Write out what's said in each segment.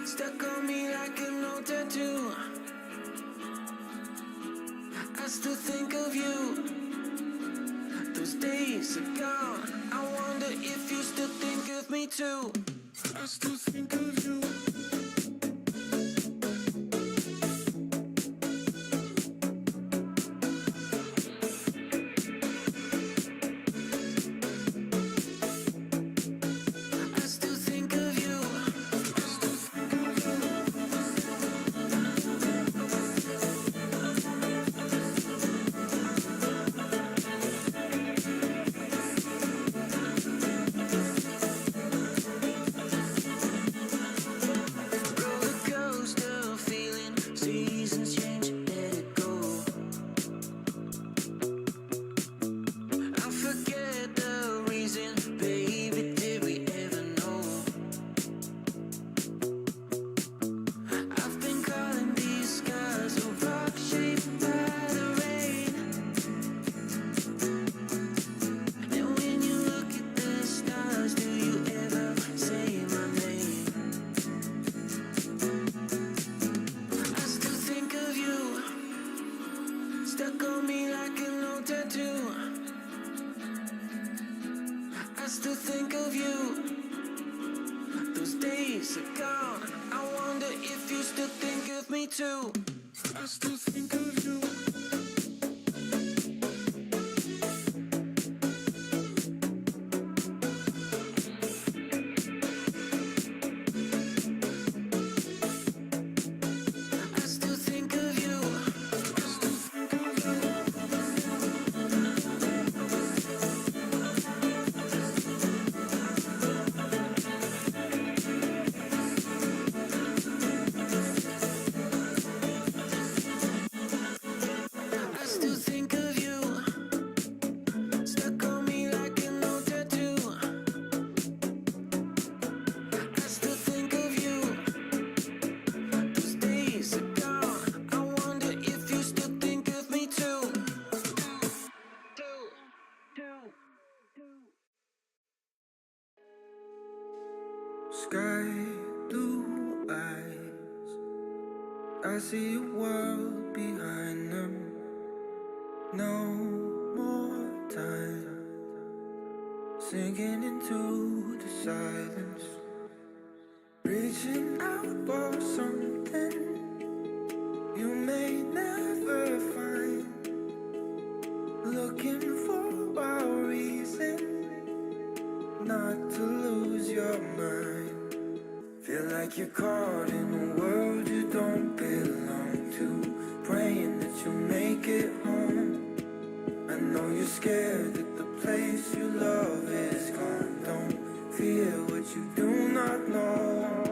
Stuck on me like an old tattoo. I still think of you. Those days are gone. I wonder if you still think of me too. I still think of you. Too. I still think of you. Sky blue eyes, I see a world behind them. No more time, sinking into the silence, reaching out for something you may never find, looking for a reason not to lose your mind. Feel like you're caught in a world you don't belong to, praying that you make it home. I know you're scared that the place you love is gone. Don't fear what you do not know.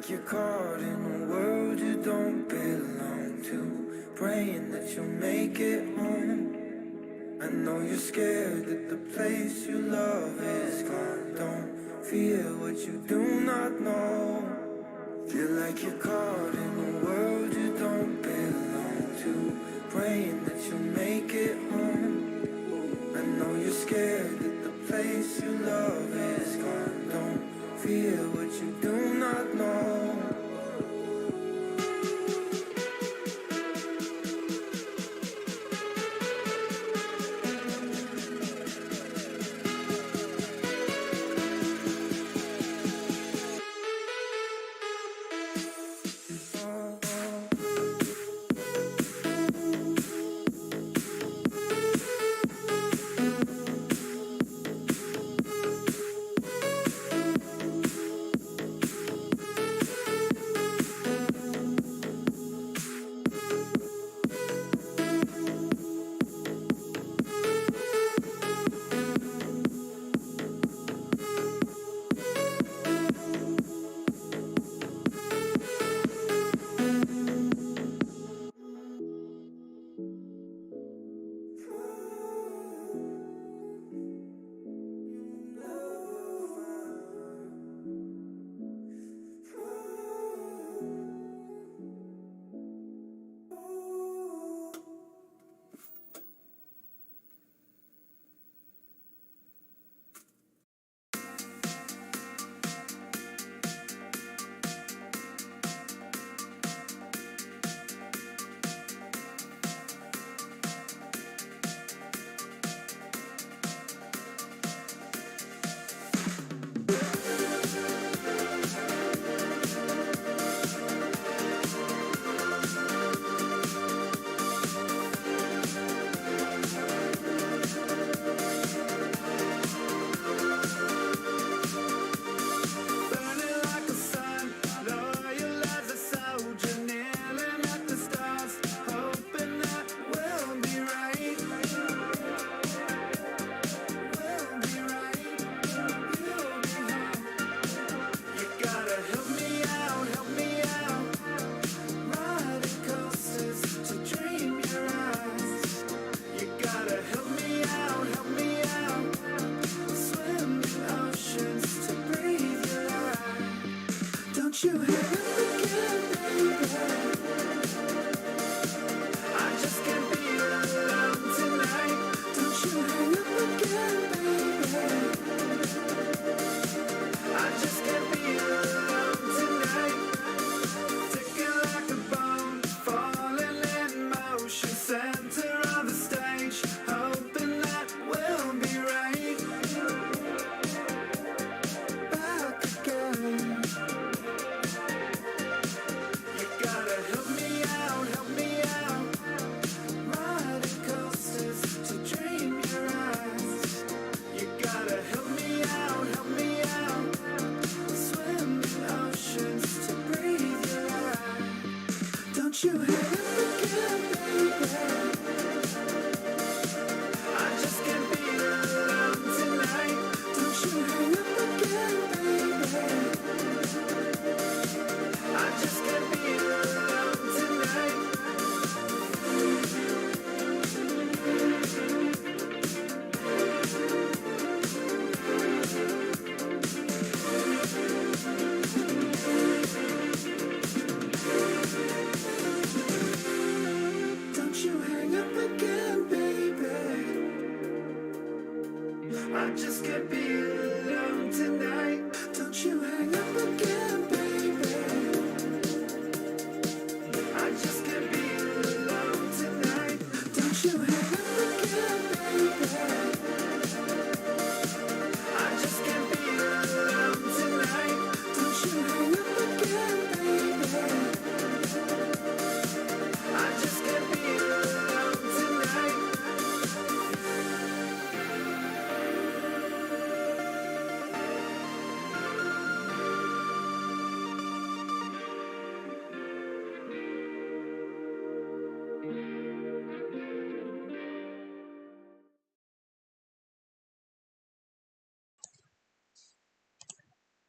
You're caught in a world you don't belong to, praying that you'll make it home. I know you're scared that the place you love is gone. Don't fear what you do not know. Feel like you're caught in a world you don't belong to, praying that you'll make it home. I know you're scared that the place you love is gone. Don't fear what you do not know.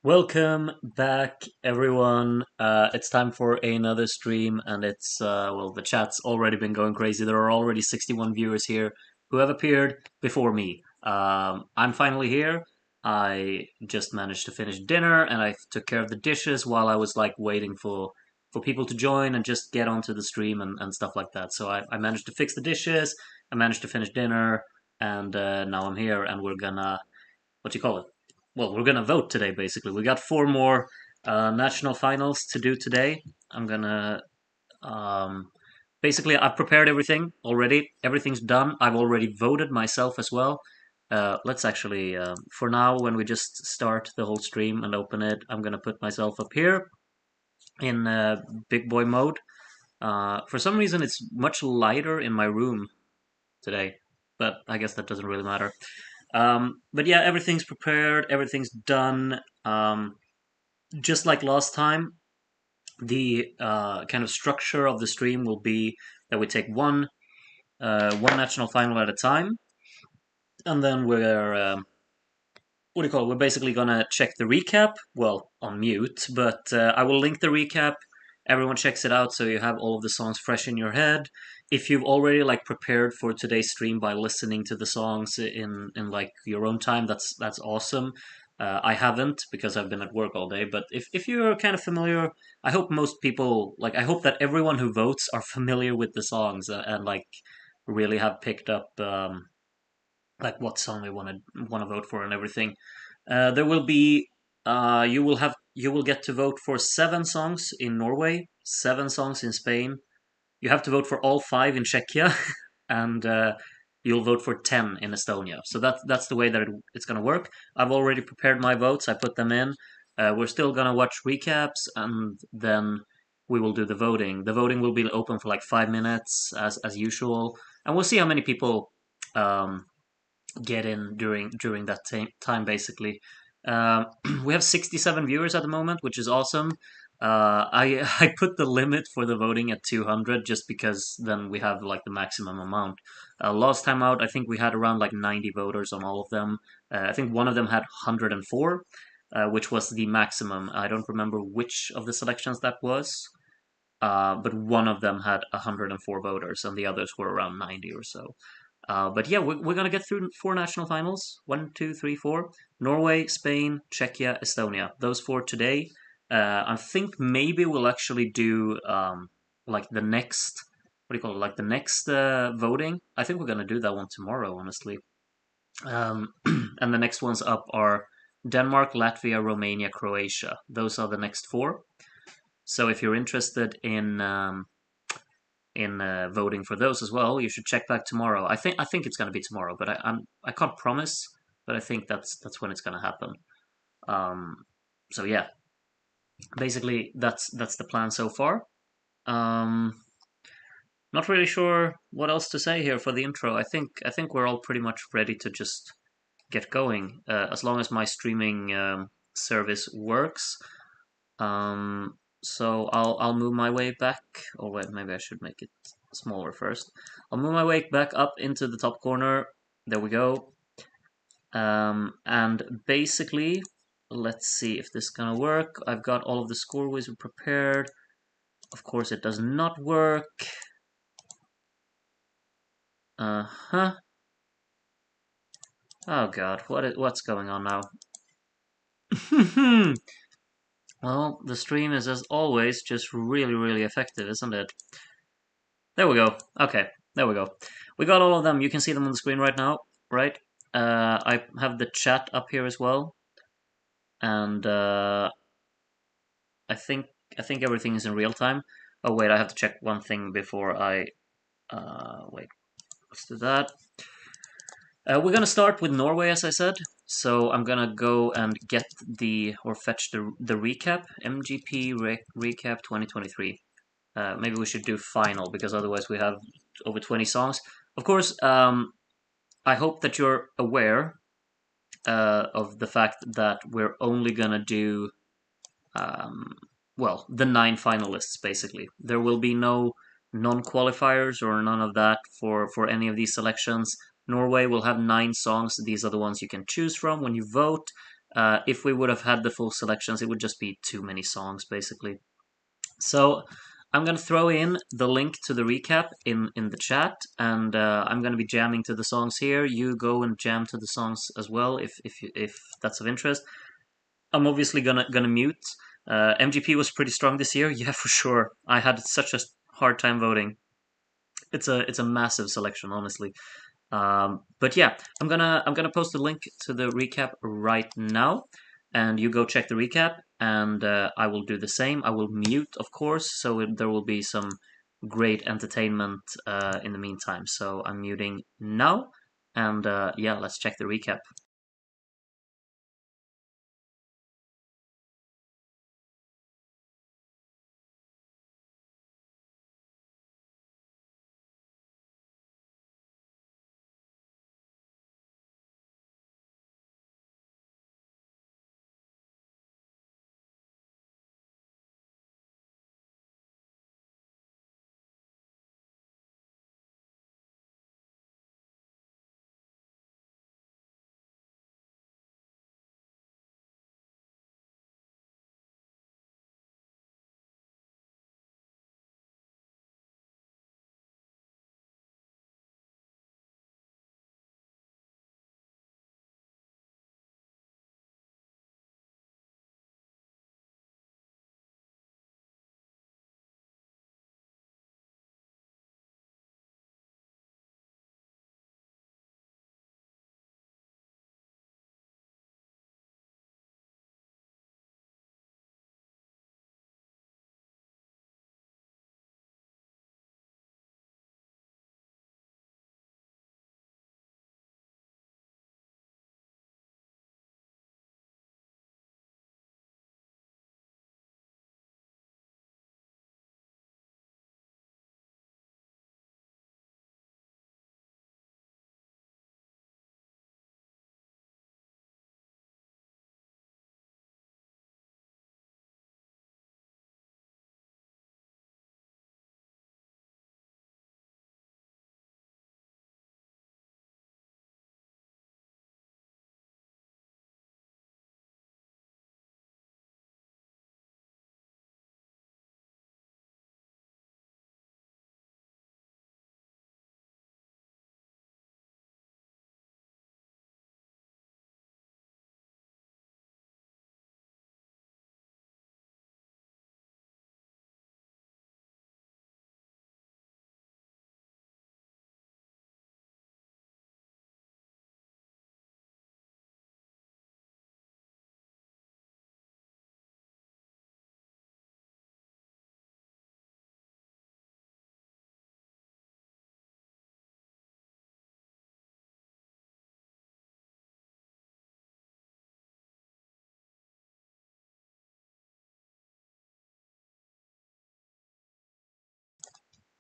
Welcome back, everyone. It's time for another stream, and the chat's already been going crazy. There are already 61 viewers here who have appeared before me. I'm finally here. I just managed to finish dinner, and I took care of the dishes while I was like waiting for people to join and just get onto the stream and stuff like that. So I managed to fix the dishes, I managed to finish dinner, and now I'm here, and we're gonna what do you call it? Well, we're gonna vote today. Basically, we got four more national finals to do today. I'm gonna basically I've prepared everything already. Everything's done. I've already voted myself as well. Let's actually, for now, when we just start the whole stream and open it, I'm gonna put myself up here in big boy mode. For some reason, it's much lighter in my room today, but I guess that doesn't really matter. But yeah, everything's prepared, everything's done. Just like last time, the kind of structure of the stream will be that we take one national final at a time, and then we're what do you call it? We're basically gonna check the recap. Well, on mute, but I will link the recap. Everyone checks it out, so you have all of the songs fresh in your head. If you've already like prepared for today's stream by listening to the songs in like your own time, that's awesome. I haven't because I've been at work all day. But if you're kind of familiar, I hope most people like. I hope that everyone who votes are familiar with the songs and like really have picked up like what song they want to vote for and everything. There will be you will get to vote for 7 songs in Norway, 7 songs in Spain. You have to vote for all 5 in Czechia, and you'll vote for 10 in Estonia. So that's the way that it's going to work. I've already prepared my votes. I put them in. We're still going to watch recaps, and then we will do the voting. The voting will be open for like 5 minutes as usual, and we'll see how many people um, get in during that time. Basically, we have 67 viewers at the moment, which is awesome. I put the limit for the voting at 200 just because then we have like the maximum amount. Last time out, I think we had around like 90 voters on all of them. I think one of them had 104, which was the maximum. I don't remember which of the selections that was. But one of them had 104 voters, and the others were around 90 or so. But yeah, we're gonna get through 4 national finals. One, two, three, four. Norway, Spain, Czechia, Estonia. Those 4 today. I think maybe we'll actually do like the next. What do you call it? Like the next voting. I think we're gonna do that one tomorrow, honestly. And the next ones up are Denmark, Latvia, Romania, Croatia. Those are the next 4. So if you're interested in voting for those as well, you should check back tomorrow. I think it's going to be tomorrow, but I can't promise. But I think that's when it's going to happen. So yeah, basically that's the plan so far. Not really sure what else to say here for the intro. I think we're all pretty much ready to just get going, as long as my streaming service works. So I'll move my way back. Or wait, maybe I should make it smaller first. I'll move my way back up into the top corner. There we go. And basically, let's see if this is gonna work. I've got all of the score wizard prepared. Of course, it does not work. Uh-huh. Oh god, what's going on now? Well, the stream is as always just really, really effective, isn't it? There we go. Okay, there we go. We got all of them. You can see them on the screen right now, right? I have the chat up here as well, and I think everything is in real time. Oh wait, I have to check one thing before I wait. Let's do that. We're gonna start with Norway, as I said. So I'm gonna go and get or fetch the recap, MGP recap 2023. Maybe we should do final because otherwise we have over 20 songs. Of course, I hope that you're aware of the fact that we're only gonna do the 9 finalists basically. There will be no non-qualifiers or none of that for any of these selections. Norway will have 9 songs. These are the ones you can choose from when you vote. If we would have had the full selections, it would just be too many songs, basically. So I'm gonna throw in the link to the recap in the chat, and I'm gonna be jamming to the songs here. You go and jam to the songs as well if that's of interest. I'm obviously gonna mute. MGP was pretty strong this year, yeah, for sure. I had such a hard time voting. It's a massive selection, honestly. But yeah, I'm gonna post a link to the recap right now, and you go check the recap, and I will do the same. I will mute, of course, so there will be some great entertainment in the meantime. So I'm muting now, and yeah, let's check the recap.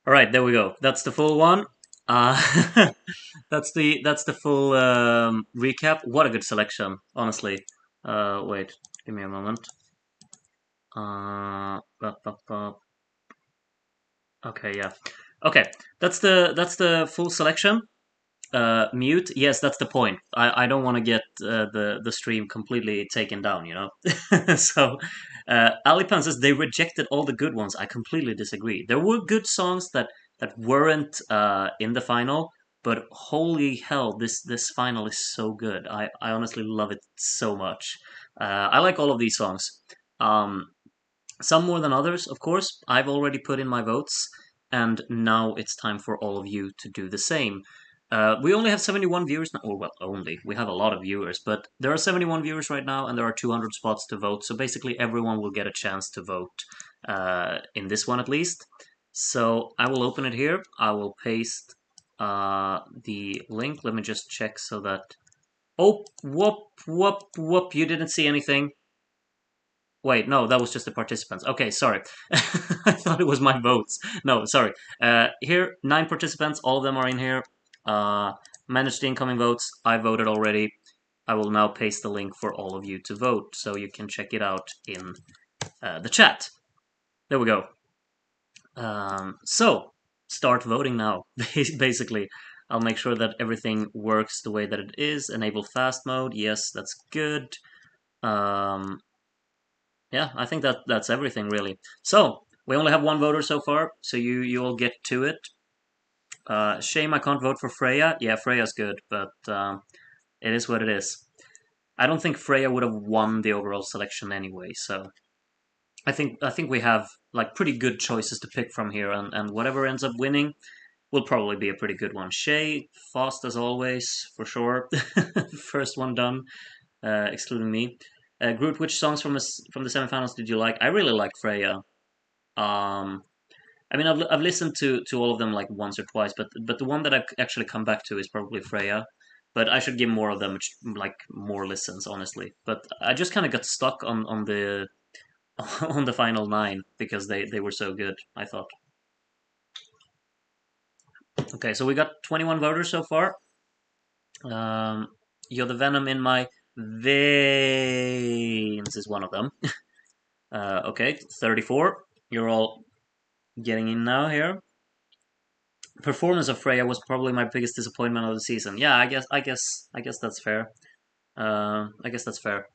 All right, there we go. That's the full one. Uh, that's the full recap. What a good selection, honestly. Wait, give me a moment. Bup, bup, bup. Okay, yeah. Okay, that's the full selection. Mute. Yes, that's the point. I don't want to get the stream completely taken down. So, Alipan says they rejected all the good ones. I completely disagree. There were good songs that weren't in the final, but holy hell, this final is so good. I honestly love it so much. I like all of these songs. Um, some more than others, of course. I've already put in my votes, and now it's time for all of you to do the same. We only have 71 viewers now. Well, only. We have a lot of viewers, but there are 71 viewers right now, and there are 200 spots to vote, so basically everyone will get a chance to vote in this one at least. So I will open it here. I will paste the link. Let me just check so that. Oh, whoop, whoop, whoop. You didn't see anything. Wait, no, that was just the participants. Okay, sorry. I thought it was my votes. No, sorry. Here, 9 participants. All of them are in here. Manage the incoming votes. I voted already. I will now paste the link for all of you to vote, so you can check it out in the chat. There we go. So, start voting now, basically. I'll make sure that everything works the way that it is. Enable fast mode. Yes, that's good. Yeah, I think that's everything really. So we only have one voter so far, so you all get to it. Shame I can't vote for Freya. Yeah, Freya's good, but it is what it is. I don't think Freya would have won the overall selection anyway, so I think we have like pretty good choices to pick from here, and whatever ends up winning will probably be a pretty good one. Shay, fast as always, for sure. First one done, excluding me. Groot, which songs from the semifinals did you like? I really like Freya. Um, I mean, I've listened to all of them like once or twice, but the one that I've actually come back to is probably Freya. But I should give more of them like more listens, honestly. But I just kind of got stuck on the on the final 9 because they were so good, I thought. Okay, so we got 21 voters so far. You're the venom in my veins is one of them. Okay, 34. You're all getting in now here. Performance of Freya was probably my biggest disappointment of the season. Yeah, I guess that's fair. I guess that's fair.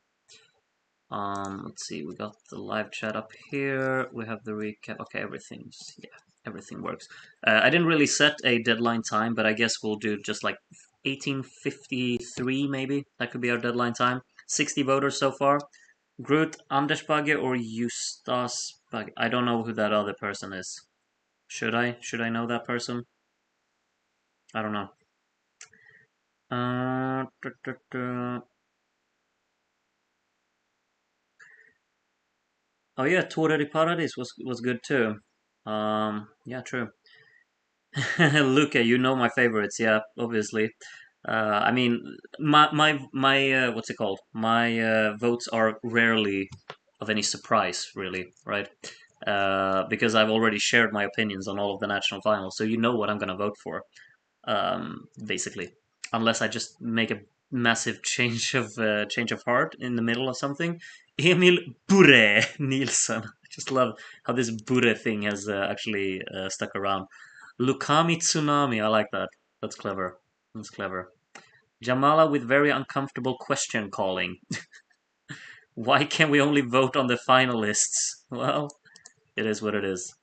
Let's see, we got the live chat up here. We have the recap. Okay, everything works. I didn't really set a deadline time, but I guess we'll do just like 1853 maybe. That could be our deadline time. 60 voters so far. Groot, Anders Bagge, or Justas Bagge? I don't know who that other person is. Should I? Should I know that person? I don't know. Uh, duh, duh, duh. Oh yeah, Torre de Paradis was good too. Yeah, true. Luca, you know my favorites, yeah, obviously. I mean, my what's it called? My votes are rarely of any surprise, really, right? Because I've already shared my opinions on all of the national finals, so you know what I'm gonna vote for, basically, unless I just make a massive change of heart in the middle of something. Emil Burre Nielsen. I just love how this Burre thing has actually stuck around. Lukami Tsunami, I like that. That's clever. That's clever. Jamala with very uncomfortable question calling. Why can we only vote on the finalists? Well, it is what it is.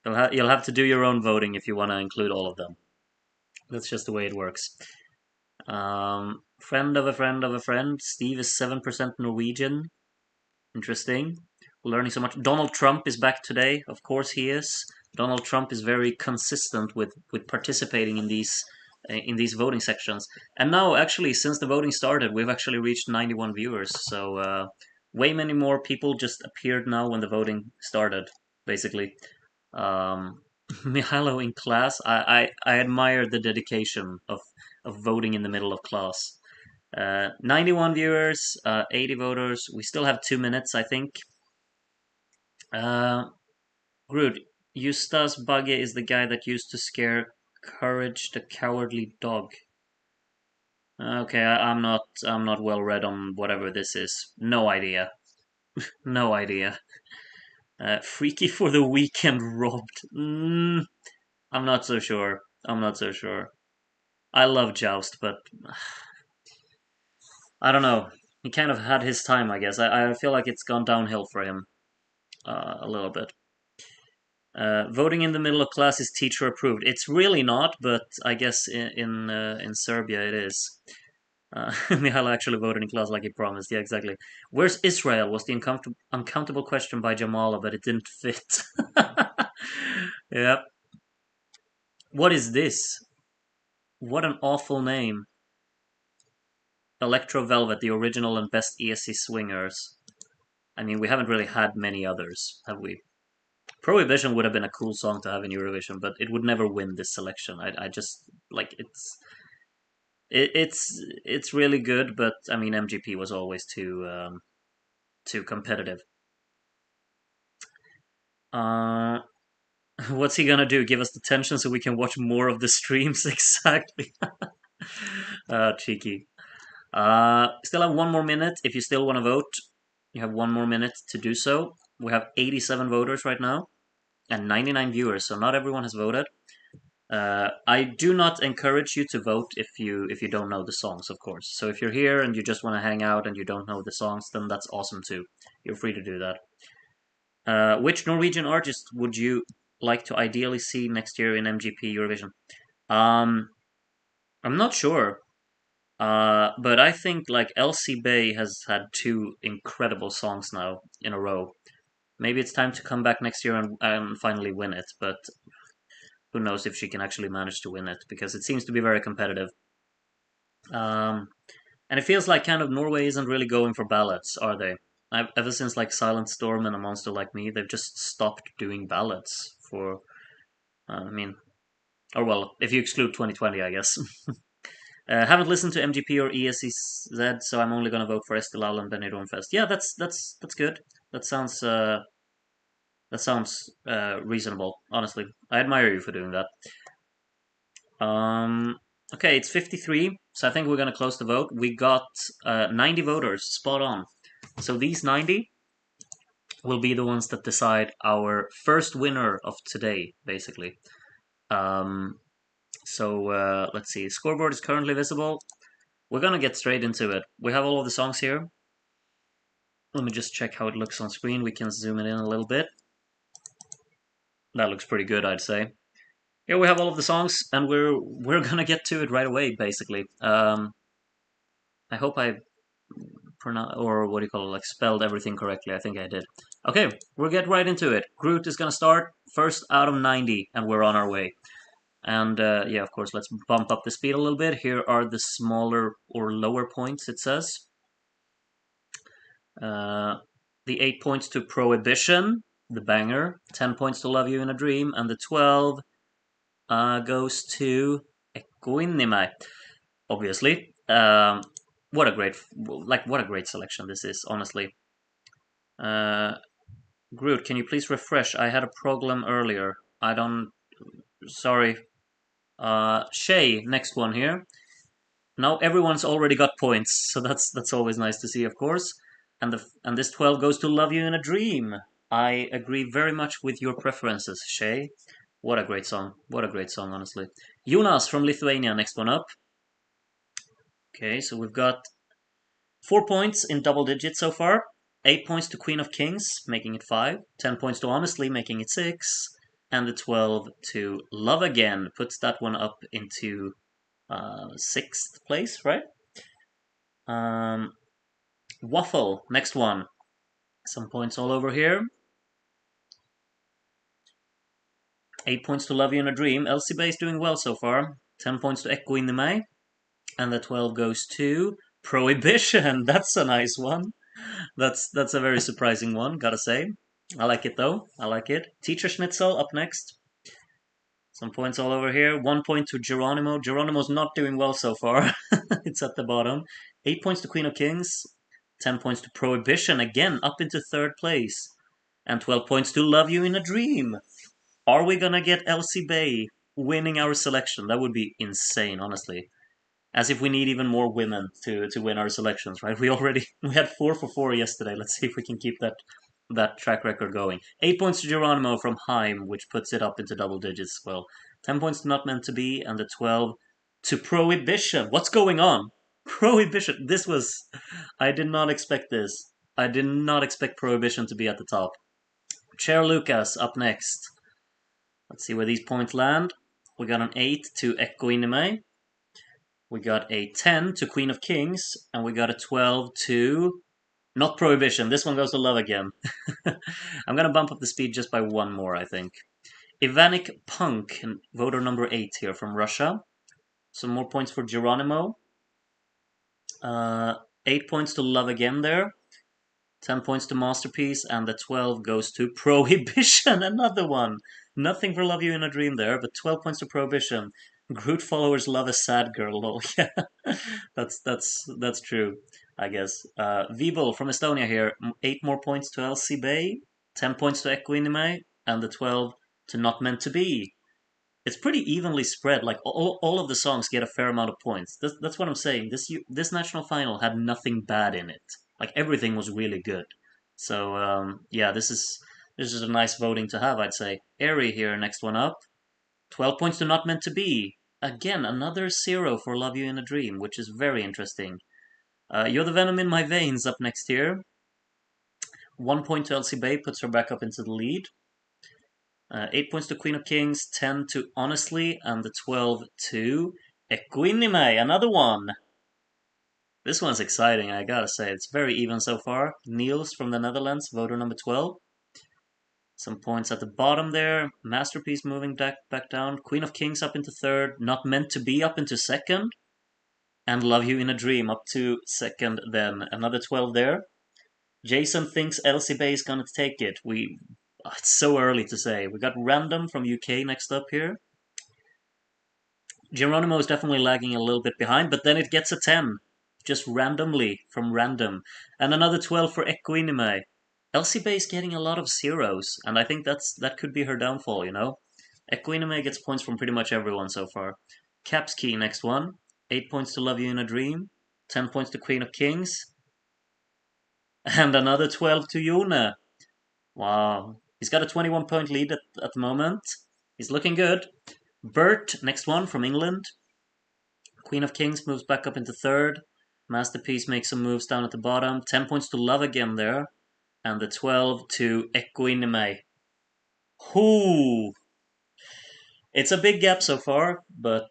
You'll have to do your own voting if you want to include all of them. That's just the way it works. Friend of a friend of a friend. Steve is 7% Norwegian. Interesting. We're learning so much. Donald Trump is back today. Of course he is. Donald Trump is very consistent with participating in these voting sections. And now, actually, since the voting started, we've actually reached 91 viewers. So way many more people just appeared now when the voting started, basically. Mihailo in class. I admire the dedication of voting in the middle of class. 91 viewers, 80 voters. We still have 2 minutes, I think. Groot, Eustace Bagge is the guy that used to scare Courage the Cowardly Dog. Okay, I'm not well read on whatever this is. No idea. No idea. Freaky for the Weekend robbed. I'm not so sure. I'm not so sure. I love Joust, but I don't know. He kind of had his time, I guess. I feel like it's gone downhill for him a little bit. Voting in the middle of class is teacher approved. It's really not, but I guess in Serbia it is. Mihail actually voted in class like he promised. Yeah, exactly. Where's Israel? Was the uncountable question by Jamala, but it didn't fit. Yep. What is this? What an awful name. Electro Velvet, the original and best ESC swingers. I mean, we haven't really had many others, have we? Prohibition would have been a cool song to have in Eurovision, but it would never win this selection. I just like it's really good, but I mean MGP was always too competitive. Uh, what's he gonna do? Give us the tension so we can watch more of the streams? Exactly. Cheeky. Still have 1 more minute. If you still want to vote, you have 1 more minute to do so. We have 87 voters right now and 99 viewers, so not everyone has voted. I do not encourage you to vote if you don't know the songs, of course. So if you're here and you just want to hang out and you don't know the songs, then that's awesome too. You're free to do that. Which Norwegian artist would you like to ideally see next year in MGP Eurovision? Um, I'm not sure. But I think like Elsie Bay has had two incredible songs now in a row. Maybe it's time to come back next year and finally win it, but who knows if she can actually manage to win it because it seems to be very competitive. Um, and it feels like kind of Norway isn't really going for ballads, are they? Ever since like Silent Storm and A Monster Like Me, they've just stopped doing ballads for. I mean, or well, if you exclude 2020, I guess. Haven't listened to MGP or ESCZ, so I'm only gonna vote for Estelal and Benidorm Fest. Yeah, that's good. That sounds reasonable. Honestly, I admire you for doing that. Okay, it's 53, so I think we're gonna close the vote. We got 90 voters, spot on. So these 90 will be the ones that decide our first winner of today, basically. Um, so let's see. Scoreboard is currently visible. We're gonna get straight into it. We have all of the songs here. Let me just check how it looks on screen. We can zoom it in a little bit. That looks pretty good, I'd say. Here we have all of the songs, and we're gonna get to it right away, basically. I hope I or what do you call it, like spelled everything correctly. I think I did. Okay, we'll get right into it. Groot is gonna start first out of 90, and we're on our way. And yeah, of course, let's bump up the speed a little bit. Here are the smaller or lower points, it says. The 8 points to Prohibition, the banger. 10 points to Love You in a Dream, and the 12 goes to Equinime, obviously. What a great selection this is, honestly. Groot, can you please refresh? I had a problem earlier. I don't. Sorry. Shay, next one here. Now everyone's already got points, so that's always nice to see, of course. And this 12 goes to Love You in a Dream. I agree very much with your preferences, Shay. What a great song. What a great song, honestly. Jonas from Lithuania, next one up. Okay, so we've got 4 points in double digits so far. 8 points to Queen of Kings, making it 5. 10 points to Honestly, making it 6. And the 12 to Love Again puts that one up into 6th place, right? Waffle, next one. Some points all over here. 8 points to Love You in a Dream. Elsie Bay is doing well so far. 10 points to Echo in the May. And the 12 goes to Prohibition. That's a nice one. That's a very surprising one, gotta say. I like it though. I like it. Teacher Schnitzel up next. Some points all over here. 1 point to Geronimo. Geronimo's not doing well so far. It's at the bottom. 8 points to Queen of Kings. 10 points to Prohibition, again up into 3rd place. And 12 points to Love You in a Dream. Are we gonna get Elsie Bay winning our selection? That would be insane, honestly. As if we need even more women to win our selections, right? We had 4 for 4 yesterday. Let's see if we can keep that track record going. 8 points to Geronimo from Heim, which puts it up into double digits as well. 10 points to Not Meant to Be, and the 12 to Prohibition. What's going on? Prohibition. I did not expect this. I did not expect Prohibition to be at the top. Cher Lucas up next. Let's see where these points land. We got an 8 to Echo Inime. We got a 10 to Queen of Kings. And we got a 12 to... Not Prohibition. This one goes to Love Again. I'm gonna bump up the speed just by one more, I think. Ivanic Punk, voter number 8 here from Russia. Some more points for Geronimo. 8 points to Love Again there. 10 points to Masterpiece, and the 12 goes to Prohibition, another one. Nothing for Love You in a Dream there, but 12 points to Prohibition. Groot followers love a sad girl, lol. Yeah, that's true, I guess. Vibel from Estonia here, 8 more points to Elsie Bay, 10 points to Equinime, and the 12 to Not Meant to Be. It's pretty evenly spread. Like all of the songs get a fair amount of points. That's what I'm saying. This national final had nothing bad in it. Like everything was really good. So yeah, this is a nice voting to have, I'd say. Airy here, next one up. 12 points to Not Meant to Be. Again, another 0 for Love You in a Dream, which is very interesting. You're the Venom in My Veins up next here. 1 point to Elsie Bay, puts her back up into the lead. 8 points to Queen of Kings, 10 to Honestly, and the 12 to Equinime, another one. This one's exciting, I gotta say. It's very even so far. Niels from the Netherlands, voter number 12. Some points at the bottom there. Masterpiece moving back down. Queen of Kings up into third. Not Meant to Be up into second. And Love You in a Dream up to second then. Another 12 there. Jason thinks Elsie Bay is gonna take it. It's so early to say. We got Random from UK next up here. Geronimo is definitely lagging a little bit behind, but then it gets a 10. Just randomly from Random. And another 12 for Equinime. Elsie Bay is getting a lot of zeros, and I think that could be her downfall, you know? Equinime gets points from pretty much everyone so far. Caps Key, next one. 8 points to Love You in a Dream. 10 points to Queen of Kings. And another 12 to Yuna. Wow. He's got a 21-point lead at the moment. He's looking good. Bert, next one from England. Queen of Kings moves back up into third. Masterpiece makes some moves down at the bottom. 10 points to Love again there. And the 12 to Equinime. Whoo! It's a big gap so far, but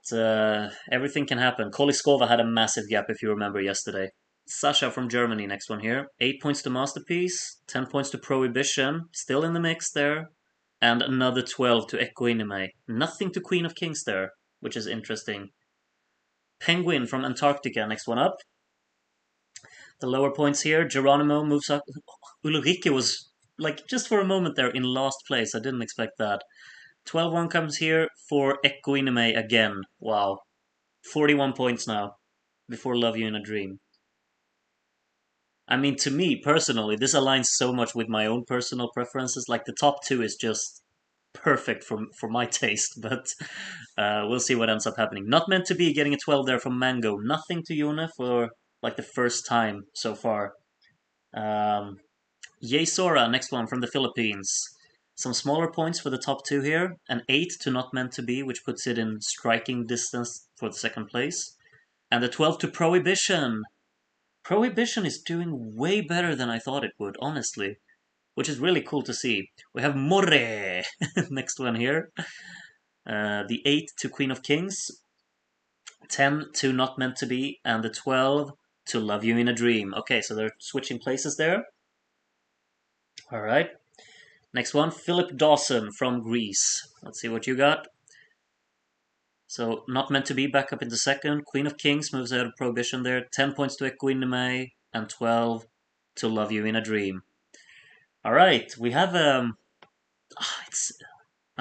everything can happen. Koliskova had a massive gap, if you remember yesterday. Sasha from Germany, next one here. 8 points to Masterpiece, 10 points to Prohibition, still in the mix there. And another 12 to Equinime. Nothing to Queen of Kings there, which is interesting. Penguin from Antarctica, next one up. The lower points here, Geronimo moves up. Ulrike was, like, just for a moment there in last place. I didn't expect that. 12-1 comes here for Equinime again. Wow. 41 points now, before Love You in a Dream. I mean, to me, personally, this aligns so much with my own personal preferences. Like, the top two is just perfect for my taste, but we'll see what ends up happening. Not Meant to Be getting a 12 there from Mango. Nothing to Yuna for, like, the first time so far. Yay Sora, next one from the Philippines. Some smaller points for the top two here. An 8 to Not Meant to Be, which puts it in striking distance for the second place. And the 12 to Prohibition. Prohibition is doing way better than I thought it would, honestly. Which is really cool to see. We have More, next one here. The 8 to Queen of Kings. 10 to Not Meant to Be. And the 12 to Love You in a Dream. Okay, so they're switching places there. Alright. Next one, Philip Dawson from Greece. Let's see what you got. So, Not Meant to Be back up into second. Queen of Kings moves out of Prohibition there. 10 points to Equinime and 12 to Love You in a Dream. Alright, we have I'm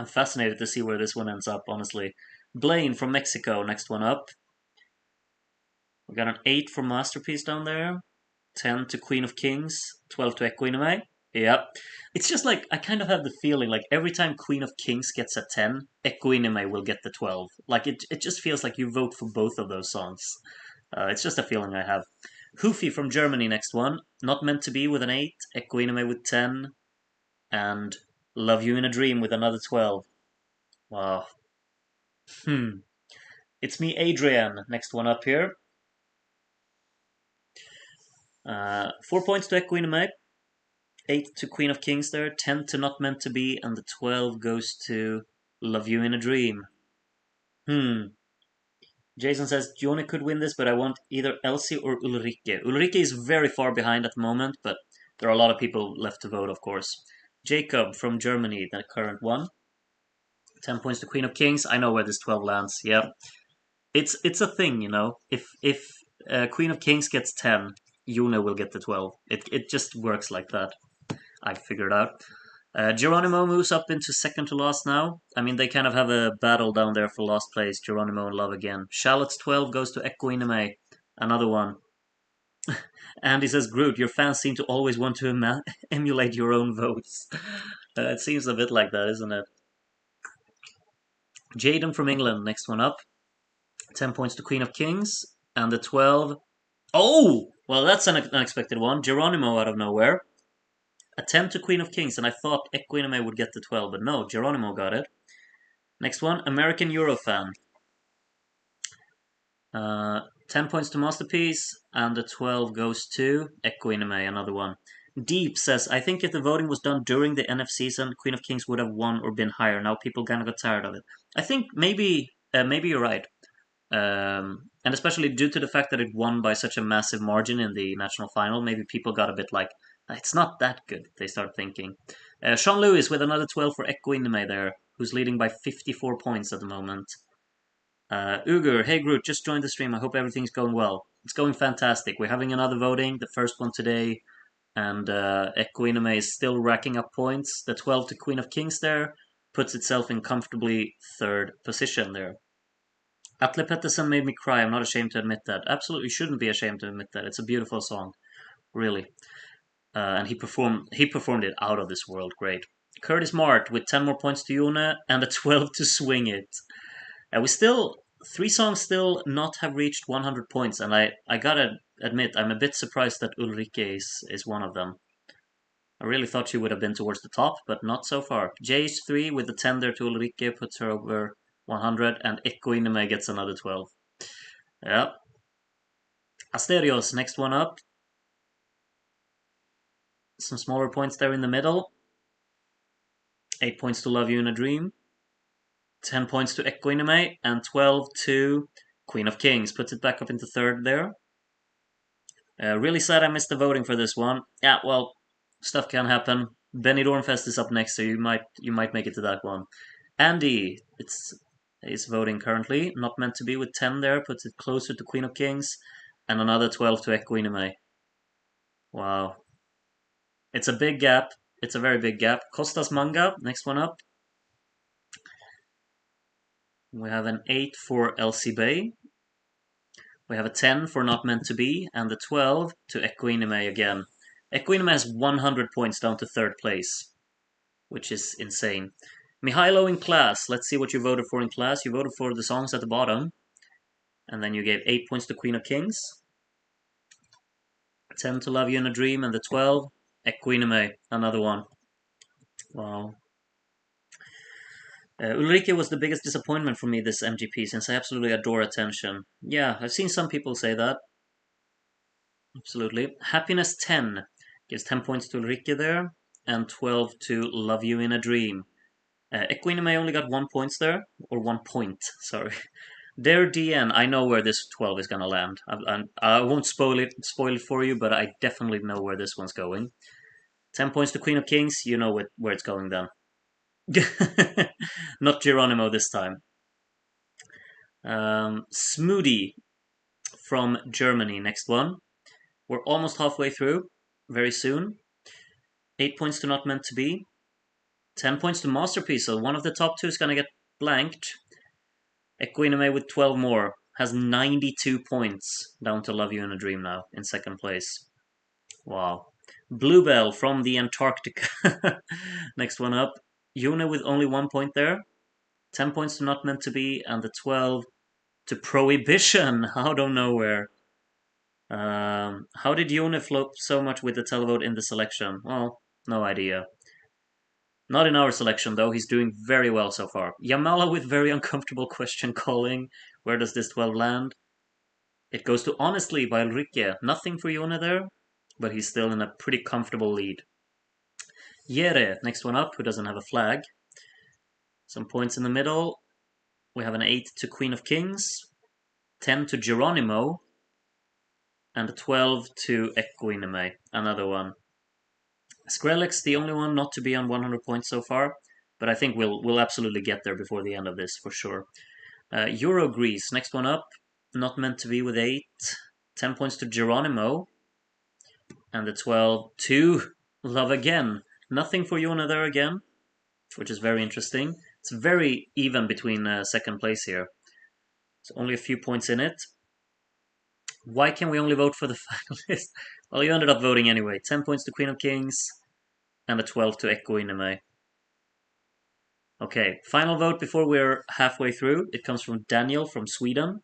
fascinated to see where this one ends up, honestly. Blaine from Mexico, next one up. We got an 8 for Masterpiece down there. 10 to Queen of Kings, 12 to Equinime. Yep. It's just like, I kind of have the feeling like every time Queen of Kings gets a 10, Equinime will get the 12. Like, it just feels like you vote for both of those songs. It's just a feeling I have. Hoofy from Germany, next one. Not Meant to Be with an 8, Equinime with 10, and Love You in a Dream with another 12. Wow. It's me, Adrian, next one up here. 4 points to Equinime. 8 to Queen of Kings there, 10 to Not Meant to Be, and the 12 goes to Love You in a Dream. Jason says, Jona could win this, but I want either Elsie or Ulrike. Ulrike is very far behind at the moment, but there are a lot of people left to vote, of course. Jacob from Germany, the current one. 10 points to Queen of Kings. I know where this 12 lands, yeah. It's a thing, you know. If Queen of Kings gets 10, Yuna will get the 12. It just works like that. I figured out. Geronimo moves up into second to last now. I mean, they kind of have a battle down there for last place. Geronimo and Love again. Charlotte's 12 goes to Equinime. Another one. Andy says, Groot, your fans seem to always want to emulate your own votes. It seems a bit like that, isn't it? Jaden from England, next one up. 10 points to Queen of Kings. And the 12... Oh! Well, that's an unexpected one. Geronimo out of nowhere. A 10 to Queen of Kings, and I thought Equinime would get the 12, but no, Geronimo got it. Next one, American Eurofan. 10 points to Masterpiece, and the 12 goes to Equinime, another one. Deep says, I think if the voting was done during the NF season, Queen of Kings would have won or been higher. Now people kind of got tired of it. I think maybe you're right. And especially due to the fact that it won by such a massive margin in the national final, maybe people got a bit like, it's not that good, they start thinking. Sean Lewis with another 12 for Equinime there, who's leading by 54 points at the moment. Ugur, hey Groot, just joined the stream. I hope everything's going well. It's going fantastic. We're having another voting, the first one today, and Equinime is still racking up points. The 12 to Queen of Kings there puts itself in comfortably third position there. Atle Pettersen made me cry. I'm not ashamed to admit that. Absolutely shouldn't be ashamed to admit that. It's a beautiful song, really. And he performed it out of this world. Great. Curtis Mart with 10 more points to Jone and a 12 to Swing It. We still, 3 songs still not have reached 100 points, and I gotta admit, I'm a bit surprised that Ulrike is one of them. I really thought she would have been towards the top, but not so far. JH3 with the 10 there to Ulrike puts her over 100, and Equinime gets another 12. Yeah. Asterios, next one up. Some smaller points there in the middle. 8 points to Love You in a Dream. 10 points to Equinime, and 12 to Queen of Kings. Puts it back up into third there. Really sad I missed the voting for this one. Yeah, well, stuff can happen. Benidorm Fest is up next, so you might make it to that one. Andy, is voting currently. Not Meant to Be with 10 there, puts it closer to Queen of Kings, and another 12 to Equinime. Wow. It's a big gap. It's a very big gap. Costas Manga, next one up. We have an 8 for LC Bay. We have a 10 for Not Meant to Be, and the 12 to Equinime again. Equinime has 100 points down to third place, which is insane. Mihailo in class, let's see what you voted for in class. You voted for the songs at the bottom, and then you gave 8 points to Queen of Kings, 10 to Love You in a Dream, and the 12, Equinime, another one. Wow. Ulrike was the biggest disappointment for me this MGP, since I absolutely adore Attention. Yeah, I've seen some people say that. Absolutely. Happiness 10 gives 10 points to Ulrike there, and 12 to Love You in a Dream. Equinime only got 1 point there, or 1 point, sorry. Dare DN, I know where this 12 is gonna land. I won't spoil it for you, but I definitely know where this one's going. 10 points to Queen of Kings, you know where it's going then. Not Geronimo this time. Smoothie from Germany, next one. We're almost halfway through, very soon. 8 points to Not Meant to Be. 10 points to Masterpiece, so one of the top two is gonna get blanked. Equinime with 12 more has 92 points, down to Love You in a Dream now, in second place. Wow. Bluebell from the Antarctica. Next one up. Jone with only 1 point there. 10 points to Not Meant to Be, and the 12 to Prohibition, out of nowhere. How did Jone flop so much with the televote in the selection? Well, no idea. Not in our selection, though. He's doing very well so far. Yamala with very uncomfortable question calling. Where does this 12 land? It goes to Honestly by Ulrike. Nothing for Jone there, but he's still in a pretty comfortable lead. Jere, next one up, who doesn't have a flag. Some points in the middle. We have an 8 to Queen of Kings, 10 to Geronimo, and a 12 to Equinime, another one. Skrillex, the only one not to be on 100 points so far, but I think we'll absolutely get there before the end of this, for sure. Euro Greece, next one up, Not Meant to Be with 8, 10 points to Geronimo, and the 12 to Love Again. Nothing for Jone there again, which is very interesting. It's very even between second place here. It's only a few points in it. Why can we only vote for the finalists? Well, you ended up voting anyway. 10 points to Queen of Kings, and a 12 to Equinime. Okay, final vote before we're halfway through. It comes from Daniel from Sweden.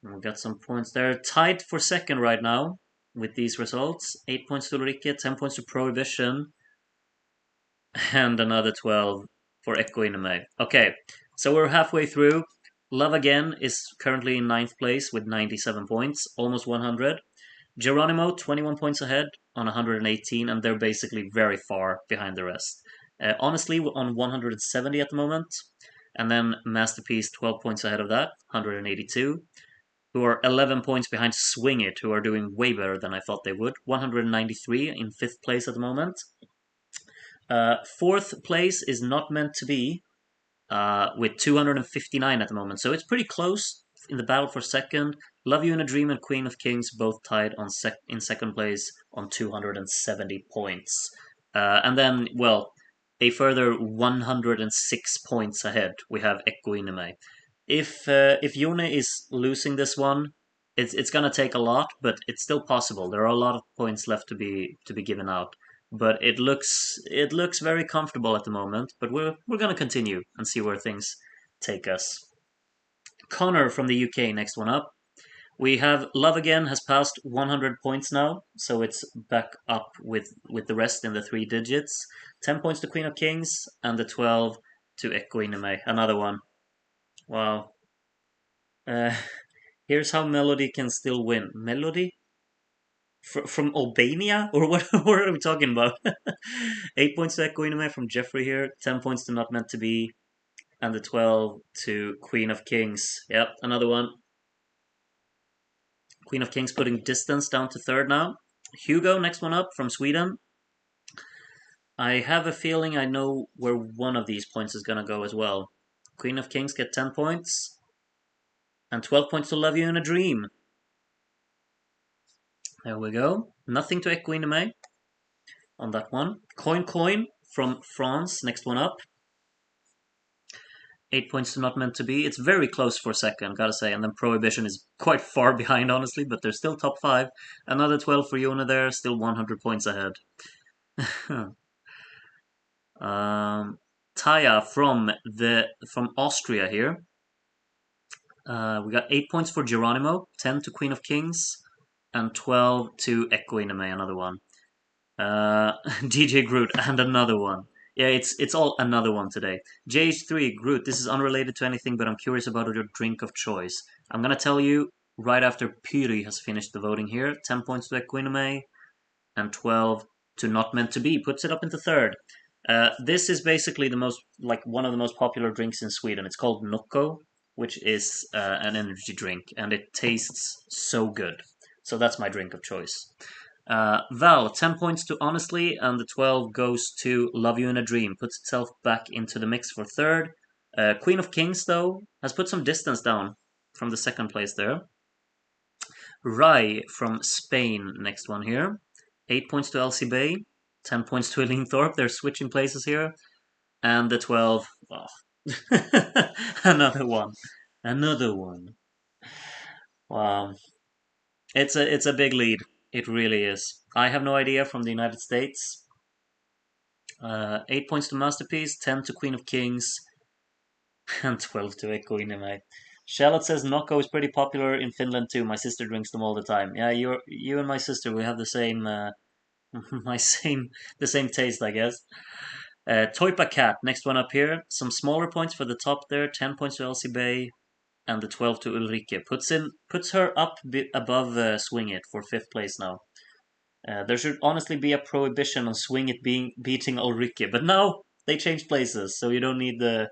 We got some points there. Tied for second right now with these results. 8 points to Ulrike, 10 points to Prohibition, and another 12 for Equinime. Okay, so we're halfway through. Love Again is currently in 9th place with 97 points, almost 100. Geronimo, 21 points ahead on 118, and they're basically very far behind the rest. Honestly, we're on 170 at the moment, and then Masterpiece, 12 points ahead of that, 182, who are 11 points behind Swing It, who are doing way better than I thought they would, 193 in 5th place at the moment. 4th place is Not Meant to Be, with 259 at the moment, so it's pretty close in the battle for second. Love You in a Dream and Queen of Kings both tied on in second place on 270 points. And then, well, a further 106 points ahead, we have Equinime. If Yone is losing this one, it's gonna take a lot, but it's still possible. There are a lot of points left to be given out, but it looks very comfortable at the moment. But we're gonna continue and see where things take us. Connor from the UK, next one up. We have Love Again has passed 100 points now, so it's back up with the rest in the 3 digits. 10 points to Queen of Kings, and the 12 to Equinime. Another one. Wow. Here's how Melody can still win. Melody? From Albania? Or what are we talking about? 8 points to Equinime from Jeffrey here, 10 points to Not Meant to Be, and the 12 to Queen of Kings. Yep, another one. Queen of Kings putting distance down to 3rd now. Hugo, next one up from Sweden. I have a feeling I know where one of these points is going to go as well. Queen of Kings get 10 points. And 12 points to Love You in a Dream. There we go. Nothing to Equinime on that one. Coin from France, next one up. 8 points to Not Meant to Be. It's very close for second, gotta say. And then Prohibition is quite far behind, honestly, but they're still top 5. Another 12 for Yona there, still 100 points ahead. Taya from Austria here. We got 8 points for Geronimo, 10 to Queen of Kings, and 12 to Equinime, another one. DJ Groot, and another one. Yeah, it's all another one today. JH3, Groot, this is unrelated to anything, but I'm curious about your drink of choice. I'm gonna tell you right after Piri has finished the voting here. 10 points to Equinime, and 12 to Not Meant to Be. Puts it up into 3rd. This is basically one of the most popular drinks in Sweden. It's called Nocco, which is an energy drink, and it tastes so good. So that's my drink of choice. Val, 10 points to Honestly, and the 12 goes to Love You in a Dream. Puts itself back into the mix for 3rd. Queen of Kings, though, has put some distance down from the 2nd place there. Rai from Spain, next one here. 8 points to Elsie Bay. 10 points to Eileen Thorpe. They're switching places here. And the 12... Oh. Another one. Wow. It's a big lead. It really is. I have no idea from the United States. 8 points to Masterpiece, 10 to Queen of Kings, and 12 to Equinime. Charlotte says Nocco is pretty popular in Finland too. My sister drinks them all the time. Yeah, you and my sister, we have the same the same taste, I guess. Toipa Cat, next one up here. Some smaller points for the top there. 10 points to Elsie Bay, and the 12 to Ulrike. Puts her up above Swing It for 5th place now. There should honestly be a prohibition on Swing It beating Ulrike, but now they changed places, so you don't need the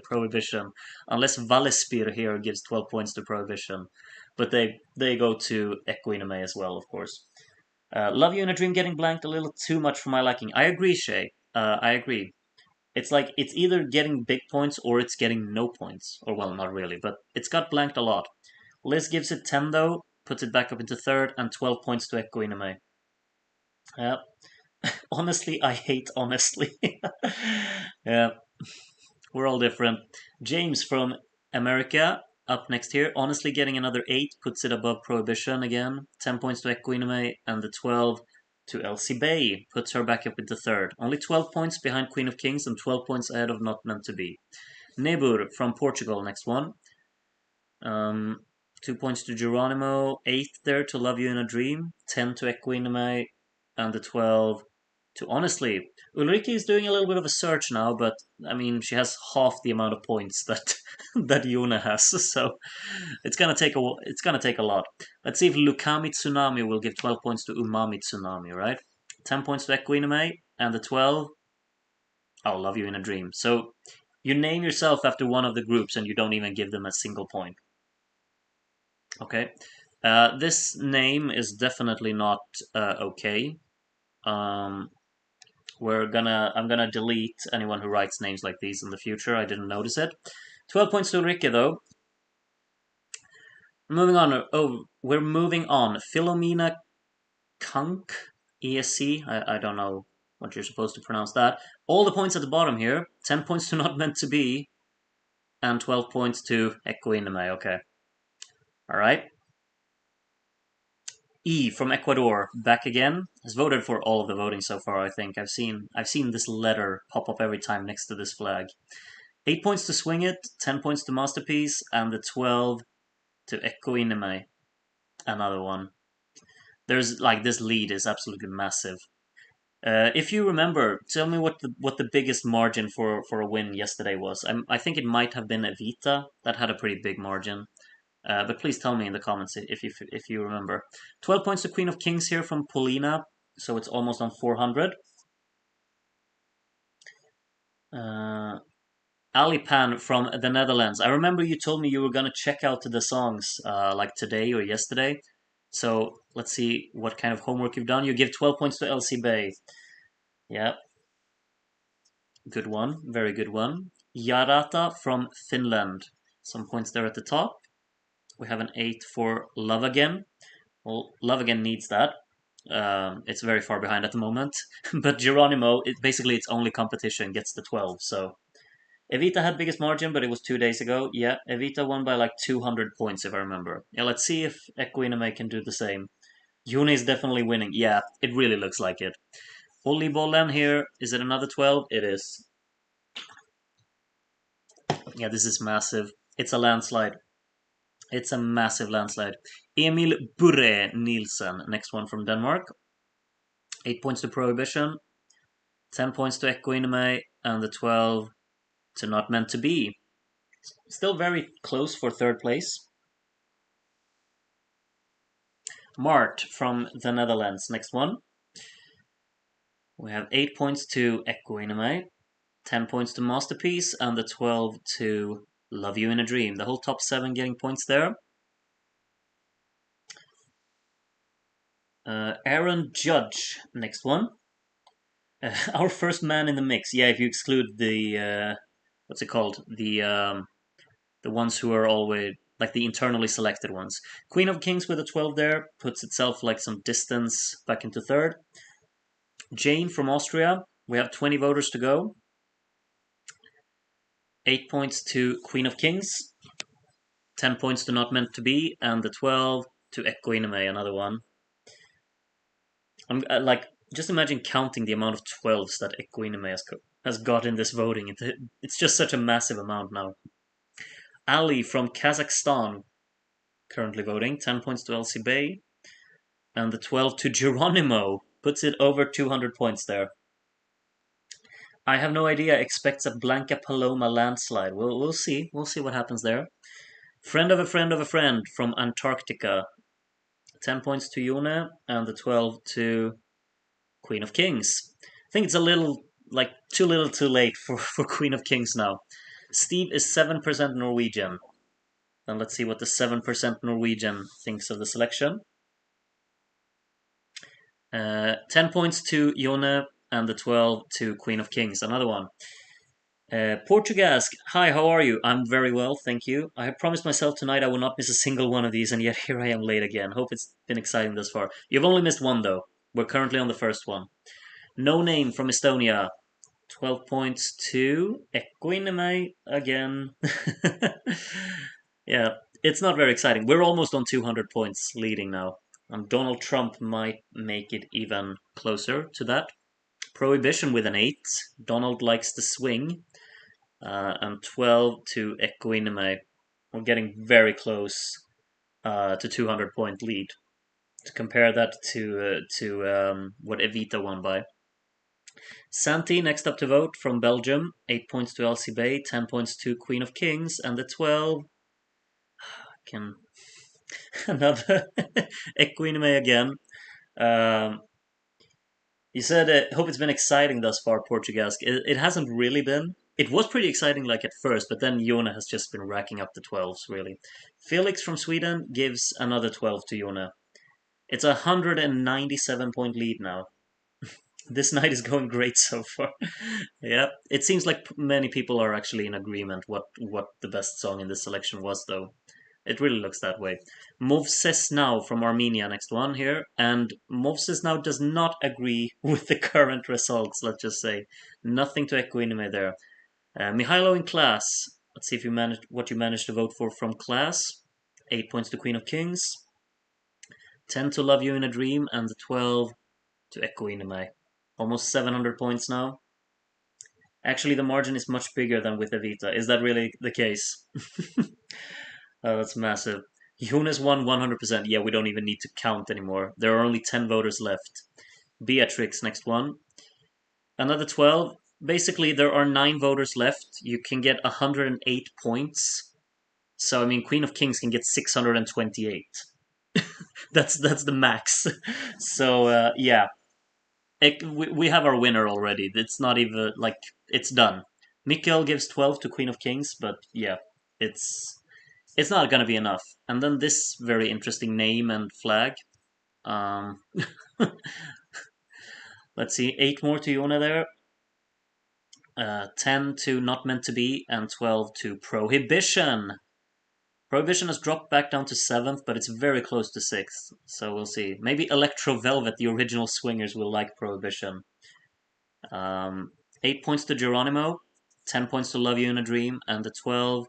prohibition unless Valespir here gives 12 points to Prohibition, but they go to Equinime as well, of course. Love You in a Dream getting blanked a little too much for my liking. I agree, Shay. I agree. It's like it's either getting big points or it's getting no points. Or well, not really, but it's got blanked a lot. Liz gives it 10 though, puts it back up into 3rd, and 12 points to Equinime. Yeah. Honestly, I hate honestly. Yeah. We're all different. James from America up next here. Honestly getting another 8, puts it above Prohibition again. 10 points to Equinime, and the 12 to Elsie Bay. Puts her back up into 3rd. Only 12 points behind Queen of Kings and 12 points ahead of Not Meant to Be. Nebur from Portugal, next one. 2 points to Geronimo. 8 there to Love You in a Dream. 10 to Equinime, and the 12 to honestly. Ulrike is doing a little bit of a search now, but I mean she has half the amount of points that that Yuna has, so it's gonna take a lot. Let's see if Lukami Tsunami will give 12 points to Umami Tsunami, right? 10 points to Equiname, and the 12, I'll love you in a dream. So you name yourself after one of the groups and you don't even give them a single point. Okay. This name is definitely not okay. Um, I'm gonna delete anyone who writes names like these in the future. I didn't notice it. 12 points to Ulrike though. Moving on. Oh, we're moving on. Philomena Kunk ESC. I don't know what you're supposed to pronounce that. All the points at the bottom here. 10 points to Not Meant to Be, and 12 points to Equiname. Okay. All right. E from Ecuador, back again, has voted for all of the voting so far. I think I've seen this letter pop up every time next to this flag. 8 points to Swing It, 10 points to Masterpiece, and the 12 to Ecoineme. Another one. There's like this lead is absolutely massive. If you remember, tell me what the biggest margin for a win yesterday was. I think it might have been Evita that had a pretty big margin. But please tell me in the comments if you remember. 12 points to Queen of Kings here from Paulina, so it's almost on 400. Ali Pan from the Netherlands. I remember you told me you were gonna check out the songs like today or yesterday. So let's see what kind of homework you've done. You give 12 points to LC Bay. Yeah, good one, very good one. Yarata from Finland. Some points there at the top. We have an 8 for Love Again. Well, Love Again needs that. It's very far behind at the moment. But Geronimo, basically its only competition, gets the 12. So Evita had biggest margin, but it was 2 days ago. Yeah, Evita won by like 200 points, if I remember. Yeah, let's see if Equiname can do the same. Yuna is definitely winning. Yeah, it really looks like it. Oli Bollen here. Is it another 12? It is. Yeah, this is massive. It's a landslide. It's a massive landslide. Emil Burre Nielsen, next one from Denmark. 8 points to Prohibition, 10 points to Equiname, and the 12 to Not Meant to Be. Still very close for third place. Mart from the Netherlands, next one. We have 8 points to Equiname, 10 points to Masterpiece, and the 12 to Love You in a Dream. The whole top 7 getting points there. Aaron Judge, next one. Our first man in the mix. Yeah, if you exclude the what's it called? The ones who are always like the internally selected ones. Queen of Kings with a 12 there puts itself like some distance back into third. Jane from Austria. We have 20 voters to go. 8 points to Queen of Kings. 10 points to Not Meant to Be, and the 12 to Equiname, another one. I'm like, just imagine counting the amount of 12s that Equiname has got in this voting. It's just such a massive amount now. Ali from Kazakhstan currently voting. 10 points to LC Bay. And the 12 to Geronimo puts it over 200 points there. I have no idea. Expects a Blanca Paloma landslide. We'll see. We'll see what happens there. Friend of a friend of a friend from Antarctica. 10 points to Yune, and the 12 to Queen of Kings. I think it's a little, like, too little too late for Queen of Kings now. Steve is 7% Norwegian. Then let's see what the 7% Norwegian thinks of the selection. 10 points to Yone, and the 12 to Queen of Kings. Another one. Portuguese, hi, how are you? I'm very well, thank you. I have promised myself tonight I will not miss a single one of these, and yet here I am late again. Hope it's been exciting thus far. You've only missed one, though. We're currently on the first one. No Name from Estonia. 12 points to Equiname again. Yeah, it's not very exciting. We're almost on 200 points leading now. And Donald Trump might make it even closer to that. Prohibition with an 8. Donald likes to swing. And 12 to Equiname. We're getting very close to 200 point lead. To compare that to what Evita won by. Santi next up to vote from Belgium. 8 points to Elsie Bay, 10 points to Queen of Kings, and the 12 can another Equinime again. You said, hope it's been exciting thus far, Portugalsk. It hasn't really been. It was pretty exciting like at first, but then Jona has just been racking up the 12s, really. Felix from Sweden gives another 12 to Jona. It's a 197-point lead now. This night is going great so far. Yeah, it seems like many people are actually in agreement what the best song in this selection was, though. It really looks that way. Movses Now from Armenia, next one here. And Movses Now does not agree with the current results, let's just say. Nothing to Equinime there. Mihailo in Class. Let's see if you managed what you managed to vote for from Class. 8 points to Queen of Kings. 10 to Love You in a Dream. And 12 to Equinime. Almost 700 points now. Actually, the margin is much bigger than with Evita. Is that really the case? That's massive. Jonas won 100%. Yeah, we don't even need to count anymore. There are only 10 voters left. Beatrix, next one. Another 12. Basically, there are 9 voters left. You can get 108 points. So, I mean, Queen of Kings can get 628. That's the max. So, yeah. We have our winner already. It's not even, like, it's done. Mikkel gives 12 to Queen of Kings, but yeah, it's not going to be enough. And then this very interesting name and flag. Um, let's see, 8 more to Yona there. 10 to Not Meant to Be, and 12 to Prohibition. Prohibition has dropped back down to 7th, but it's very close to 6th. So we'll see. Maybe Electro Velvet, the original swingers, will like Prohibition. 8 points to Geronimo, 10 points to Love You in a Dream, and the 12.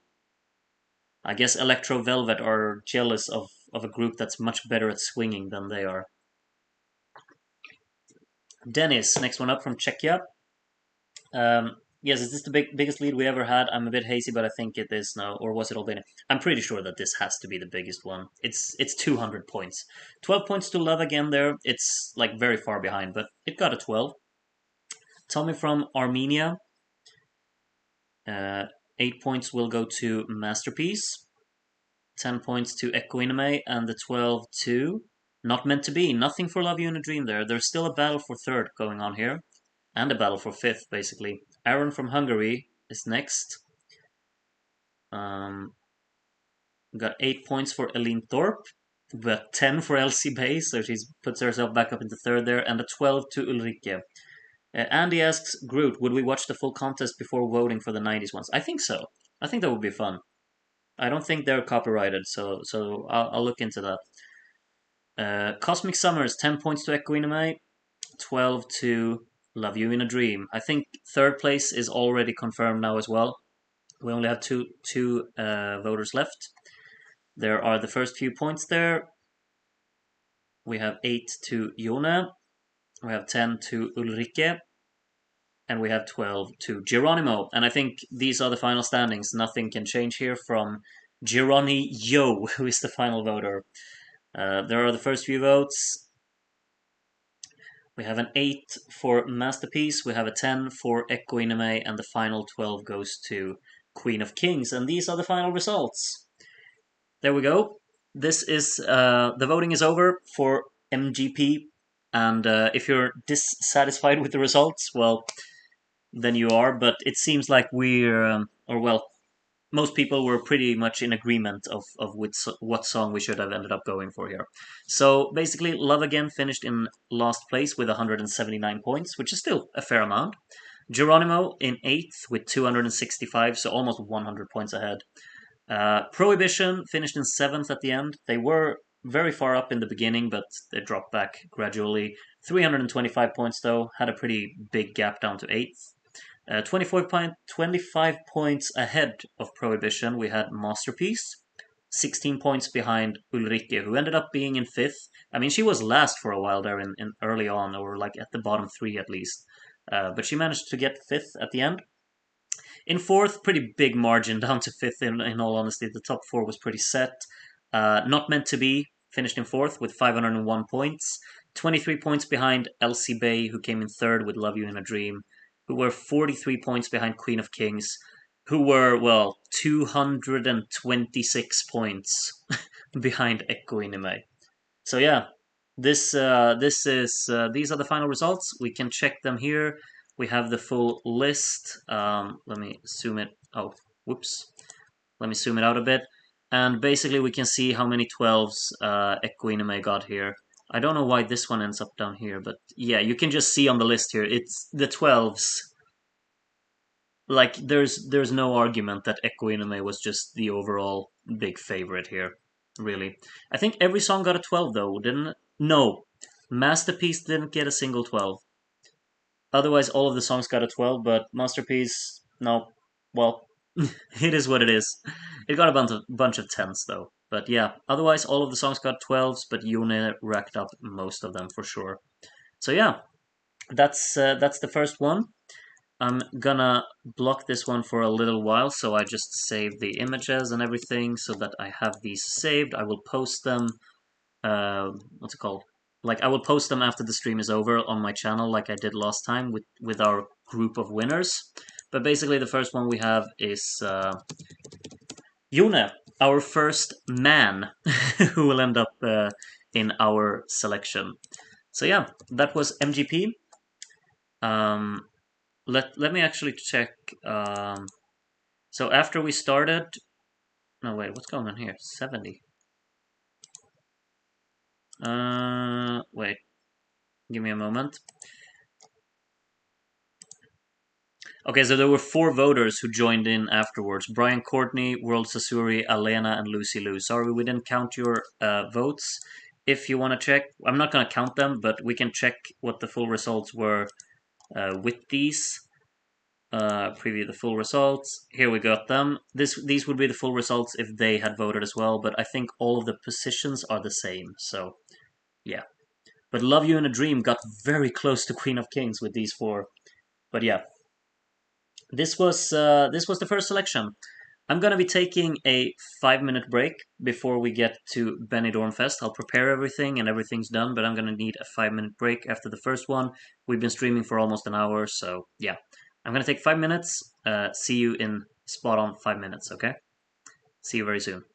I guess Electro Velvet are jealous of a group that's much better at swinging than they are. Dennis, next one up from Czechia. Yes, is this the biggest lead we ever had? I'm a bit hazy, but I think it is now. Or was it Albania? I'm pretty sure that this has to be the biggest one. It's 200 points. 12 points to Love again there. It's like very far behind, but it got a 12. Tommy from Armenia. 8 points will go to Masterpiece. 10 points to Equinime, and the 12 to Not Meant to Be. Nothing for Love You in a Dream there. There's still a battle for 3rd going on here. And a battle for 5th, basically. Aaron from Hungary is next. Got 8 points for Eline Thorpe, but 10 for Elsie Bay, so she puts herself back up into 3rd there, and a 12 to Ulrike. Andy asks, Groot, would we watch the full contest before voting for the 90s ones? I think so. I think that would be fun. I don't think they're copyrighted, so I'll look into that. Cosmic Summers, 10 points to Equinime, 12 to Love You in a Dream. I think 3rd place is already confirmed now as well. We only have two voters left. There are the first few points there. We have 8 to Jona. We have 10 to Ulrike. And we have 12 to Geronimo. And I think these are the final standings. Nothing can change here from Geroni Yo, who is the final voter. There are the first few votes. We have an 8 for Masterpiece, we have a 10 for Equinime, and the final 12 goes to Queen of Kings. And these are the final results. There we go. This is, the voting is over for MGP. And if you're dissatisfied with the results, well, then you are. But it seems like most people were pretty much in agreement of what song we should have ended up going for here. So basically, Love Again finished in last place with 179 points, which is still a fair amount. Geronimo in 8th with 265, so almost 100 points ahead. Prohibition finished in 7th at the end. They were very far up in the beginning, but they dropped back gradually. 325 points though, had a pretty big gap down to 8th. 25 points ahead of Prohibition, we had Masterpiece. 16 points behind Ulrike, who ended up being in 5th. I mean, she was last for a while there in early on, or like at the bottom 3 at least. But she managed to get 5th at the end. In 4th, pretty big margin down to 5th, in all honesty. The top 4 was pretty set. Not Meant to Be finished in 4th with 501 points. 23 points behind Elsie Bay, who came in third with Love You in a Dream, who were 43 points behind Queen of Kings, who were, well, 226 points behind Echo Inime. So yeah, these are the final results. We can check them here. We have the full list. Let me zoom it. Oh, whoops. Let me zoom it out a bit. And basically we can see how many 12s Equinime got here. I don't know why this one ends up down here, but yeah, you can just see on the list here. It's the 12s. Like, there's no argument that Equinime was just the overall big favorite here, really. I think every song got a 12 though, didn't it? No, Masterpiece didn't get a single 12. Otherwise, all of the songs got a 12, but Masterpiece, no. Well, it is what it is. It got a bunch of 10s, though. But yeah, otherwise, all of the songs got 12s, but Yune racked up most of them for sure. So yeah, that's the first one. I'm gonna block this one for a little while, so I just save the images and everything so that I have these saved. I will post them, what's it called? Like, I will post them after the stream is over on my channel, like I did last time with our group of winners. But basically, the first one we have is Yune, our first man, who will end up in our selection. So yeah, that was MGP. Let me actually check. So after we started, no wait, what's going on here? 70. Wait, give me a moment. Okay, so there were 4 voters who joined in afterwards. Brian Courtney, World Sasuri, Alena, and Lucy Lou. Sorry, we didn't count your votes. If you want to check, I'm not going to count them, but we can check what the full results were with these. Preview the full results. Here we got them. These would be the full results if they had voted as well, but I think all of the positions are the same, so yeah. But Love You in a Dream got very close to Queen of Kings with these 4. But yeah. This was the first selection. I'm gonna be taking a 5-minute break before we get to Benidorm Fest. I'll prepare everything and everything's done, but I'm gonna need a 5-minute break after the first one. We've been streaming for almost an hour, so yeah. I'm gonna take 5 minutes. See you in spot on 5 minutes, okay? See you very soon.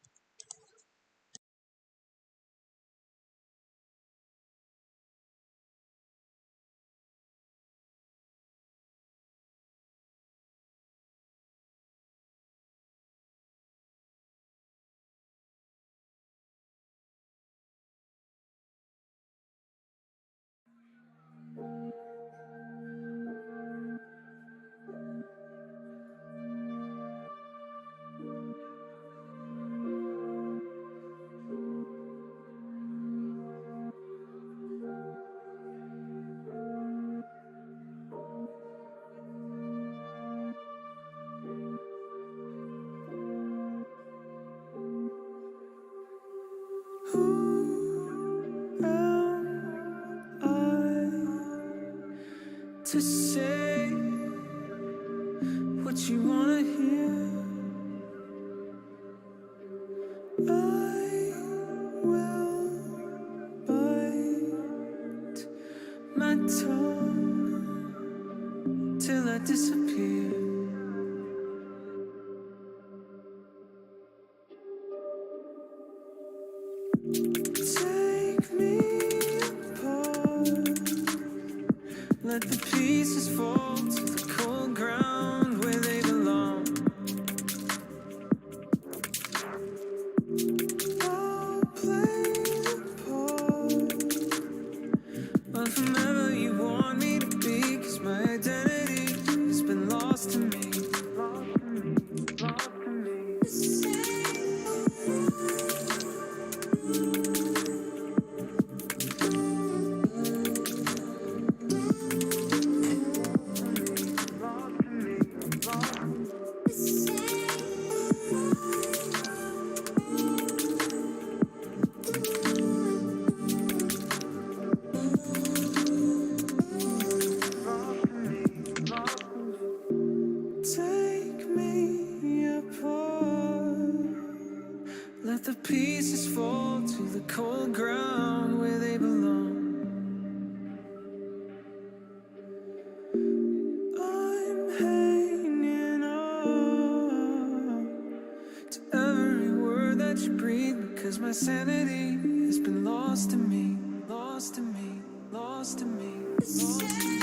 To say what you wanna hear, I will bite my tongue till I disappear. Take me apart, let the pieces fall to the cold ground where they belong. I'll play the part of whomever you want me to be, 'cause my identity has been lost to me. my sanity has been lost to me, lost to me, lost to me, lost to me.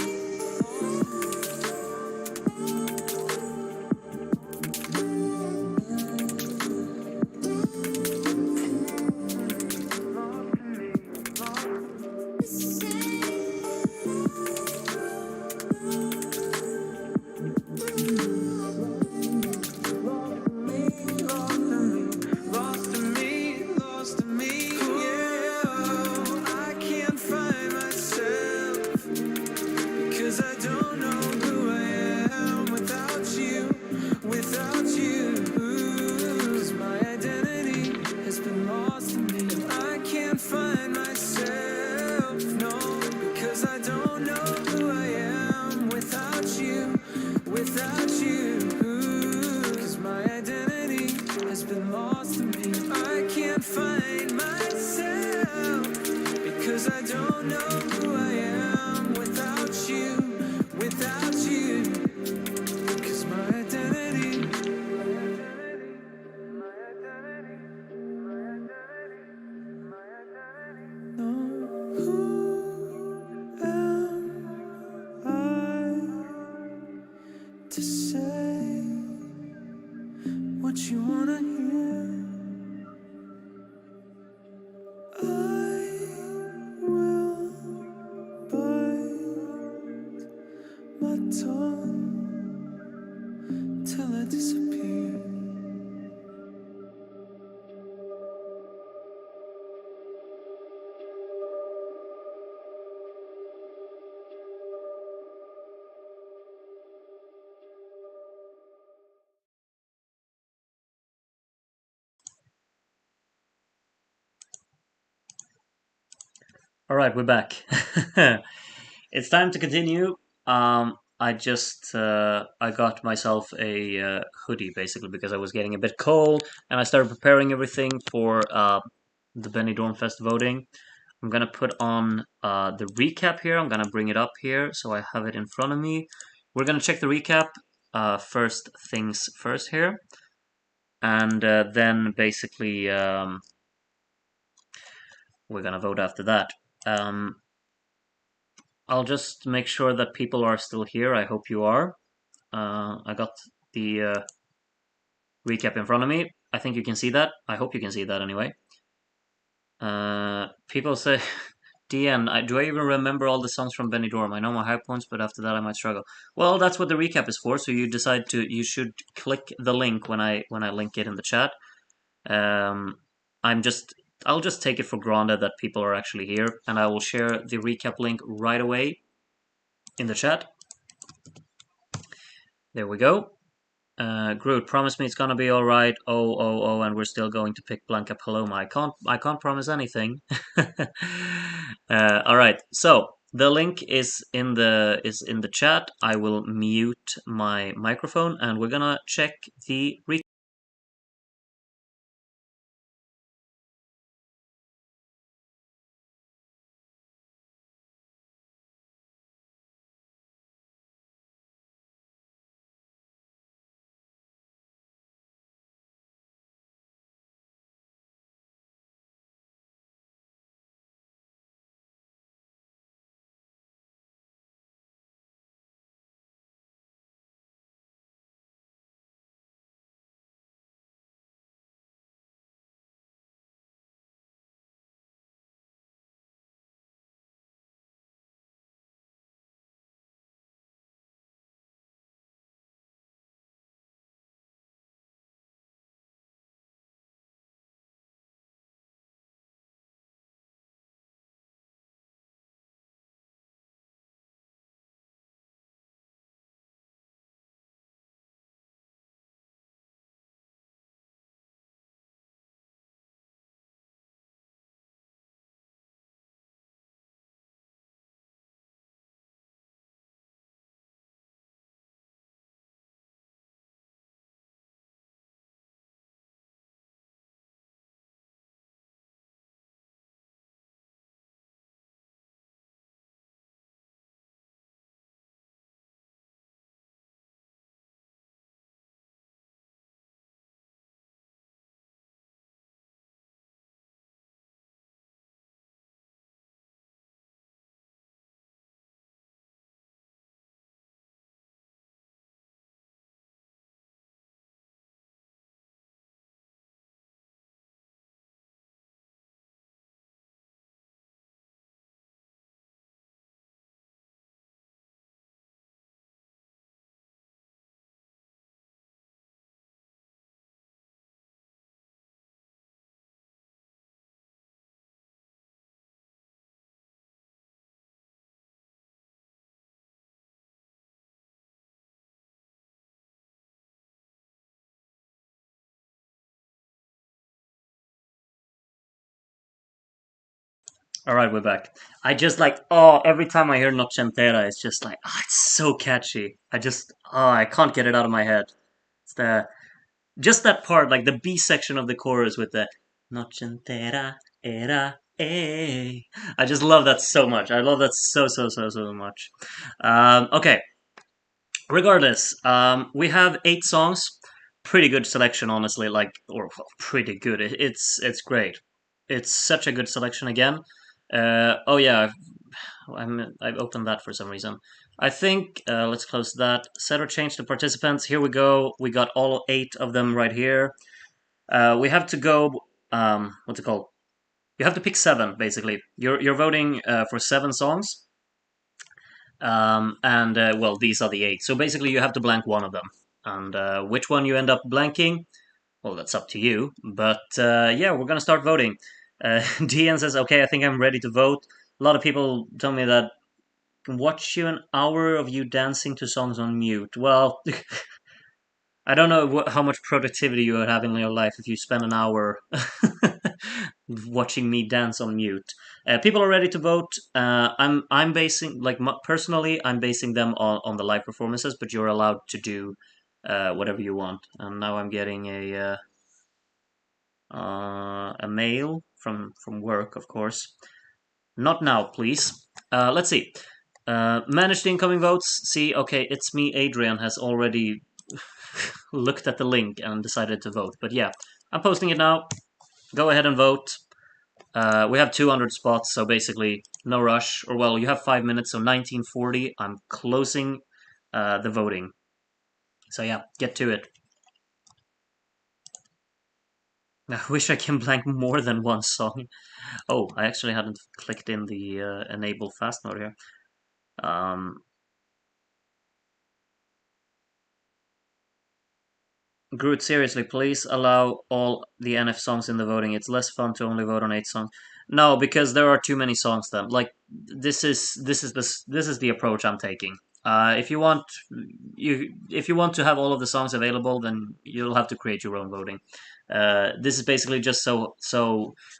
Without you, 'cause my identity has been lost to me. I can't find myself because I don't know who I am without you, without you. 'Cause my identity, no, who am I to say what you wanna hear? I will bite my tongue till I disappear. All right, we're back. It's time to continue. I got myself a hoodie basically because I was getting a bit cold, and I started preparing everything for the Benidorm Fest voting. I'm gonna put on the recap here. I'm gonna bring it up here so I have it in front of me. We're gonna check the recap first things first here, and then basically we're gonna vote after that. Um, I'll just make sure that people are still here. I hope you are. I got the recap in front of me. I think you can see that. I hope you can see that anyway. People say, DN, do I even remember all the songs from Benidorm? I know my high points, but after that I might struggle. Well, that's what the recap is for. So you should click the link when I link it in the chat. Um, I'll just take it for granted that people are actually here, and I will share the recap link right away in the chat. There we go. Groot, promise me it's gonna be all right. Oh, and we're still going to pick Blanca Paloma. I can't promise anything. All right. So the link is in the chat. I will mute my microphone, and we're gonna check the recap. All right, we're back. I just like, oh, every time I hear Nocentera, it's just like, oh, it's so catchy. I can't get it out of my head. It's the just that part, like the B section of the chorus with the Nocentera era. Eh. I just love that so much. I love that so much. Okay, regardless, we have 8 songs. Pretty good selection, honestly. Like, or well, pretty good. It's great. It's such a good selection again. Oh yeah, I've opened that for some reason. I think let's close that. Set or change the participants. Here we go. We got all 8 of them right here. We have to go. What's it called? You have to pick 7 basically. You're voting for 7 songs. And well, these are the 8. So basically, you have to blank one of them. And which one you end up blanking, well, that's up to you. But yeah, we're gonna start voting. DN says, "Okay, I think I'm ready to vote." A lot of people tell me that can watch you an hour of you dancing to songs on mute. Well, I don't know how much productivity you would have in your life if you spend an hour watching me dance on mute. People are ready to vote. I'm basing personally, I'm basing them on the live performances, but you're allowed to do whatever you want. And now I'm getting a mail from work, of course. Not now, please. Let's see. Manage the incoming votes. See, okay, it's me. Adrian has already looked at the link and decided to vote. But yeah, I'm posting it now. Go ahead and vote. We have 200 spots, so basically no rush. Or well, you have 5 minutes, so 1940. I'm closing the voting. So yeah, get to it. I wish I can blank more than one song. Oh, I actually hadn't clicked in the enable fast mode here. Groot, seriously, please allow all the NF songs in the voting. It's less fun to only vote on 8 songs. No, because there are too many songs. Then, like this is the approach I'm taking. If you want to have all of the songs available, then you'll have to create your own voting. This is basically just so.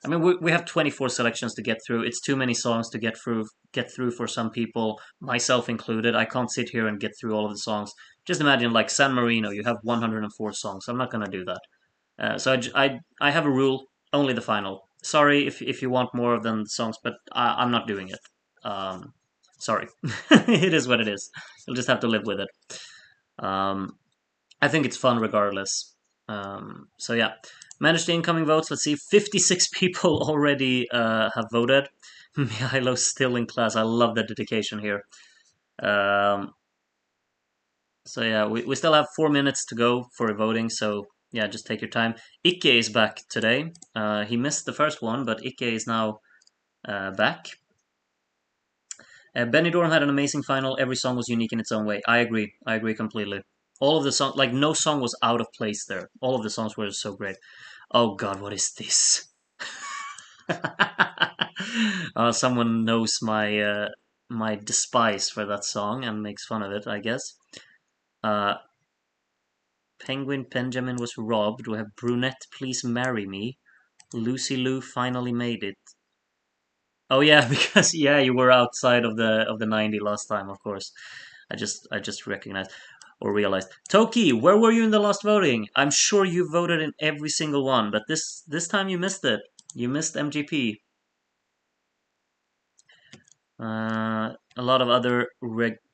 I mean, we have 24 selections to get through. It's too many songs to get through for some people, myself included. I can't sit here and get through all of the songs. Just imagine, like San Marino, you have 104 songs. I'm not gonna do that. So I have a rule: only the final. Sorry if you want more than the songs, but I'm not doing it. Sorry, it is what it is. You'll just have to live with it. Um, I think it's fun regardless. So yeah, manage the incoming votes. Let's see, 56 people already have voted. Milo's still in class. I love the dedication here. Um, so yeah, we still have 4 minutes to go for voting. So yeah, just take your time. Ike is back today. He missed the first one, but Ike is now back. Benidorm had an amazing final. Every song was unique in its own way. I agree. I agree completely. All of the songs, like no song was out of place there. All of the songs were so great. Oh God, what is this? Someone knows my despise for that song and makes fun of it, I guess. Uh, Penguin Benjamin was robbed. We have Brunette, Please Marry Me. Lucy Lou finally made it. Oh yeah, because yeah, you were outside of the 90 last time, of course. I just recognized or realized. Toki, where were you in the last voting? I'm sure you voted in every single one, but this time you missed it. You missed MGP. A lot of other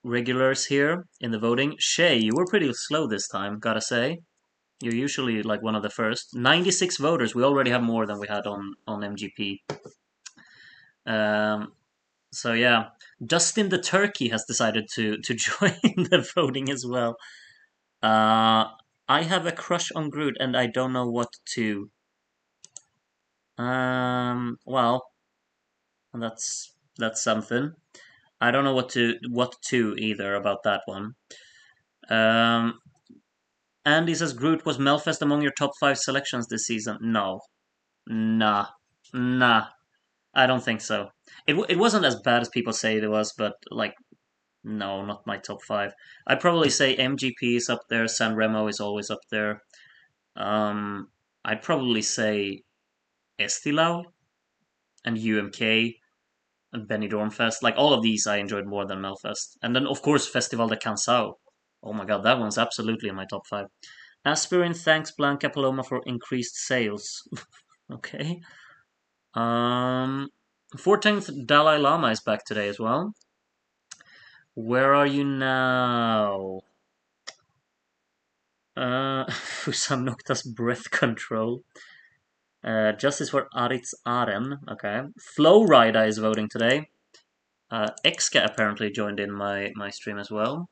regulars here in the voting. Shay, you were pretty slow this time, gotta say. You're usually like one of the first. 96 voters. We already have more than we had on MGP. So yeah, Dustin the Turkey has decided to join the voting as well. I have a crush on Groot and I don't know what to. Well, that's something. I don't know what to either about that one. Um, Andy says Groot was Melfest among your top 5 selections this season. No, nah, nah. I don't think so. It wasn't as bad as people say it was, but like no, not my top 5. I'd probably say MGP is up there. San Remo is always up there. I'd probably say Estilau and UMK. and Benidorm Fest. Like all of these I enjoyed more than Melfest. And then of course Festival de Cansao. Oh my god, that one's absolutely in my top 5. Aspirin thanks Blanca Paloma for increased sales. Okay. 14th Dalai Lama is back today as well. Where are you now? Fusam Nocta's breath control. Justice for Aritz Aren. Okay. Flowrider is voting today. Exka apparently joined in my stream as well.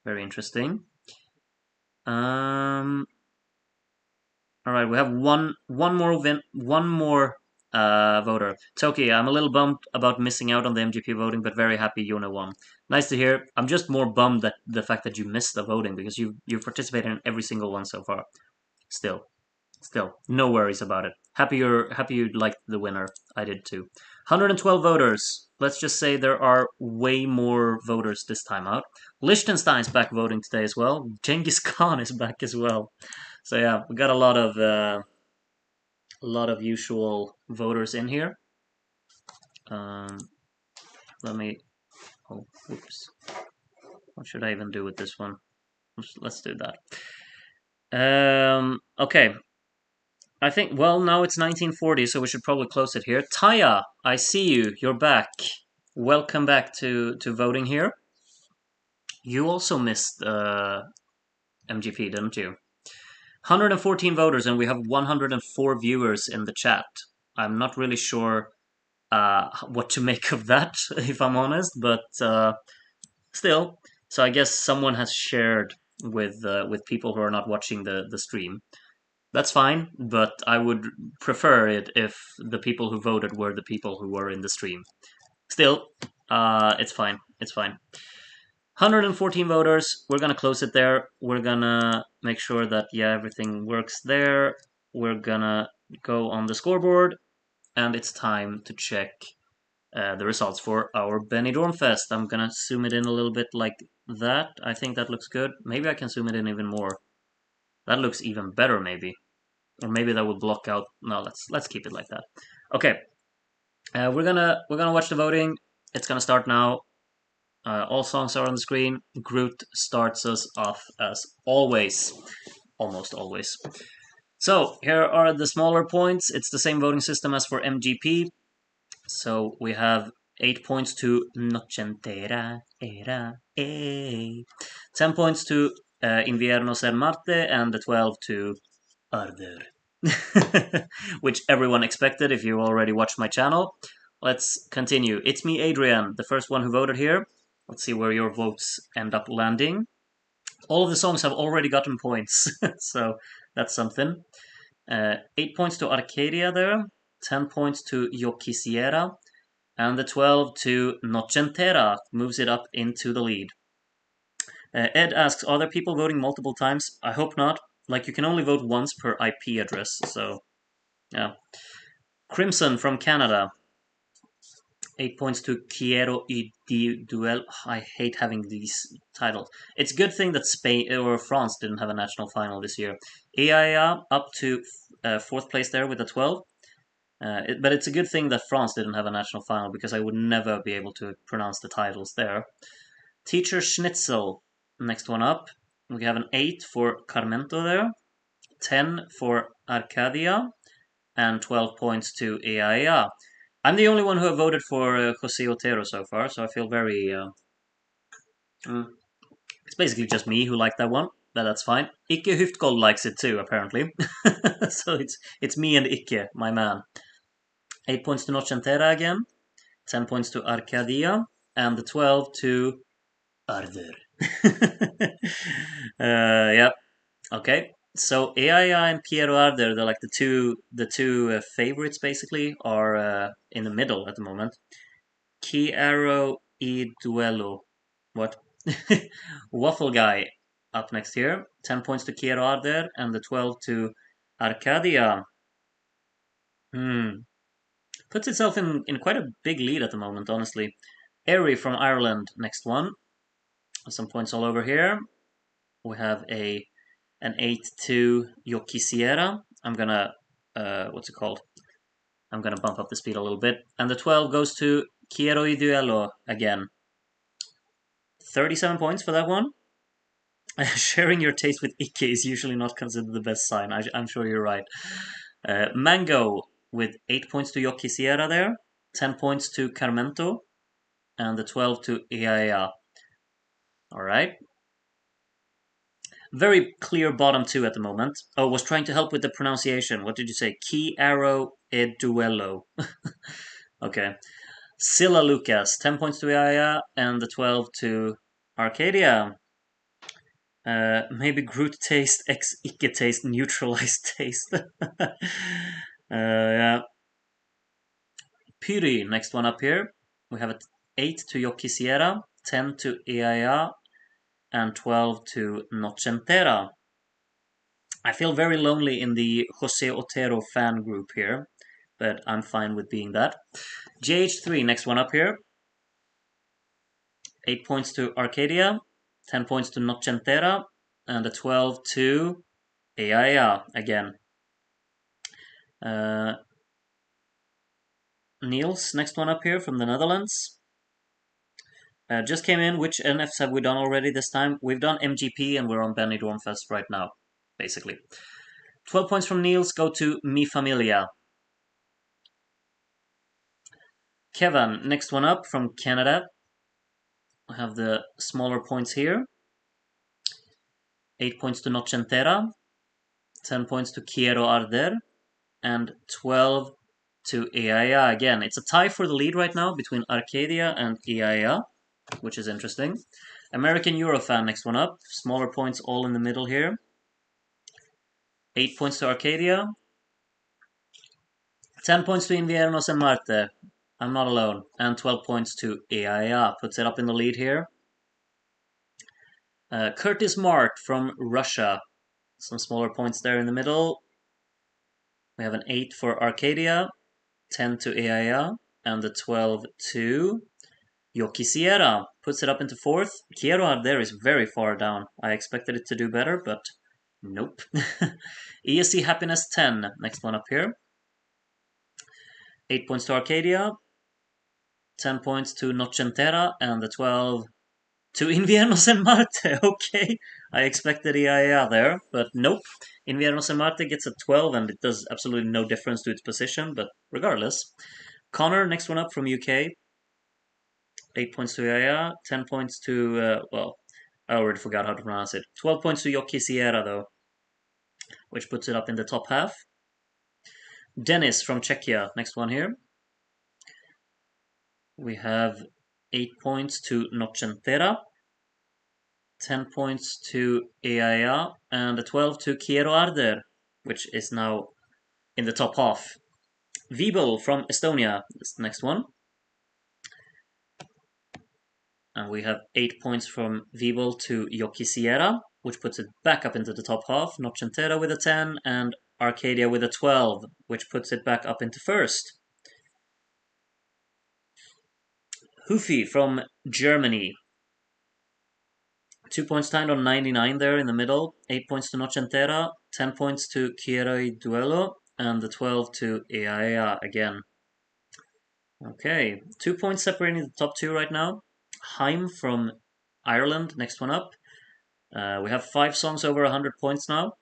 Very interesting. All right, we have one more voter. Toki, I'm a little bummed about missing out on the MGP voting, but very happy Yuna won. Nice to hear. I'm just more bummed at the fact that you missed the voting because you've participated in every single one so far. Still, no worries about it. Happy you liked the winner. I did too. 112 voters. Let's just say there are way more voters this time out. Liechtenstein's back voting today as well. Genghis Khan is back as well. So yeah, we got a lot of usual voters in here. Let me. Oh, oops. What should I even do with this one? Let's do that. Okay. I think, well, now it's 1940, so we should probably close it here. Taya, I see you. You're back. Welcome back to voting here. You also missed MGP, didn't you? 114 voters, and we have 104 viewers in the chat. I'm not really sure what to make of that, if I'm honest, but still. So I guess someone has shared with people who are not watching the stream. That's fine, but I would prefer it if the people who voted were the people who were in the stream. Still, it's fine. It's fine. 114 voters. We're gonna close it there. We're gonna make sure that everything works there. We're gonna go on the scoreboard, and it's time to check the results for our Benidorm Fest. I'm gonna zoom it in a little bit like that. I think that looks good. Maybe I can zoom it in even more. That looks even better, maybe. Or maybe that would block out. No, let's keep it like that. Okay, we're gonna watch the voting. It's gonna start now. All songs are on the screen. Groot starts us off as always, almost always. So here are the smaller points. It's the same voting system as for MGP. So we have 8 points to Nochentera Era 10 points to Invierno Ser Marte, and the 12 to Arder. Which everyone expected if you already watched my channel. Let's continue. It's me, Adrian, the first one who voted here. Let's see where your votes end up landing. All of the songs have already gotten points, so that's something. 8 points to Arcadia there, 10 points to Yo Quisiera, and the 12 to Nochentera moves it up into the lead. Ed asks, are there people voting multiple times? I hope not. Like, you can only vote once per IP address, so yeah. Crimson from Canada. 8 points to Quiero y Duel. I hate having these titles. It's a good thing that Spain or France didn't have a national final this year. EIA up to 4th place there with a 12. But it's a good thing that France didn't have a national final because I would never be able to pronounce the titles there. Teacher Schnitzel, next one up. We have an 8 for Carmento there, 10 for Arcadia, and 12 points to EIA. I'm the only one who have voted for Jose Otero so far, so I feel very... It's basically just me who liked that one, but that's fine. Ike Hyftgold likes it too, apparently. So it's me and Ike, my man. 8 points to Nochentera again, 10 points to Arcadia, and the 12 to Arder. Yep. Okay. So EIA and Piero Arder, they're like the two favorites basically, are in the middle at the moment. Quiero y Duelo. What? Waffle Guy up next here. 10 points to Quiero Arder and the 12 to Arcadia. Puts itself in quite a big lead at the moment, honestly. Airy from Ireland, next one. Some points all over here. We have an 8 to Yo Quisiera. I'm gonna, what's it called? I'm gonna bump up the speed a little bit. And the 12 goes to Quiero y Duelo again. 37 points for that one. Sharing your taste with Ike is usually not considered the best sign. I'm sure you're right. Mango with 8 points to Yoki Sierra there. 10 points to Carmento. And the 12 to Iaia. Alright. Very clear bottom two at the moment. Oh, was trying to help with the pronunciation. What did you say? Chi Arrow e Duello. Okay. Silla Lucas, 10 points to Iaia, and the 12 to Arcadia. Maybe Groot taste, X Ike taste, neutralized taste. Yeah. Piri, next one up here. We have 8 to Yoki Sierra, 10 to Iaia, and 12 to Nocentera. I feel very lonely in the Jose Otero fan group here, but I'm fine with being that. JH3, next one up here. 8 points to Arcadia, 10 points to Nocentera, and a 12 to Iaia again. Niels, next one up here from the Netherlands. Just came in. Which NFs have we done already this time? We've done MGP and we're on Benidorm Fest right now, basically. 12 points from Niels go to Mi Familia. Kevin, next one up from Canada. I have the smaller points here. 8 points to Nocentera, 10 points to Quiero Arder, and 12 to Iaia again. It's a tie for the lead right now between Arcadia and Iaia, which is interesting. American Eurofan, next one up. Smaller points all in the middle here. 8 points to Arcadia, 10 points to Inviernos en Marte. I'm not alone. And 12 points to Iaia. Puts it up in the lead here. Curtis Mart from Russia. Some smaller points there in the middle. We have an 8 for Arcadia, 10 to Iaia, and the 12 to Yoki Sierra. Puts it up into 4th. Quiero Arder is very far down. I expected it to do better, but nope. ESC Happiness 10, next one up here. 8 points to Arcadia, 10 points to Nocentera, and the 12 to Inviernos en Marte. Okay, I expected Iaia there, but nope. Inviernos en Marte gets a 12, and it does absolutely no difference to its position, but regardless. Connor, next one up from UK. 8 points to Iaia, 10 points to, well, I already forgot how to pronounce it. 12 points to Yoki Sierra, though, which puts it up in the top half. Dennis from Czechia, next one here. We have 8 points to Nocentera, 10 points to Iaia, and a 12 to Quiero Arder, which is now in the top half. Vibel from Estonia is the next one. And we have 8 points from Vibel to Yoki Sierra, which puts it back up into the top half. Nocentera with a 10, and Arcadia with a 12, which puts it back up into first. Hufi from Germany. 2 points timed on 99 there in the middle. 8 points to Nocentera, 10 points to Quiero y Duelo, and the 12 to Iaia again. Okay, 2 points separating the top two right now. Haim from Ireland, next one up. We have 5 songs over 100 points now.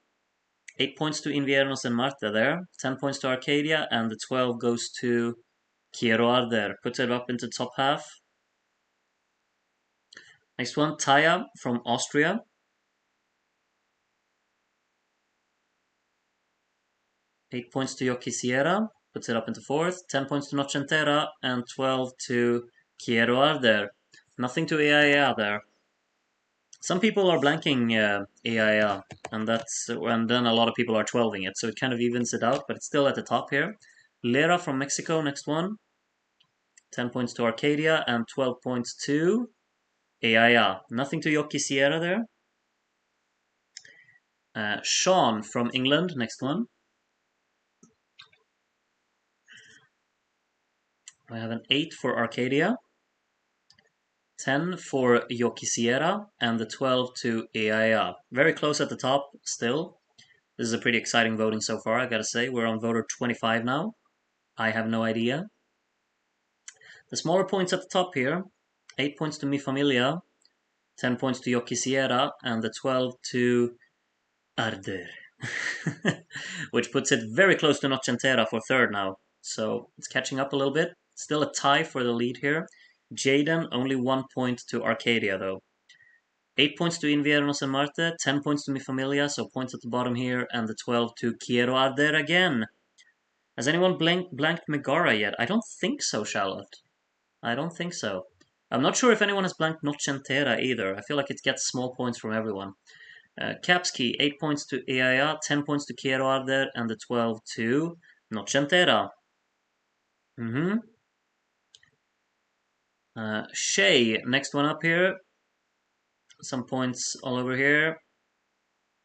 8 points to Inviernos en Marte there. 10 points to Arcadia, and the 12 goes to Quiero Arder. Puts it up into top half. Next one, Taya from Austria. 8 points to Yoki Sierra. Puts it up into 4th. 10 points to Nocentera, and 12 to Quiero Arder. Nothing to Iaia there. Some people are blanking Iaia, and then a lot of people are 12ing it, so it kind of evens it out, but it's still at the top here. Lera from Mexico, next one. 10 points to Arcadia, and 12 points to Iaia. Nothing to Yoki Sierra there. Sean from England, next one. We have an 8 for Arcadia, 10 for Yoki Sierra, and the 12 to Iaia. Very close at the top still. This is a pretty exciting voting so far, I gotta say. We're on voter 25 now. I have no idea. The smaller points at the top here, 8 points to Mi Familia, 10 points to Yoquisiera, and the 12 to Arder. Which puts it very close to Nocentera for third now. So it's catching up a little bit. Still a tie for the lead here. Jaden, only 1 point to Arcadia though. 8 points to Inviernos and Marte, 10 points to Mi Familia, so points at the bottom here, and the 12 to Quiero Arder again. Has anyone blanked Megara yet? I don't think so, Charlotte. I don't think so. I'm not sure if anyone has blanked Nocentera either. I feel like it gets small points from everyone. Kapski, 8 points to Eaya, 10 points to Quiero Arder, and the 12 to Nocentera. Shay, next one up here. Some points all over here.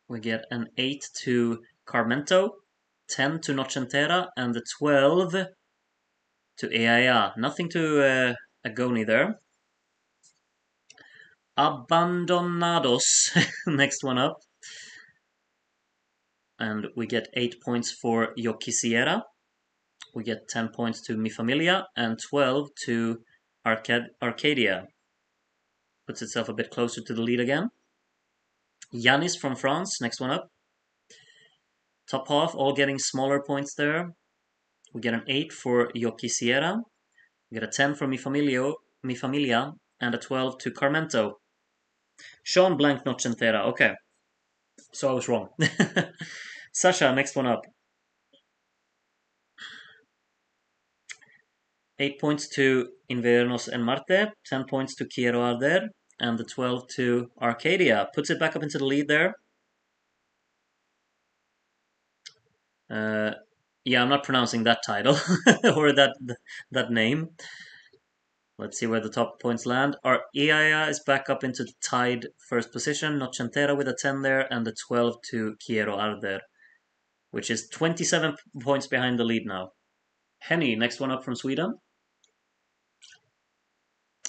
We get an 8 to Carmento, 10 to Nocentera, and the 12 to Eaya. Nothing to Agoni there. Abandonados, next one up. And we get 8 points for Yoquisiera. We get 10 points to Mi Familia and 12 to Arcadia. Puts itself a bit closer to the lead again. Yanis from France, next one up. Top half, all getting smaller points there. We get an 8 for Yoquisiera. We get a 10 for Mi Familia, and a 12 to Carmento. Sean blank Nocentera. Okay. So I was wrong. Sasha, next one up. 8 points to Inviernos and Marte, 10 points to Quiero Arder, and the 12 to Arcadia. Puts it back up into the lead there. Yeah, I'm not pronouncing that title or that name. Let's see where the top points land. Our Eaya is back up into the tied first position. Nocentera with a 10 there, and the 12 to Quiero Arder, which is 27 points behind the lead now. Henny, next one up from Sweden.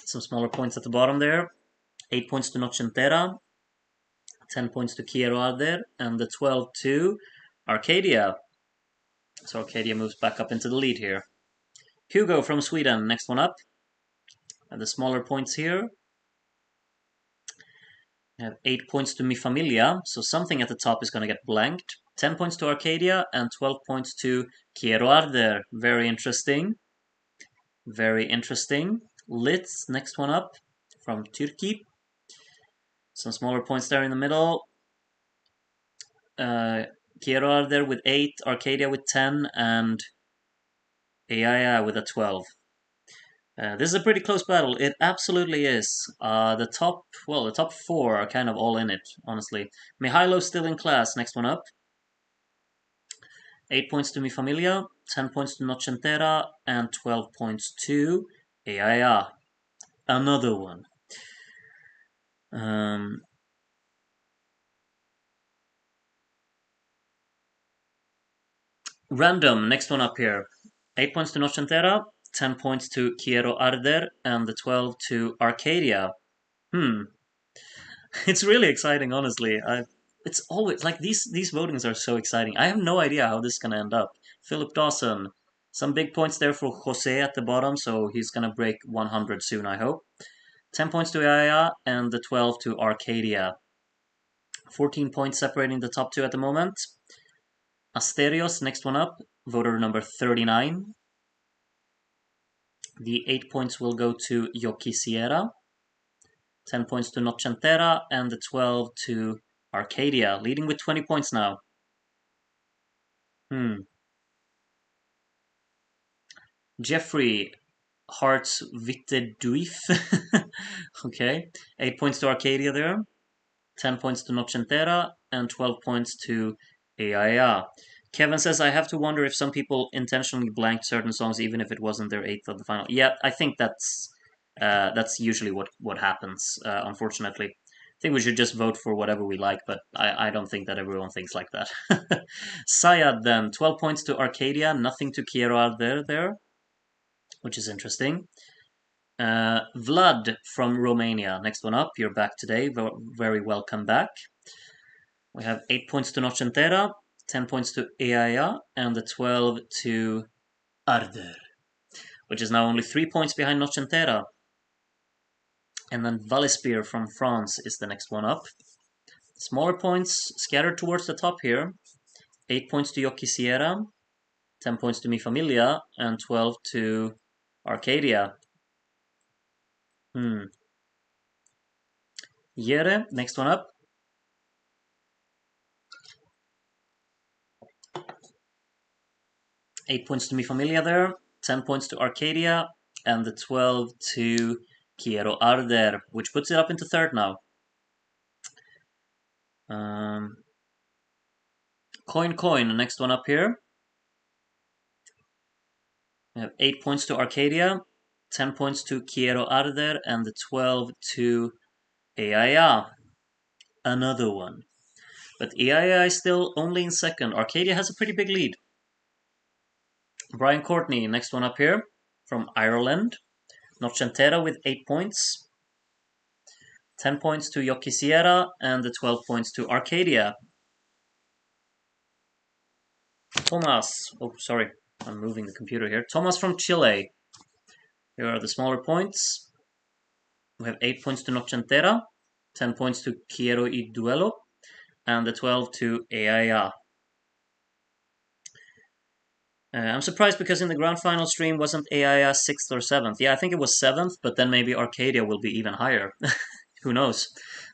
Some smaller points at the bottom there. 8 points to Nocentera, 10 points to Quiero Arder, and the 12 to Arcadia. So Arcadia moves back up into the lead here. Hugo from Sweden, next one up. And the smaller points here. We have 8 points to Mi Familia, so something at the top is going to get blanked. 10 points to Arcadia and 12 points to Quiero Arder. Very interesting. Very interesting. Litz, next one up from Turkey. Some smaller points there in the middle. Quiero Arder with 8, Arcadia with 10, and Eaya with a 12. This is a pretty close battle. It absolutely is. The top 4 are kind of all in it, honestly. Mihailo's still in class. Next one up. 8 points to Mi Familia, 10 points to Nocentera, and 12 points to Eaya. Another one. Random, next one up here. 8 points to Nocentera, 10 points to Quiero Arder, and the 12 to Arcadia. It's really exciting, honestly. It's always like these votings are so exciting. I have no idea how this is gonna end up. Philip Dawson, some big points there for Jose at the bottom, so he's gonna break 100 soon, I hope. 10 points to Eaya and the 12 to Arcadia. 14 points separating the top 2 at the moment. Asterios, next one up, voter number 39. The 8 points will go to Yoquisiera, 10 points to Nocentera, and the 12 to Arcadia, leading with 20 points now. Jeffrey, Hearts Witte Duif. Okay, 8 points to Arcadia there, 10 points to Nocentera, and 12 points to Eaya. Kevin says, I have to wonder if some people intentionally blanked certain songs even if it wasn't their 8th of the final. Yeah, I think that's usually what happens, unfortunately. I think we should just vote for whatever we like, but I don't think that everyone thinks like that. Sayad then, 12 points to Arcadia, nothing to Quiero Arder there, which is interesting. Vlad from Romania, next one up. You're back today. Very welcome back. We have 8 points to Nocentera, 10 points to Eaya, and the 12 to Arder. which is now only 3 points behind Nocentera. And then Valespir from France is the next one up. Smaller points scattered towards the top here. 8 points to Yoki Sierra, 10 points to Mi Familia, and 12 to Arcadia. Jere, next one up. 8 points to Mi Familia there, 10 points to Arcadia, and the 12 to Quiero Arder, which puts it up into third now. Coin, next one up here. We have 8 points to Arcadia, 10 points to Quiero Arder, and the 12 to Eaya. Another one. But Eaya is still only in second. Arcadia has a pretty big lead. Brian Courtney, next one up here, from Ireland. Nocentera with 8 points. 10 points to Yoki Sierra, and the 12 points to Arcadia. Thomas, oh sorry, I'm moving the computer here. Thomas from Chile. Here are the smaller points. We have 8 points to Nocentera, 10 points to Quiero y Duelo, and the 12 to Eaya. I'm surprised because in the grand final stream wasn't Eaya 6th or 7th. Yeah, I think it was 7th, but then maybe Arcadia will be even higher. Who knows?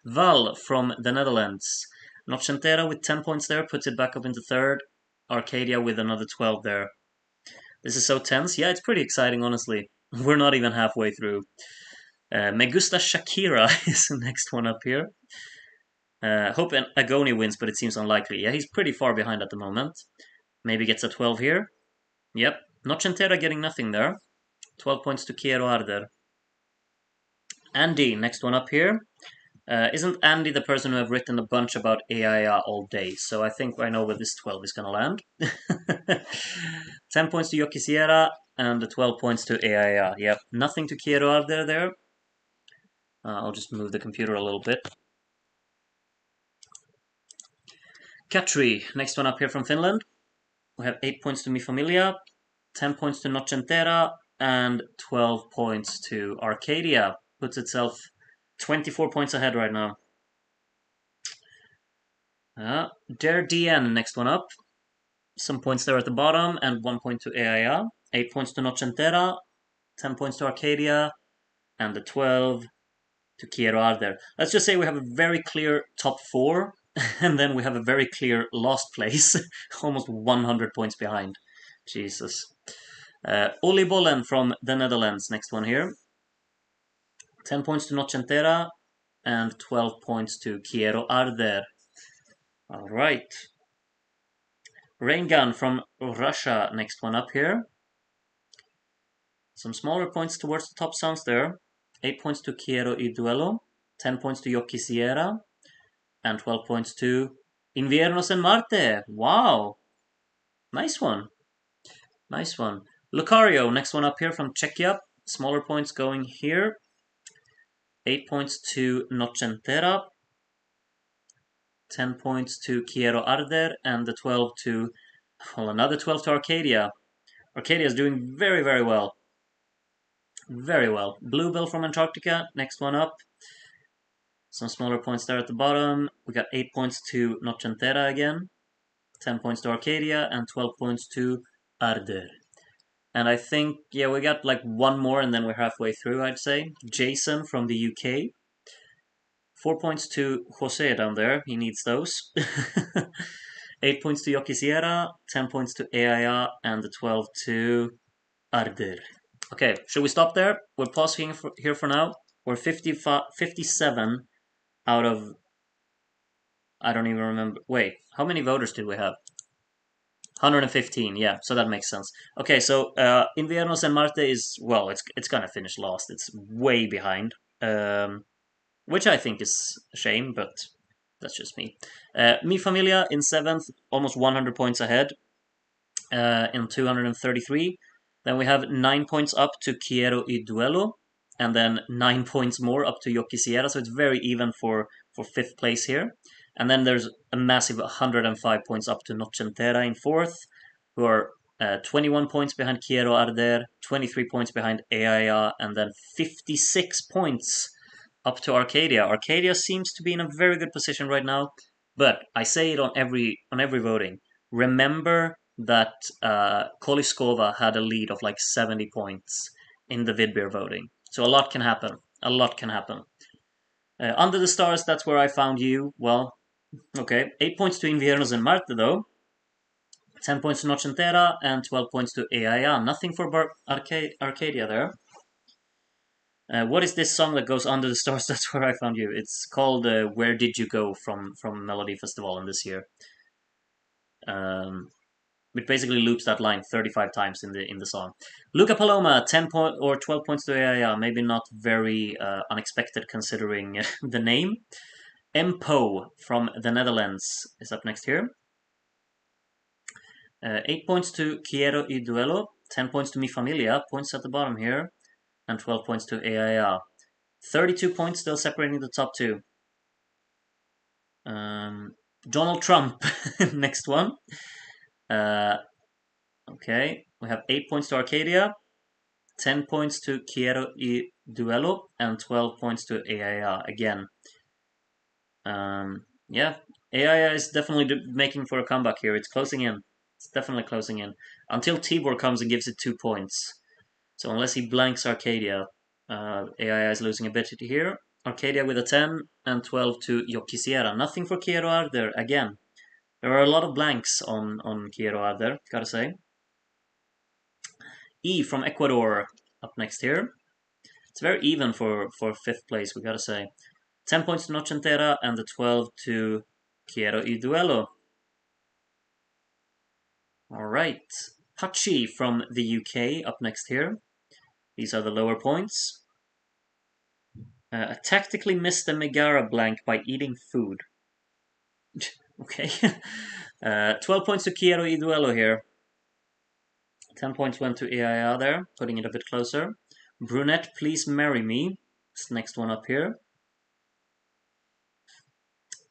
Val from the Netherlands. Nocentera with 10 points there puts it back up into third. Arcadia with another 12 there. This is so tense. Yeah, it's pretty exciting, honestly. We're not even halfway through. Me Gusta Shakira is the next one up here. Hope Agoni wins, but it seems unlikely. Yeah, he's pretty far behind at the moment. Maybe gets a 12 here. Yep, Nocentera getting nothing there. 12 points to Quiero Arder. Andy, next one up here. Isn't Andy the person who have written a bunch about Eaya all day? So I think I know where this 12 is going to land. 10 points to Yoki Sierra and 12 points to Eaya. Yep, nothing to Quiero Arder there. I'll just move the computer a little bit. Katri, next one up here from Finland. We have 8 points to Mi Familia, 10 points to Nocentera, and 12 points to Arcadia. Puts itself 24 points ahead right now. Der DN, next one up. Some points there at the bottom, and 1 point to Eaya. 8 points to Nocentera, 10 points to Arcadia, and the 12 to Quiero Arder. Let's just say we have a very clear top 4, and then we have a very clear last place, almost 100 points behind. Jesus. Oli Bollen from the Netherlands, next one here. 10 points to Nocentera, and 12 points to Quiero Arder. Alright. Rain Gun from Russia, next one up here. Some smaller points towards the top sounds there. 8 points to Quiero y Duelo, 10 points to Yoki Sierra, and 12 points to Inviernos en Marte. Wow! Nice one. Nice one. Lucario, next one up here from Czechia. Smaller points going here. 8 points to Nocentera, 10 points to Quiero Arder, and the 12 to, well, another 12 to Arcadia. Arcadia is doing very, very well. Very well. Bluebell from Antarctica, next one up. Some smaller points there at the bottom. We got 8 points to Nocentera again, 10 points to Arcadia, and 12 points to Arder. And I think, yeah, we got like one more and then we're halfway through, I'd say. Jason from the UK. 4 points to Jose down there. He needs those. 8 points to Yoki Sierra, 10 points to Eaya, and the 12 to Arder. Okay, should we stop there? We're pausing here for now. We're 57 out of... I don't even remember. Wait, how many voters did we have? 115, yeah, so that makes sense. Okay, so Inviernos en Marte is, well, it's gonna finish last. It's way behind, which I think is a shame, but that's just me. Mi Familia in 7th, almost 100 points ahead, in 233. Then we have 9 points up to Quiero y Duelo, and then 9 points more up to Yoki Sierra, so it's very even for 5th place here. And then there's a massive 105 points up to Nocentera in 4th, who are 21 points behind Quiero Arder, 23 points behind Eaya, and then 56 points up to Arcadia. Arcadia seems to be in a very good position right now, but I say it on every voting. Remember that Koliskova had a lead of like 70 points in the Vidbeer voting. So a lot can happen. A lot can happen. Under the Stars, that's where I found you. Well, okay. 8 points to Inviernos en Marte, though. 10 points to Nocentera and 12 points to Eaya. Nothing for Arcadia there. What is this song that goes under the stars? That's where I found you. It's called "Where Did You Go" from Melody Festival in this year. It basically loops that line 35 times in the song. Luca Paloma, 10 point or 12 points to Eaya. Maybe not very unexpected considering the name. Mpo from the Netherlands is up next here. 8 points to Quiero y Duelo, 10 points to Mi Familia, points at the bottom here, and 12 points to Eaya. 32 points still separating the top two. Donald Trump, next one. Okay, we have 8 points to Arcadia, 10 points to Quiero y Duelo, and 12 points to Eaya again. Yeah, Eaya is definitely making for a comeback here. It's closing in. It's definitely closing in. Until Tibor comes and gives it 2 points. So unless he blanks Arcadia, Eaya is losing a bit here. Arcadia with a 10 and 12 to Yo Quisiera. Nothing for Quiero Arder again. There are a lot of blanks on Quiero Arder, gotta say. E from Ecuador up next here. It's very even for 5th place, we gotta say. 10 points to Nocentera and the 12 to Quiero y Duelo. Alright. Pachi from the UK up next here. These are the lower points. Tactically missed the Megara blank by eating food. Okay. 12 points to Quiero y Duelo here. 10 points went to Eaya there, putting it a bit closer. Brunette, Please Marry Me. It's the next one up here.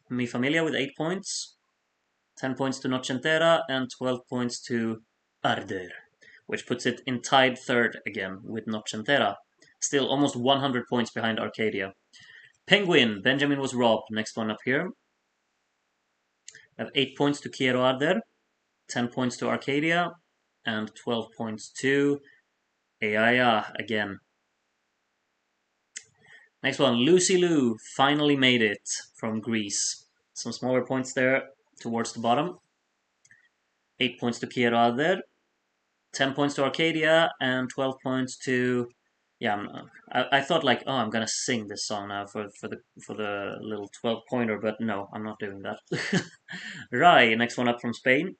Mi Familia with 8 points. 10 points to Nocentera and 12 points to Arder, which puts it in tied 3rd again with Nocentera. Still almost 100 points behind Arcadia. Penguin, Benjamin was robbed. Next one up here. I have 8 points to Quiero Arder, 10 points to Arcadia, and 12 points to Eaya again. Next one, Lucy Lou finally made it from Greece. Some smaller points there towards the bottom. 8 points to Quiero Arder, 10 points to Arcadia, and 12 points to... Yeah, I thought like, oh, I'm gonna sing this song now for the little 12-pointer, but no, I'm not doing that. Rai, next one up from Spain.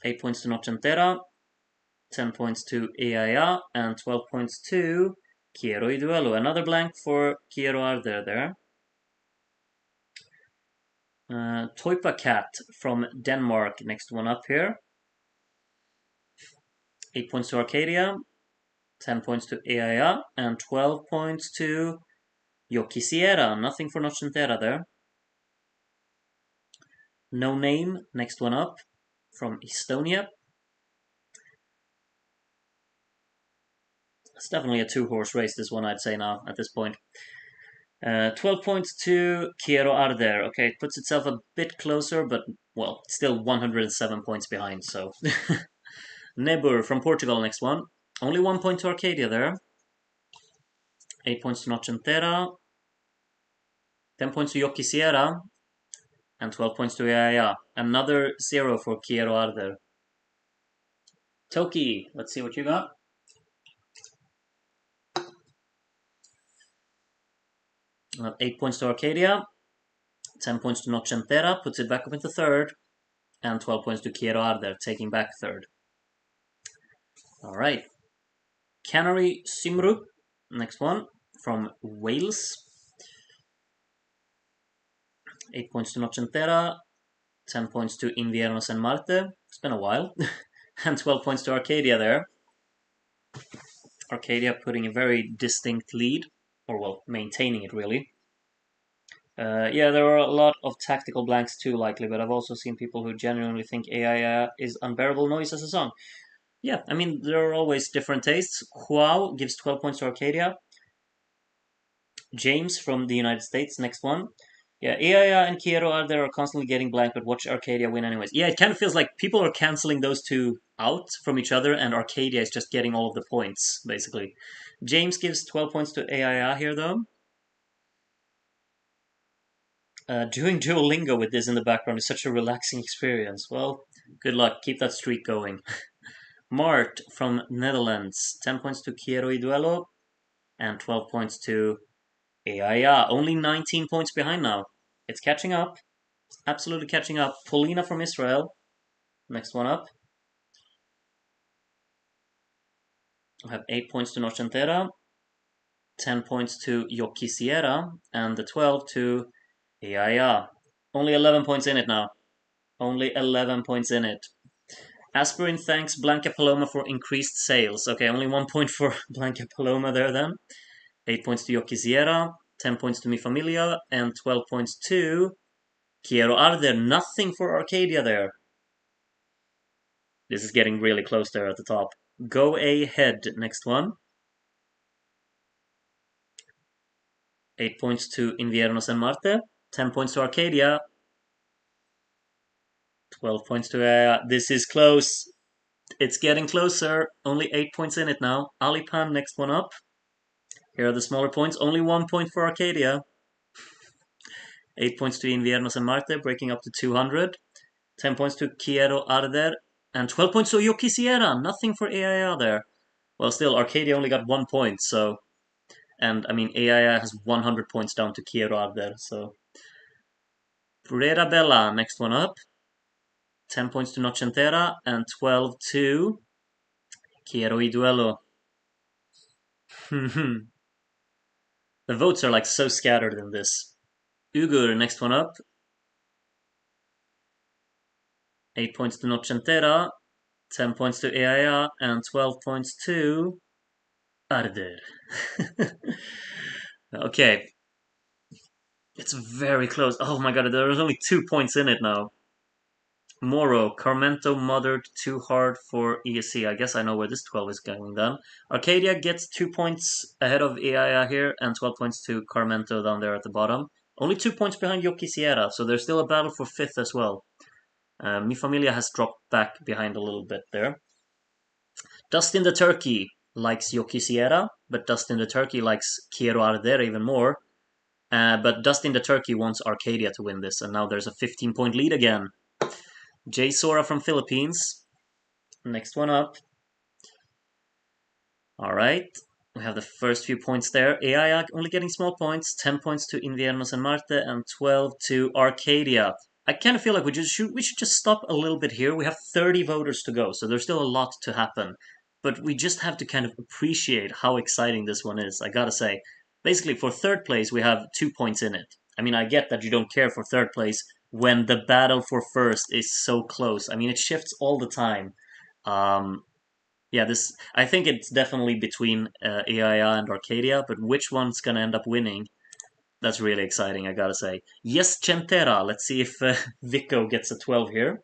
8 points to Nocentera, 10 points to Eaya, and 12 points to Quiero y Duelo. Another blank for Quiero Arder there. Toipa Cat from Denmark, next one up here. 8 points to Arcadia, 10 points to Eaya, and 12 points to Yo Quisiera. Nothing for Nocentera there. No Name, next one up, from Estonia. It's definitely a 2-horse race, this one, I'd say now, at this point. 12 points to Quiero Arder. Okay, it puts itself a bit closer, but, well, still 107 points behind, so... Nebur from Portugal, next one. Only 1 point to Arcadia there. 8 points to Nocentera. 10 points to Yo Quisiera. And 12 points to Eaya. Another 0 for Quiero Arder. Toki, let's see what you got. I have 8 points to Arcadia. 10 points to Nocentera, puts it back up into 3rd. And 12 points to Quiero Arder, taking back 3rd. Alright. Canary Simru, next one, from Wales. 8 points to Nocentera, 10 points to Inviernos en Marte. It's been a while. And 12 points to Arcadia there. Arcadia putting a very distinct lead, or well, maintaining it really. Yeah, there are a lot of tactical blanks too, likely, but I've also seen people who genuinely think AI is unbearable noise as a song. Yeah, I mean, there are always different tastes. Huao gives 12 points to Arcadia. James from the United States, next one. Yeah, Aya and Kiero are there are constantly getting blank, but watch Arcadia win anyways. Yeah, it kind of feels like people are canceling those two out from each other, and Arcadia is just getting all of the points, basically. James gives 12 points to Aya here, though. Doing Duolingo with this in the background is such a relaxing experience. Well, good luck. Keep that streak going. Mart from Netherlands, 10 points to Quiero y Duelo, and 12 points to Aya. Only 19 points behind now. It's catching up. It's absolutely catching up. Polina from Israel, next one up. I have 8 points to Noche Entera, 10 points to Yo Quisiera, and the 12 to Aya. Only 11 points in it now. Only 11 points in it. Aspirin thanks Blanca Paloma for increased sales. Okay, only 1 point for Blanca Paloma there then. 8 points to Yo Quisiera, 10 points to Mi Familia, and 12 points to Quiero Arder. Nothing for Arcadia there. This is getting really close there at the top. Go ahead, next one. 8 points to Inviernos en Marte, 10 points to Arcadia, 12 points to this is close. It's getting closer. Only 8 points in it now. Alipan, next one up. Here are the smaller points. Only 1 point for Arcadia. 8 points to Inviernos en Marte, breaking up to 200. 10 points to Quiero Arder, and 12 points to Yo Quisiera. Nothing for AIA there. Well, still, Arcadia only got 1 point, so... And, I mean, AIA has 100 points down to Quiero Arder, so... Purera Bella, next one up. 10 points to Noche Entera, and 12 to Quiero y Duelo. The votes are like so scattered in this. Ugur, next one up. 8 points to Noche Entera, 10 points to Aya, and 12 points to Arder. Okay. It's very close. Oh my god, there's only 2 points in it now. Moro, Carmento mothered too hard for ESC. I guess I know where this 12 is going then. Arcadia gets 2 points ahead of Aya here, and 12 points to Carmento down there at the bottom. Only 2 points behind Yo Quisiera, so there's still a battle for 5th as well. Mi Familia has dropped back behind a little bit there. Dustin the Turkey likes Yo Quisiera, but Dustin the Turkey likes Quiero Arder even more. But Dustin the Turkey wants Arcadia to win this, and now there's a 15-point lead again. Jay Sora from Philippines. Next one up. Alright, we have the first few points there. AI only getting small points, 10 points to Inviernos en Marte, and 12 to Arcadia. I kind of feel like we should just stop a little bit here. We have 30 voters to go, so there's still a lot to happen. But we just have to kind of appreciate how exciting this one is, I gotta say. Basically, for third place, we have 2 points in it. I mean, I get that you don't care for third place when the battle for first is so close. I mean, it shifts all the time. Yeah, I think it's definitely between AIA and Arcadia, but which one's gonna end up winning? That's really exciting, I gotta say. Yes, Centera. Let's see if Vico gets a 12 here.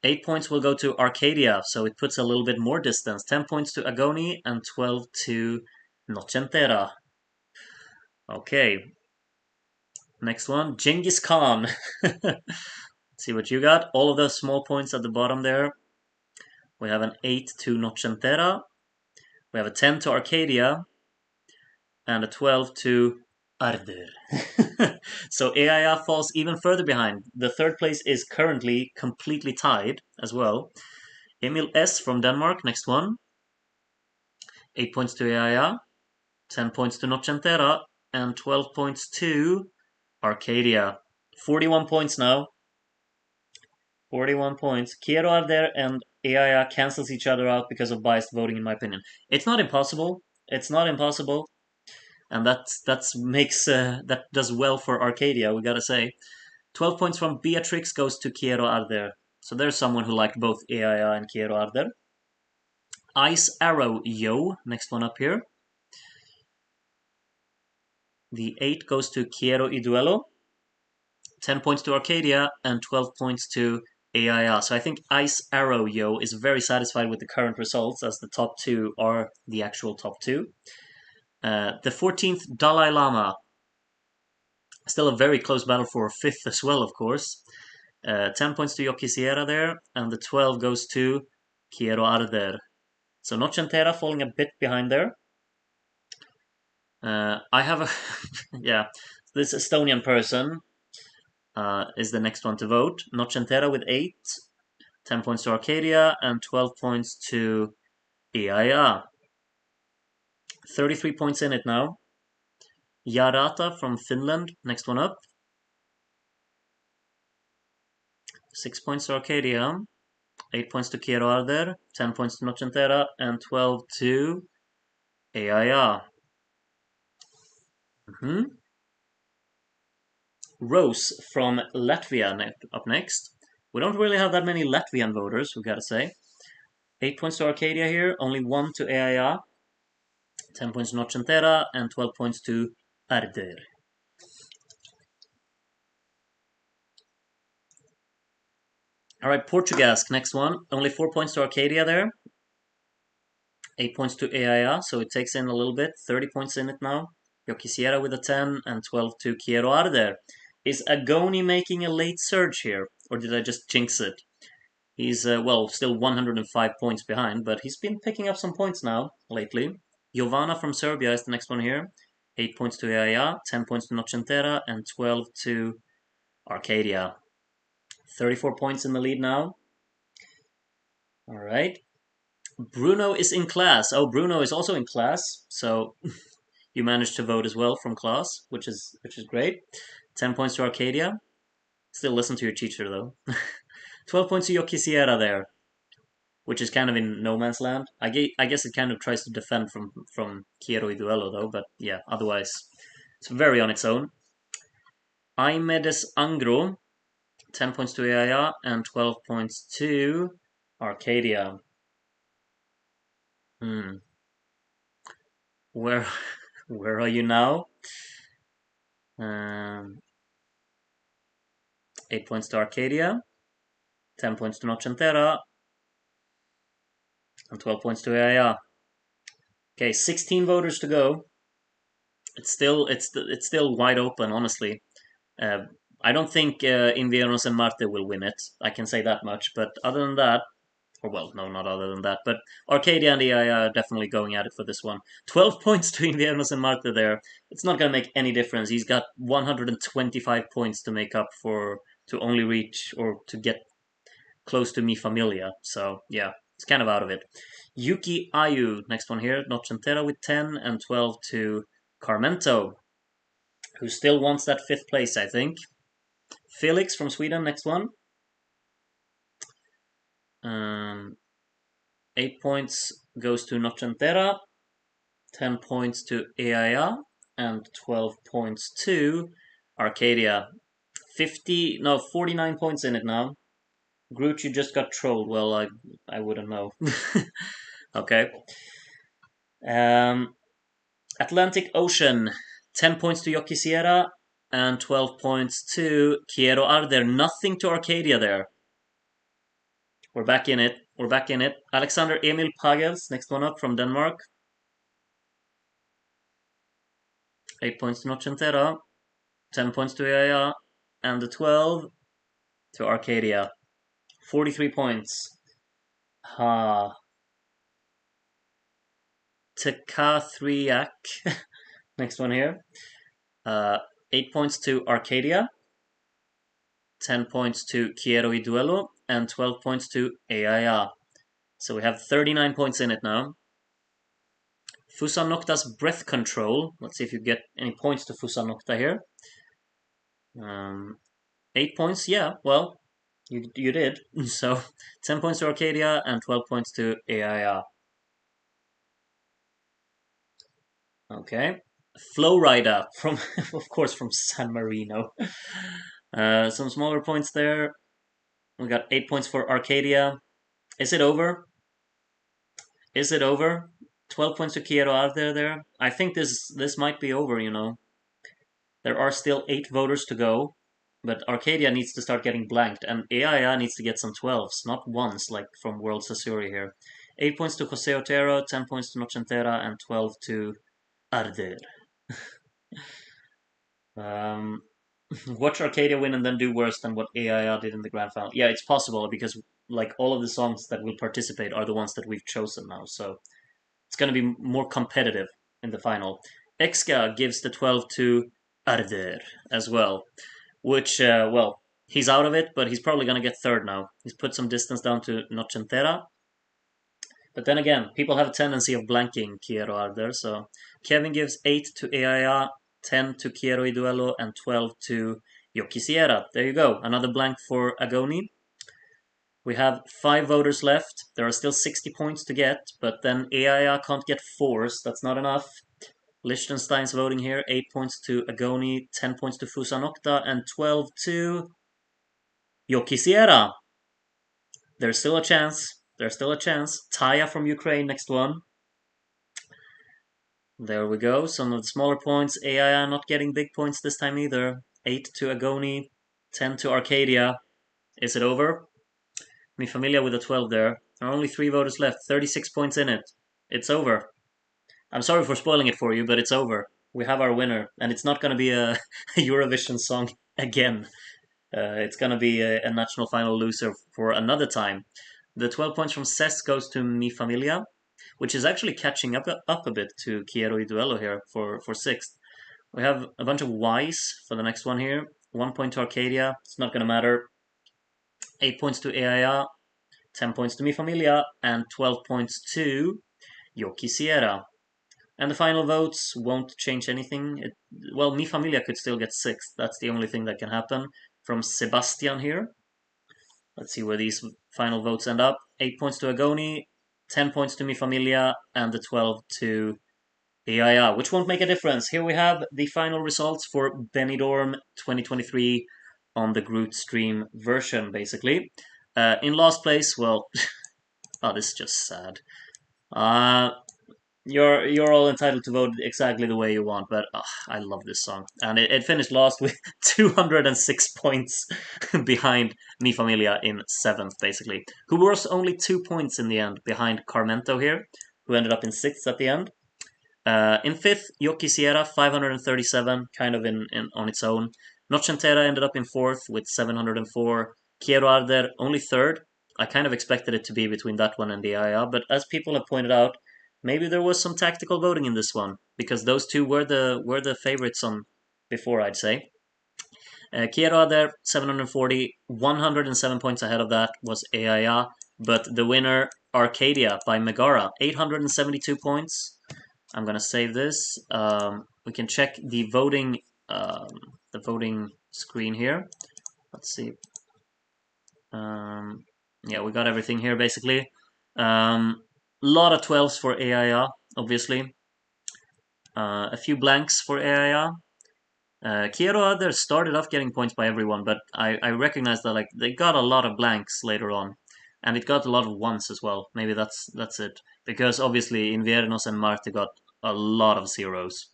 8 points will go to Arcadia, so it puts a little bit more distance. 10 points to Agoni and 12 to Nocentera. Okay. Next one, Genghis Khan. Let's see what you got. All of those small points at the bottom there. We have an 8 to Nocentera. We have a 10 to Arcadia. And a 12 to Arder. So AIA falls even further behind. The third place is currently completely tied as well. Emil S. from Denmark, next one. 8 points to AIA, 10 points to Nocentera, and 12 points to Arcadia. 41 points now. 41 points. Quiero Arder and AIA cancels each other out because of biased voting, in my opinion. It's not impossible. It's not impossible. And that does well for Arcadia, we gotta say. 12 points from Beatrix goes to Quiero Arder. So there's someone who liked both AIA and Quiero Arder. Ice Arrow Yo, next one up here. The 8 goes to Quiero y Duelo. 10 points to Arcadia and 12 points to AIA. So I think Ice Arrow Yo is very satisfied with the current results, as the top two are the actual top two. The 14th Dalai Lama. Still a very close battle for 5th as well, of course. 10 points to Yoki Sierra there, and the 12 goes to Quiero Arder. So Noche Entera falling a bit behind there. I have a... yeah, this Estonian person is the next one to vote. Noche Entera with 8, 10 points to Arcadia, and 12 points to EIA. 33 points in it now. Yarata from Finland, next one up. 6 points to Arcadia, 8 points to Quiero Arder, 10 points to Noche Entera, and 12 to EIA. Rose from Latvia up next. We don't really have that many Latvian voters, we gotta say. 8 points to Arcadia here, only 1 to AIA, 10 points to Noche Entera, and 12 points to Arder. Alright, Portugasque, next one. Only 4 points to Arcadia there. 8 points to AIA, so it takes in a little bit. 30 points in it now. Yoki Sierra with a 10, and 12 to Quiero Arder. Is Agoni making a late surge here, or did I just jinx it? He's, well, still 105 points behind, but he's been picking up some points now, lately. Jovana from Serbia is the next one here. 8 points to AIA, 10 points to Noche Entera, and 12 to Arcadia. 34 points in the lead now. Alright. Bruno is in class. Oh, Bruno is also in class, so you managed to vote as well from class, which is great. 10 points to Arcadia. Still listen to your teacher, though. 12 points to Yoki Sierra there, which is kind of in no man's land. I guess it kind of tries to defend from Quiero y Duelo, though, but yeah, otherwise it's very on its own. Aimedes Angro, 10 points to AIA, and 12 points to Arcadia. Where are you now? 8 points to Arcadia, 10 points to Noche Entera, and 12 points to AIA. Okay, 16 voters to go. It's still wide open, honestly. I don't think Inviernos en Marte will win it. I can say that much. But other than that, or well, no, not other than that, but Arcadia and EIA are definitely going at it for this one. 12 points to Inviernos en Marte there. It's not going to make any difference. He's got 125 points to make up to only reach or to get close to Mi Familia. So, yeah, it's kind of out of it. Yuki Ayu, next one here. Noche Entera with 10 and 12 to Carmento, who still wants that 5th place, I think. Felix from Sweden, next one. 8 points goes to Noche Entera, 10 points to EIA, and 12 points to Arcadia. 49 points in it now. Groot, you just got trolled. Well, I wouldn't know. Okay. Atlantic Ocean, 10 points to Yoki Sierra, and 12 points to Quiero Arder. Nothing to Arcadia there. We're back in it. Alexander Emil Pagels, next one up from Denmark. 8 points to Noche Entera, 10 points to EIA, and the 12 to Arcadia. 43 points. Tekathriak, next one here. 8 points to Arcadia, 10 points to Quiero y Duelo, and 12 points to EIA. So we have 39 points in it now. Fusa Nocta's Breath Control. Let's see if you get any points to Fusa Nocta here. 8 points, yeah, well, you did. So 10 points to Arcadia and 12 points to EIA. Okay. Flowrider from, of course, from San Marino. Some smaller points there. We got 8 points for Arcadia. Is it over? 12 points to Quiero Arder there. I think this might be over, you know. There are still 8 voters to go, but Arcadia needs to start getting blanked, and AIA needs to get some 12s, not 1s like from World Sasuri here. 8 points to Jose Otero, 10 points to Nocentera, and 12 to Arder. Watch Arcadia win and then do worse than what AIA did in the grand final. Yeah, it's possible because like all of the songs that will participate are the ones that we've chosen now, so it's going to be more competitive in the final. Exka gives the 12 to Arder as well, which, well, he's out of it, but he's probably going to get third now. He's put some distance down to Nocentera. But then again, people have a tendency of blanking Quiero Arder, so Kevin gives 8 to AIA, 10 to Quiero y Duelo, and 12 to Yo Quisiera. There you go, another blank for Agoni. We have 5 voters left. There are still 60 points to get, but then AIA can't get 4s. That's not enough. Liechtenstein's voting here. 8 points to Agoni, 10 points to Fusanokta, and 12 to Yo Quisiera. There's still a chance. There's still a chance. Taya from Ukraine, next one. There we go. Some of the smaller points. AIA not getting big points this time either. 8 to Agoni, 10 to Arcadia. Is it over? Mi Familia with a 12 there. There are only 3 voters left. 36 points in it. It's over. I'm sorry for spoiling it for you, but it's over. We have our winner. And it's not going to be a Eurovision song again. It's going to be a national final loser for another time. The 12 points from Ses goes to Mi Familia, which is actually catching up a bit to Quiero y Duelo here for 6th. We have a bunch of Ys for the next one here. 1 point to Arcadia. It's not going to matter. 8 points to AIA. 10 points to Mi Familia. And 12 points to Yo Quisiera. And the final votes won't change anything. Well, Mi Familia could still get 6th. That's the only thing that can happen. From Sebastian here. Let's see where these final votes end up. 8 points to Agoni, 10 points to Mi Familia, and the 12 to AIA, which won't make a difference. Here we have the final results for Benidorm 2023 on the Groot Stream version, basically. In last place, well, oh, this is just sad. You're all entitled to vote exactly the way you want, but I love this song. And it finished last with 206 points behind Mi Familia in 7th, basically. Who was only 2 points in the end behind Carmento here, who ended up in 6th at the end. In 5th, Yo Quisiera, 537, kind of in on its own. Nocentera ended up in 4th with 704. Quiero Arder, only 3rd. I kind of expected it to be between that one and the IA, but as people have pointed out, maybe there was some tactical voting in this one, because those two were the favorites on before, I'd say. Quiero there, 740, 107 points ahead of that was AIA, but the winner, Arcadia by Megara, 872 points. I'm gonna save this. We can check the voting screen here. Let's see. Yeah, we got everything here basically. Lot of 12s for AIA, obviously. A few blanks for AIA. Quiero Arder started off getting points by everyone, but I recognize that like they got a lot of blanks later on, and it got a lot of ones as well. Maybe that's it, because obviously Inviernos and Marte got a lot of zeros,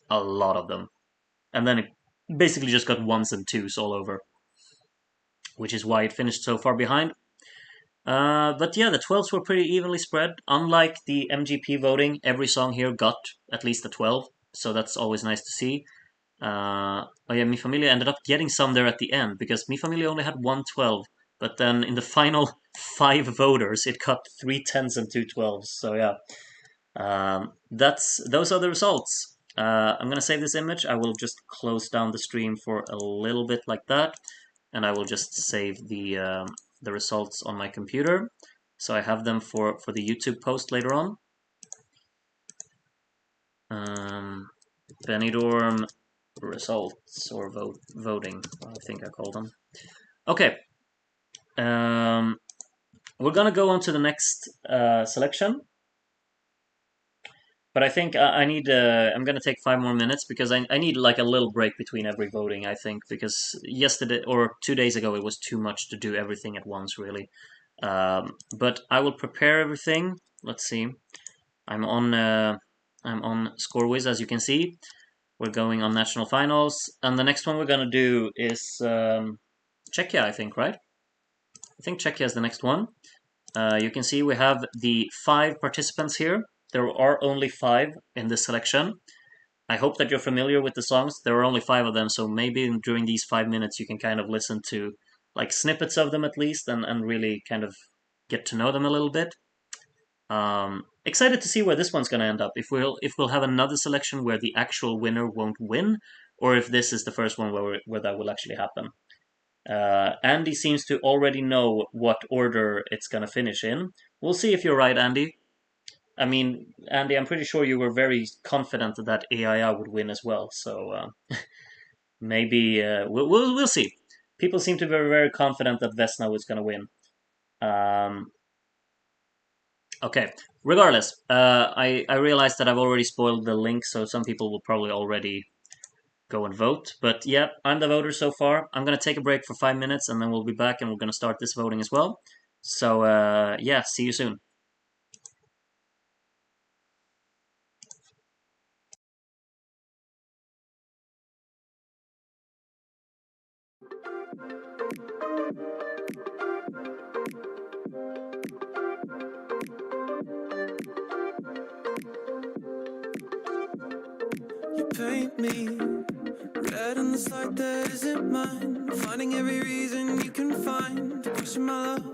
a lot of them, and then it basically just got ones and twos all over, which is why it finished so far behind. But yeah, the 12s were pretty evenly spread. Unlike the MGP voting, every song here got at least a 12, so that's always nice to see. Oh yeah, Mi Familia ended up getting some there at the end, because Mi Familia only had 112, but then in the final 5 voters, it got 3 10s and 2 12s, so yeah. Those are the results. I'm gonna save this image. I will just close down the stream for a little bit like that, and I will just save the results on my computer, so I have them for the YouTube post later on. Benidorm results or voting, I think I called them. Okay, we're gonna go on to the next selection, but I think I need I'm gonna take 5 more minutes, because I need like a little break between every voting, I think, because yesterday or 2 days ago it was too much to do everything at once, really. But I will prepare everything. Let's see, I'm on ScoreWiz, as you can see. We're going on national finals, and the next one we're gonna do is Czechia, I think, right? I think Czechia is the next one. You can see we have the 5 participants here. There are only 5 in this selection. I hope that you're familiar with the songs. There are only 5 of them, so maybe during these 5 minutes you can kind of listen to like snippets of them at least, and really kind of get to know them a little bit. Excited to see where this one's going to end up. If we'll have another selection where the actual winner won't win, or if this is the first one where that will actually happen. Andy seems to already know what order it's going to finish in. We'll see if you're right, Andy. I mean, Andy, I'm pretty sure you were very confident that AIA would win as well. So maybe we'll see. People seem to be very confident that Vesna was going to win. Okay. Regardless, I realized that I've already spoiled the link, so some people will probably already go and vote. But yeah, I'm the voter so far. I'm gonna take a break for 5 minutes, and then we'll be back, and we're gonna start this voting as well. So yeah, see you soon. You paint me red in the light that isn't mine, finding every reason you can find to question my love.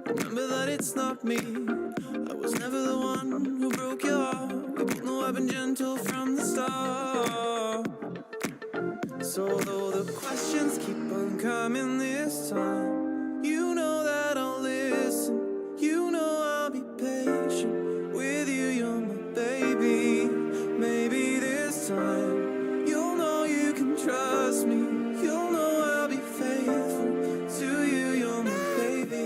Remember that it's not me. I was never the one who broke your heart. We both know I've been gentle from the start. So though the questions keep on coming this time, you know that I'll listen. You know I'll be patient with you. You're my baby. Maybe this time you'll know you can trust me. You'll know I'll be faithful to you. You're my baby.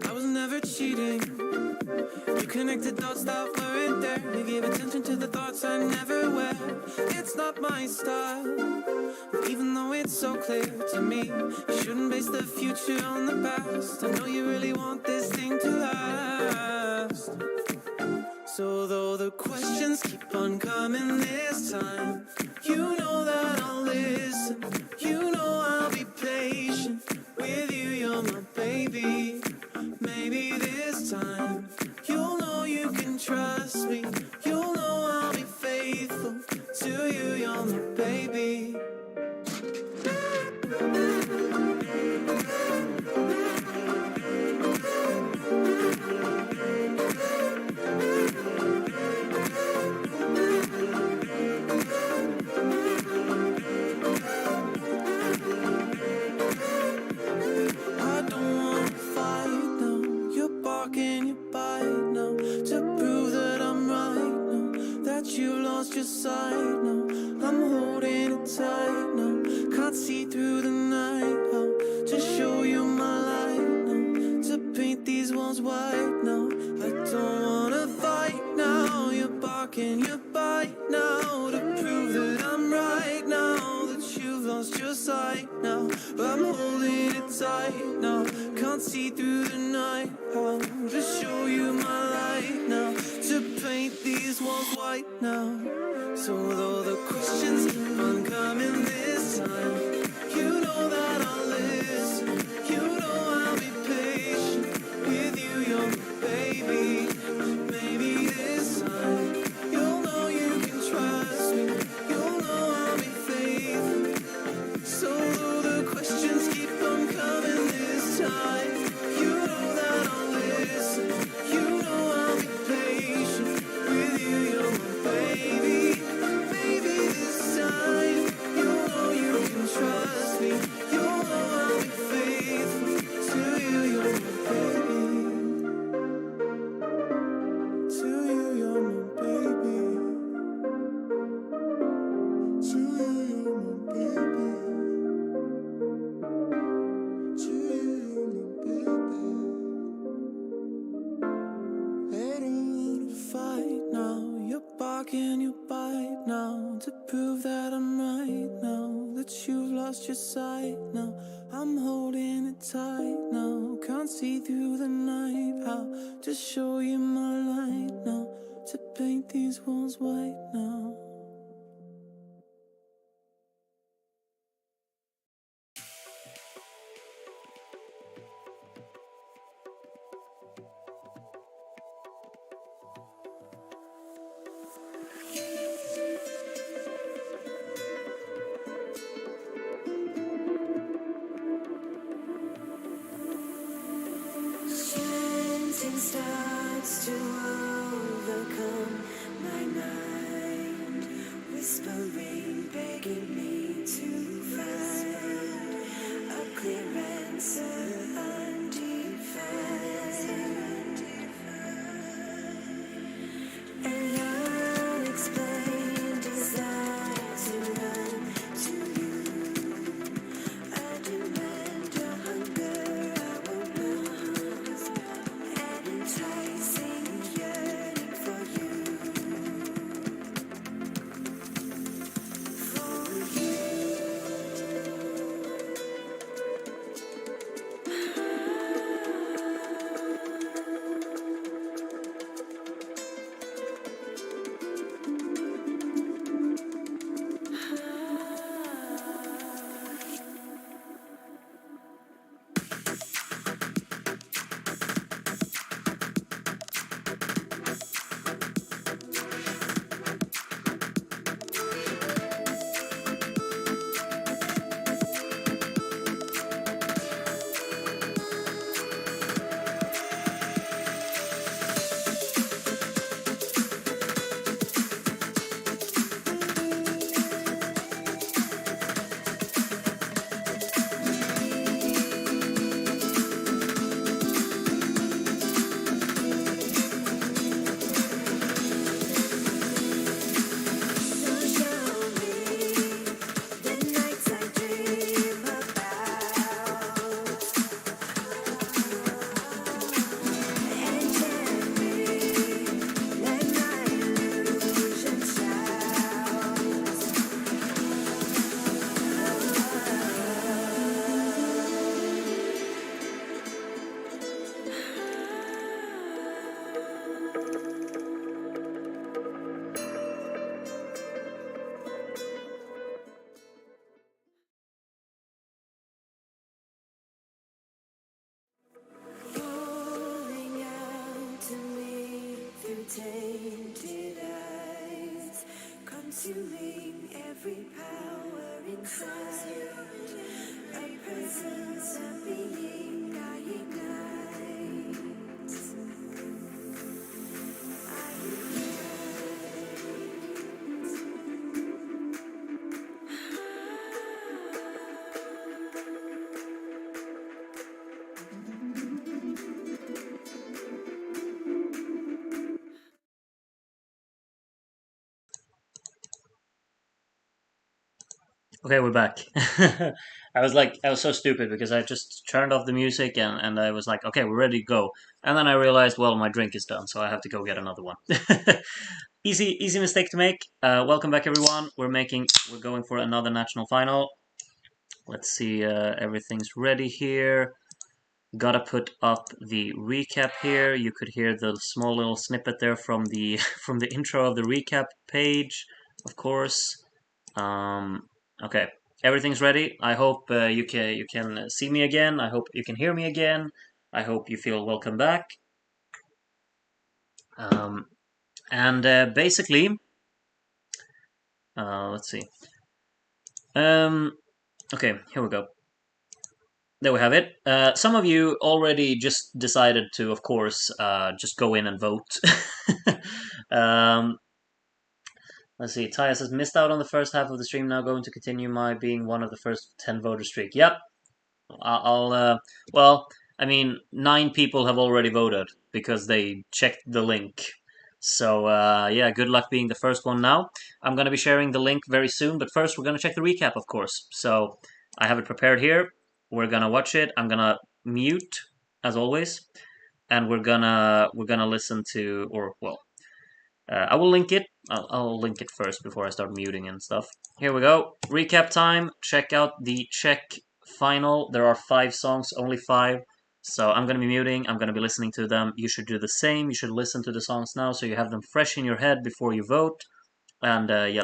I was never cheating. You connected dots that weren't there. You gave attention to the thoughts I never wear. It's not my style, even though it's so clear to me. You shouldn't base the future on the past. I know you really want this thing to last. So though the questions keep on coming this time, you know that I'll listen. You know I'll be patient with you. You're my baby. Maybe this time you'll know you can trust me. You'll know I'll be faithful to you. You're my baby. I don't wanna fight now. You're barking, you bite now, to prove that I'm right now, that you lost your sight now. I'm holding it tight now, can't see through the night. How to show you my light now, to paint these walls white now. I don't wanna fight now. You're barking, you bite now, to prove that I'm right now, that you've lost your sight now. I'm holding it tight now, can't see through the night. How to show you my light now, to paint these walls white now. So though the questions keep on coming this time, you know that I'll listen. You know I'll be patient with you. You're my baby. Maybe this time you'll know you can trust me. You'll know I'll be faithful. So though the questions keep on coming this time, you know that I'll listen. You know I'll be patient with you. You're my baby. Maybe this time you'll know you can trust me. can you bite now to prove that I'm right now? That you've lost your sight now. I'm holding it tight now. Can't see through the night. How to show you my light now? To paint these walls white now. Chanting starts to overcome my mind, whispering, begging me to find a clear answer undefined. An unexplained desire to run to you. I demand your hunger, I won't lose. An enticing yearning for you. For you. Calling out to me through tainted eyes, consuming every power inside. A presence, a being I ignite. I Okay, we're back. I was so stupid because I just turned off the music and I was like, okay, we're ready to go. And then I realized, well, my drink is done, so I have to go get another one. Easy mistake to make. Welcome back, everyone. We're going for another national final. Let's see, everything's ready here. Gotta put up the recap here. You could hear the small little snippet there from the from the intro of the recap page, of course. Okay, everything's ready. I hope you can see me again. I hope you can hear me again. I hope you feel welcome back. And basically, let's see. Okay, here we go. There we have it. Some of you already just decided to, of course, just go in and vote. um, Let's see. Tyus has missed out on the first half of the stream. Now going to continue my being one of the first 10 voter streak. Yep. Well, I mean, 9 people have already voted because they checked the link. So, yeah, good luck being the first one now. I'm going to be sharing the link very soon, but first we're going to check the recap, of course. So, I have it prepared here. We're going to watch it. I'm going to mute, as always. And we're gonna listen to, or, well, I will link it I'll link it first before I start muting and stuff. Here we go. Recap time. Check out the Czech final. There are 5 songs, only 5. So I'm going to be muting. I'm going to be listening to them. You should do the same. You should listen to the songs now so you have them fresh in your head before you vote. And yeah.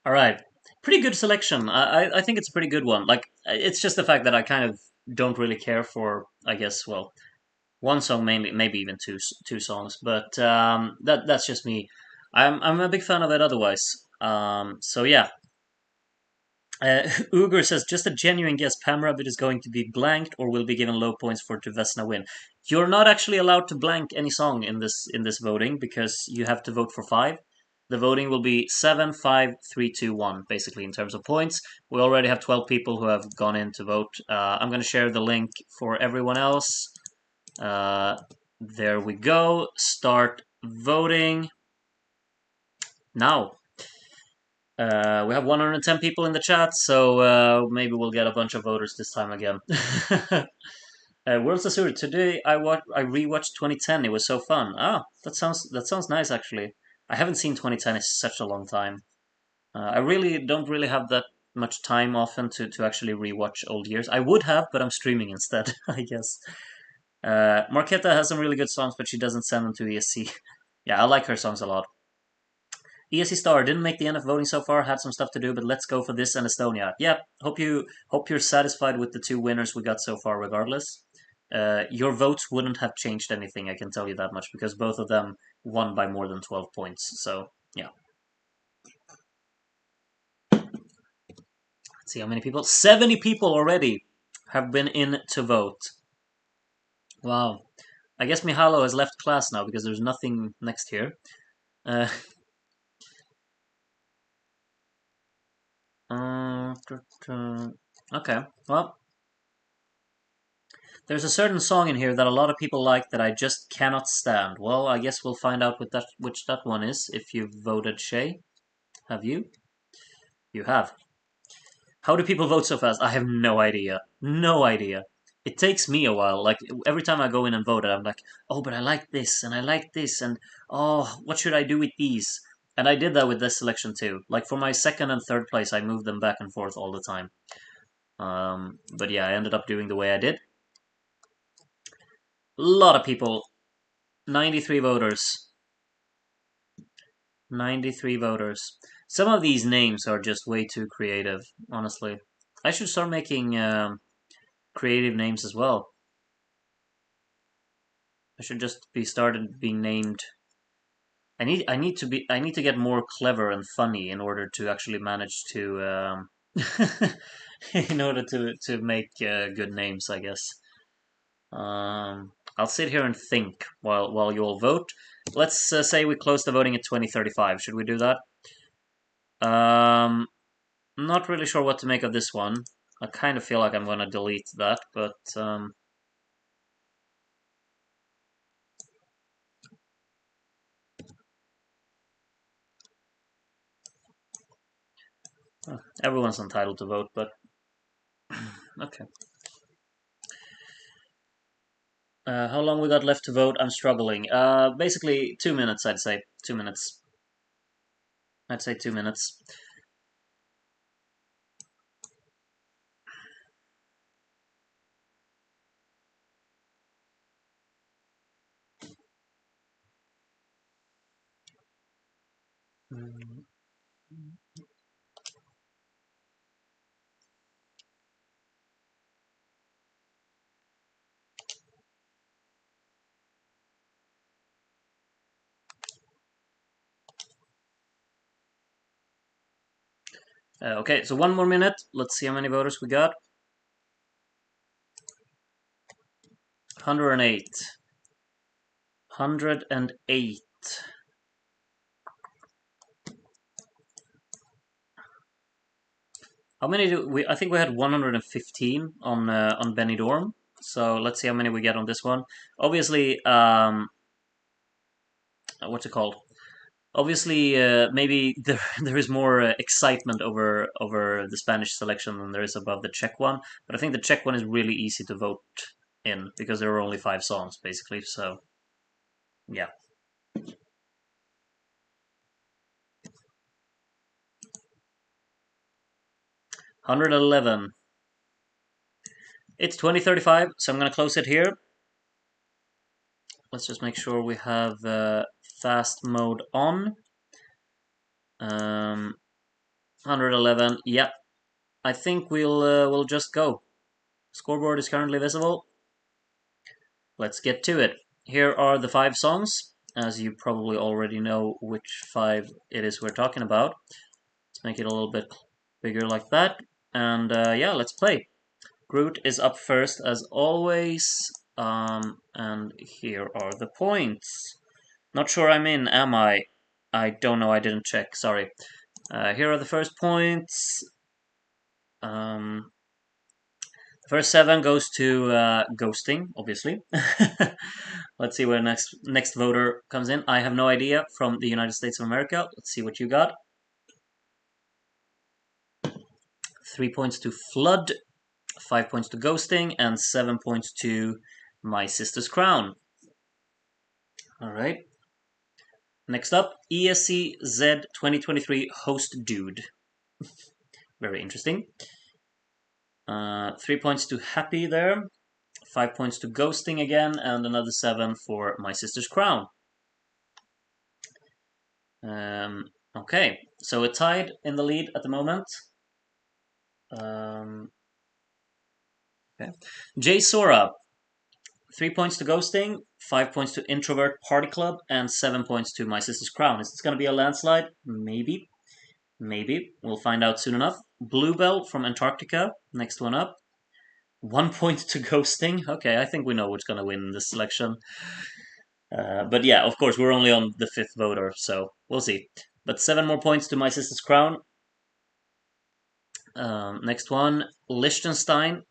All right. Pretty good selection. I think it's a pretty good one. Like, it's just the fact that I kind of don't really care for, I guess, well, one song mainly, maybe even two songs, but that's just me. I'm a big fan of it otherwise. So yeah. Ugur says just a genuine guess. Pam Rabbit is going to be blanked or will be given low points for To Vesna win. You're not actually allowed to blank any song in this voting because you have to vote for 5. The voting will be 7, 5, 3, 2, 1, basically in terms of points. We already have 12 people who have gone in to vote. I'm going to share the link for everyone else. There we go. Start voting now. We have 110 people in the chat, so maybe we'll get a bunch of voters this time again. World Azure, today I rewatched 2010. It was so fun. That sounds nice actually. I haven't seen 2010 in such a long time. I really don't really have that much time often to actually rewatch old years. I would have, but I'm streaming instead, I guess. Marketa has some really good songs, but she doesn't send them to ESC. Yeah, I like her songs a lot. ESC Star didn't make the end of voting so far. Had some stuff to do, but let's go for this and Estonia. Yeah, hope you're satisfied with the 2 winners we got so far. Regardless, your votes wouldn't have changed anything. I can tell you that much because both of them won by more than 12 points. So yeah. Let's see how many people. 70 people already have been in to vote. Wow. I guess Mihalo has left class now because there's nothing next here. Uh, okay, well, there's a certain song in here that a lot of people like that I just cannot stand. Well, I guess we'll find out which that one is if you've voted Shay. Have you? You have. How do people vote so fast? I have no idea. No idea. It takes me a while. Like, every time I go in and vote, I'm like, oh, but I like this, and I like this, and oh, what should I do with these? And I did that with this selection too. Like, for my second and third place, I moved them back and forth all the time. But yeah, I ended up doing the way I did. A lot of people. 93 voters. 93 voters. Some of these names are just way too creative, honestly. I should start making creative names as well. I should just be started being named. I need to get more clever and funny in order to actually manage to in order to make good names, I guess. I'll sit here and think while you all vote. Let's say we close the voting at 2035. Should we do that? Not really sure what to make of this one. I kind of feel like I'm gonna delete that, but Everyone's entitled to vote, but okay. How long we got left to vote? I'm struggling. Basically 2 minutes, I'd say. 2 minutes. I'd say 2 minutes. Okay, so 1 more minute. Let's see how many voters we got. 108. 108. How many do we? I think we had 115 on Benidorm. So let's see how many we get on this one. Obviously, what's it called? Obviously, maybe there is more excitement over the Spanish selection than there is above the Czech one. But I think the Czech one is really easy to vote in because there are only 5 songs basically. So yeah. 111. It's 20:35, so I'm gonna close it here. Let's just make sure we have fast mode on. 111. Yeah, I think we'll just go. Scoreboard is currently visible. Let's get to it. Here are the 5 songs, as you probably already know which 5 it is we're talking about. Let's make it a little bit bigger like that, and yeah, let's play. Groot is up first as always, and here are the points. Not sure I'm in, am I? I don't know, I didn't check, sorry. Here are the first points. The first 7 goes to ghosting, obviously. Let's see where next voter comes in. I have no idea, from the United States of America. Let's see what you got. 3 points to Flood, 5 points to Ghosting, and 7 points to My Sister's Crown. Alright. Next up, ESC Z 2023 Host Dude. Very interesting. 3 points to Happy there, 5 points to Ghosting again, and another 7 for My Sister's Crown. Okay, so we're tied in the lead at the moment. Okay. Jay Sora, 3 points to Ghosting, 5 points to Introvert Party Club, and 7 points to My Sister's Crown. Is this going to be a landslide? Maybe. Maybe. We'll find out soon enough. Bluebell from Antarctica, next one up. 1 point to Ghosting. Okay, I think we know what's going to win this selection. But yeah, of course, we're only on the 5th voter, so we'll see. But 7 more points to My Sister's Crown. Next one, Liechtenstein.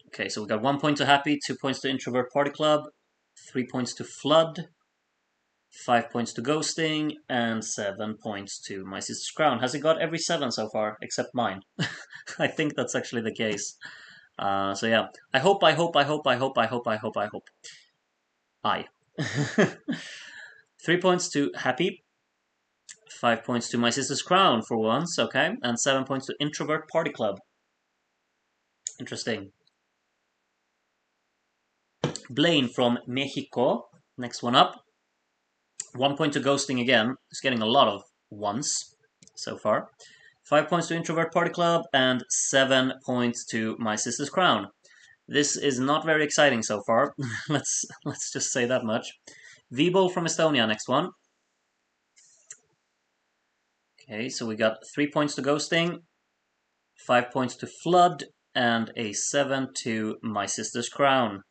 Okay, so we got 1 point to Happy, 2 points to Introvert Party Club, 3 points to Flood, 5 points to Ghosting, and 7 points to My Sister's Crown. Has it got every 7 so far, except mine? I think that's actually the case. So yeah, I hope. I. 3 points to Happy, 5 points to My Sister's Crown for once, okay, and 7 points to Introvert Party Club. Interesting. Blaine from Mexico, next one up. 1 point to Ghosting again. It's getting a lot of ones so far. 5 points to Introvert Party Club, and 7 points to My Sister's Crown. This is not very exciting so far. let's just say that much. Vibol from Estonia, next one. Okay, so we got 3 points to Ghosting, 5 points to Flood, and a 7 to My Sister's Crown.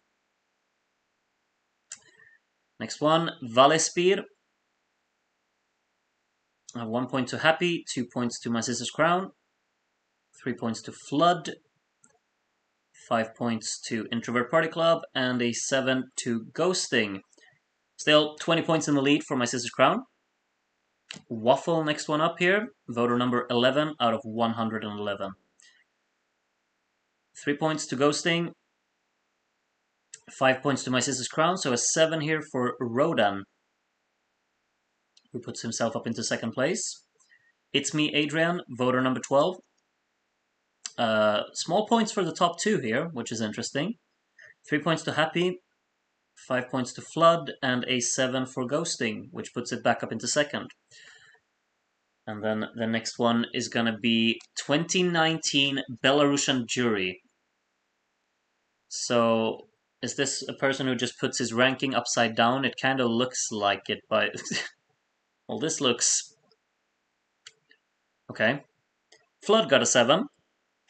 Next one, Valespir. 1 point to Happy, 2 points to My Sister's Crown, 3 points to Flood, 5 points to Introvert Party Club, and a 7 to Ghosting. Still 20 points in the lead for My Sister's Crown. Waffle, next one up here. Voter number 11 out of 111. 3 points to Ghosting. 5 points to My Sister's Crown. So a 7 here for Rodan, who puts himself up into second place. It's Me, Adrian, voter number 12. Small points for the top 2 here, which is interesting. 3 points to Happy, 5 points to Flood, and a 7 for Ghosting, which puts it back up into second. And then the next one is going to be 2019 Belarusian Jury. So, is this a person who just puts his ranking upside down? It kind of looks like it, but... well, this looks... okay. Flood got a 7.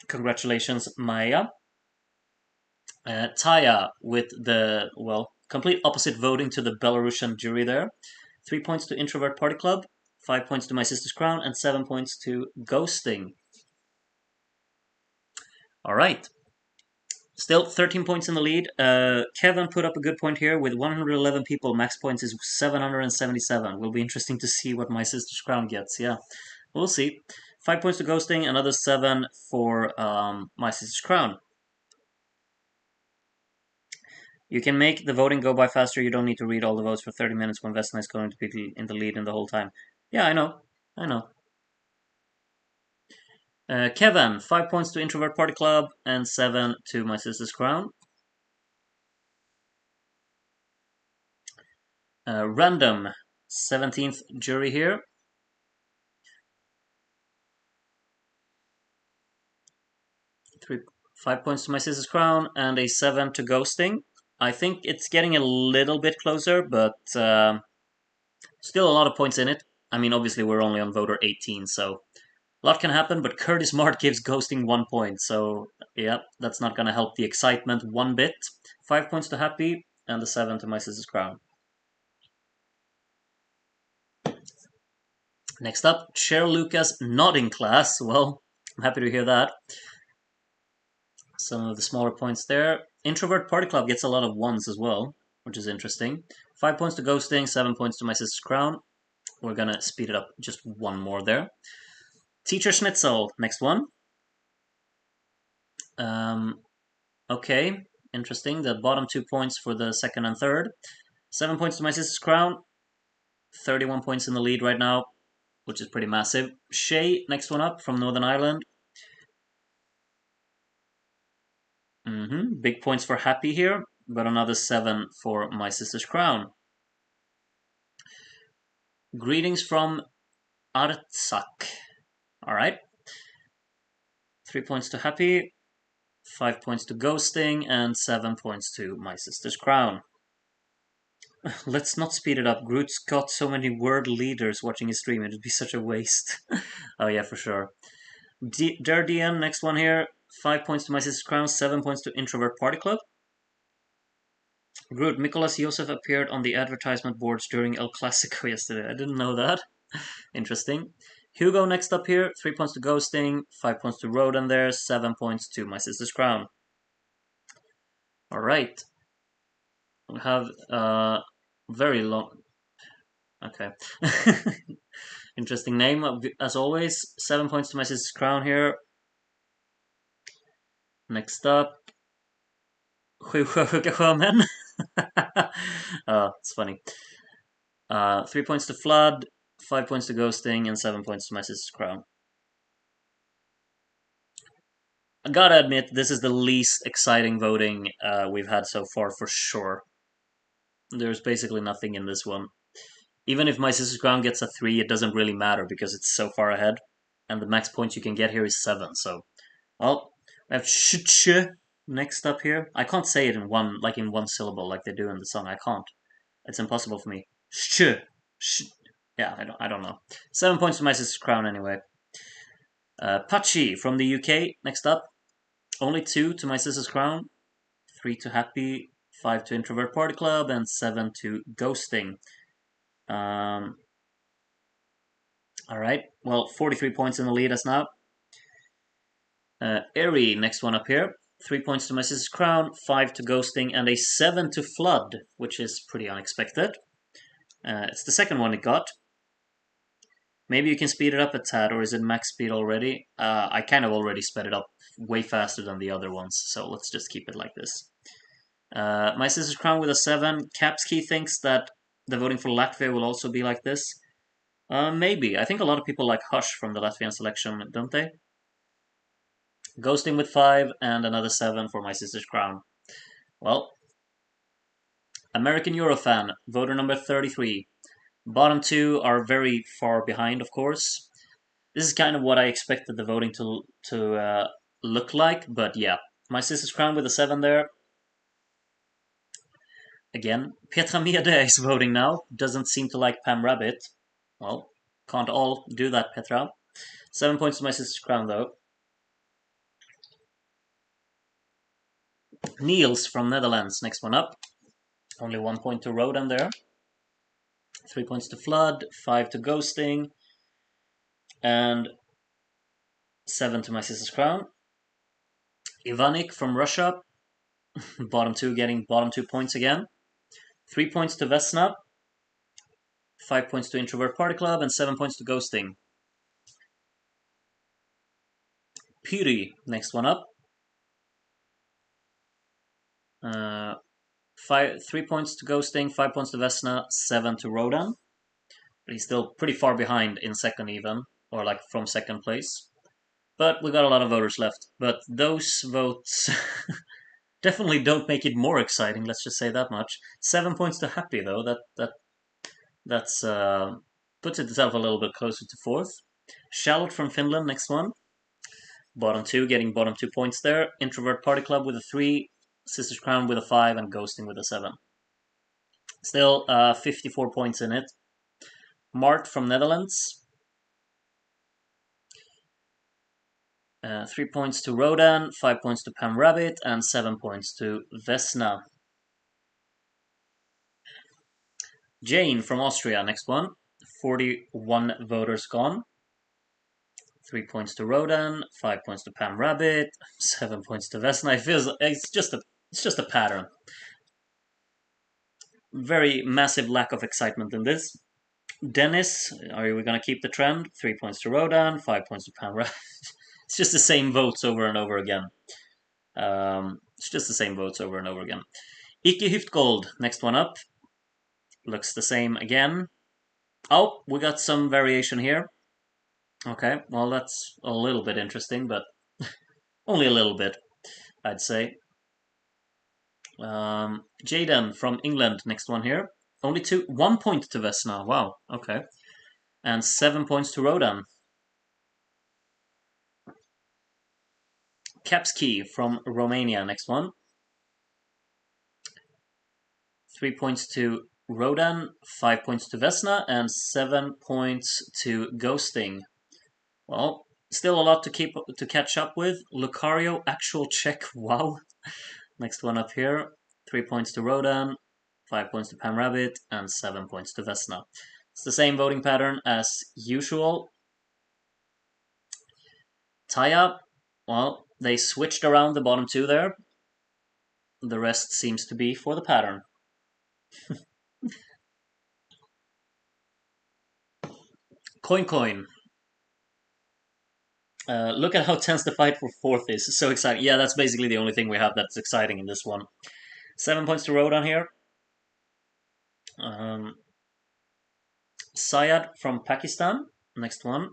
Congratulations, Maya. Taya with the, well, complete opposite voting to the Belarusian jury there. 3 points to Introvert Party Club, 5 points to My Sister's Crown, and 7 points to Ghosting. Alright. Still 13 points in the lead. Kevin put up a good point here. With 111 people, max points is 777. Will be interesting to see what My Sister's Crown gets. Yeah, we'll see. 5 points to Ghosting, another 7 for My Sister's Crown. You can make the voting go by faster. You don't need to read all the votes for 30 minutes when Vesna is going to be in the lead in the whole time. Yeah, I know. Kevin, 5 points to Introvert Party Club and 7 to My Sister's Crown. Random, 17th jury here. 5 points to My Sister's Crown and a 7 to Ghosting. I think it's getting a little bit closer, but still a lot of points in it. I mean, obviously we're only on voter 18, so a lot can happen, but Curtis Mart gives Ghosting 1 point, so yeah, that's not going to help the excitement one bit. 5 points to Happy, and a 7 to My Sister's Crown. Next up, Cher Lucas nodding class. Well, I'm happy to hear that. Some of the smaller points there. Introvert Party Club gets a lot of 1s as well, which is interesting. 5 points to Ghosting, 7 points to My Sister's Crown. We're gonna speed it up just 1 more there. Teacher Schnitzel, next one. Okay, interesting. The bottom 2 points for the second and third. 7 points to My Sister's Crown. 31 points in the lead right now, which is pretty massive. Shay, next one up from Northern Ireland. Big points for Happy here, but another 7 for My Sister's Crown. Greetings from Artsak. Alright. 3 points to Happy, 5 points to Ghosting, and 7 points to My Sister's Crown. Let's not speed it up. Groot's got so many world leaders watching his stream, it'd be such a waste. Oh yeah, for sure. Dardian, next one here. 5 points to My Sister's Crown, 7 points to Introvert Party Club. Groot, Mikolas Josef appeared on the advertisement boards during El Clasico yesterday. I didn't know that. Interesting. Hugo next up here. 3 points to Ghosting, 5 points to Rodan there, 7 points to My Sister's Crown. Alright. We have very long... okay. Interesting name, as always. 7 points to My Sister's Crown here. Next up, Sjömen. Oh, it's funny. 3 points to Flood, 5 points to Ghosting, and 7 points to My Sister's Crown. I gotta admit, this is the least exciting voting we've had so far, for sure. There's basically nothing in this one. Even if My Sister's Crown gets a 3, it doesn't really matter because it's so far ahead. And the max points you can get here is 7, so... well, we have sh next up here. I can't say it in one syllable like they do in the song. I can't. It's impossible for me. Sh. Yeah, I don't know. 7 points to My Sister's Crown anyway. Pachi from the UK next up. Only 2 to My Sister's Crown. 3 to Happy, 5 to Introvert Party Club, and 7 to Ghosting. Alright, well, 43 points in the lead as now. Eri, next one up here. 3 points to My Sister's Crown, 5 to Ghosting, and a 7 to Flood, which is pretty unexpected. It's the second one it got. Maybe you can speed it up a tad, or is it max speed already? I kind of already sped it up way faster than the other ones, so let's just keep it like this. My Sister's Crown with a 7. Capsky thinks that the voting for Latvia will also be like this. Maybe. I think a lot of people like Hush from the Latvian selection, don't they? Ghosting with 5, and another 7 for My Sister's Crown. Well, American Eurofan, voter number 33. Bottom 2 are very far behind, of course. This is kind of what I expected the voting to look like, but yeah. My Sister's Crown with a 7 there. Again, Petra Mede is voting now. Doesn't seem to like Pam Rabbit. Well, can't all do that, Petra. 7 points to My Sister's Crown, though. Niels from Netherlands, next one up. Only 1 point to Rodan there. 3 points to Flood, 5 to Ghosting, and 7 to My Sister's Crown. Ivanik from Russia, bottom 2 getting bottom 2 points again. 3 points to Vesna, 5 points to Introvert Party Club, and 7 points to Ghosting. Piri, next one up. 3 points to Ghosting, 5 points to Vesna, 7 to Rodan. But he's still pretty far behind in second even, or like from second place. But we got a lot of voters left. But those votes definitely don't make it more exciting, let's just say that much. 7 points to Happy though, that's puts itself a little bit closer to fourth. Charlotte from Finland, next one. Bottom 2 getting bottom 2 points there. Introvert Party Club with a 3, Sister's Crown with a 5, and Ghosting with a 7. Still 54 points in it. Mart from Netherlands. 3 points to Rodan, 5 points to Pam Rabbit, and 7 points to Vesna. Jane from Austria, next one. 41 voters gone. 3 points to Rodan, 5 points to Pam Rabbit, 7 points to Vesna. It feels it's just a pattern. Very massive lack of excitement in this. Dennis, are we gonna keep the trend? 3 points to Rodan, 5 points to Pam Rabbit. It's just the same votes over and over again. It's just the same votes over and over again. Ikke Hyftgold, next one up. Looks the same again. Oh, we got some variation here. Okay, well that's a little bit interesting, but only a little bit, I'd say. Jaden from England, next one here. Only 1 point to Vesna, wow, okay. And 7 points to Rodan. Kapski from Romania, next one. 3 points to Rodan, 5 points to Vesna, and 7 points to Ghosting. Well, still a lot to catch up with. Lucario, actual check, wow. Next one up here. 3 points to Rodan, 5 points to Pam Rabbit, and 7 points to Vesna. It's the same voting pattern as usual. Taya, well, they switched around the bottom 2 there. The rest seems to be for the pattern. Coin. Look at how tense the fight for fourth is. It's so exciting. Yeah, that's basically the only thing we have that's exciting in this one. 7 points to Rodan here. Syed from Pakistan, next one.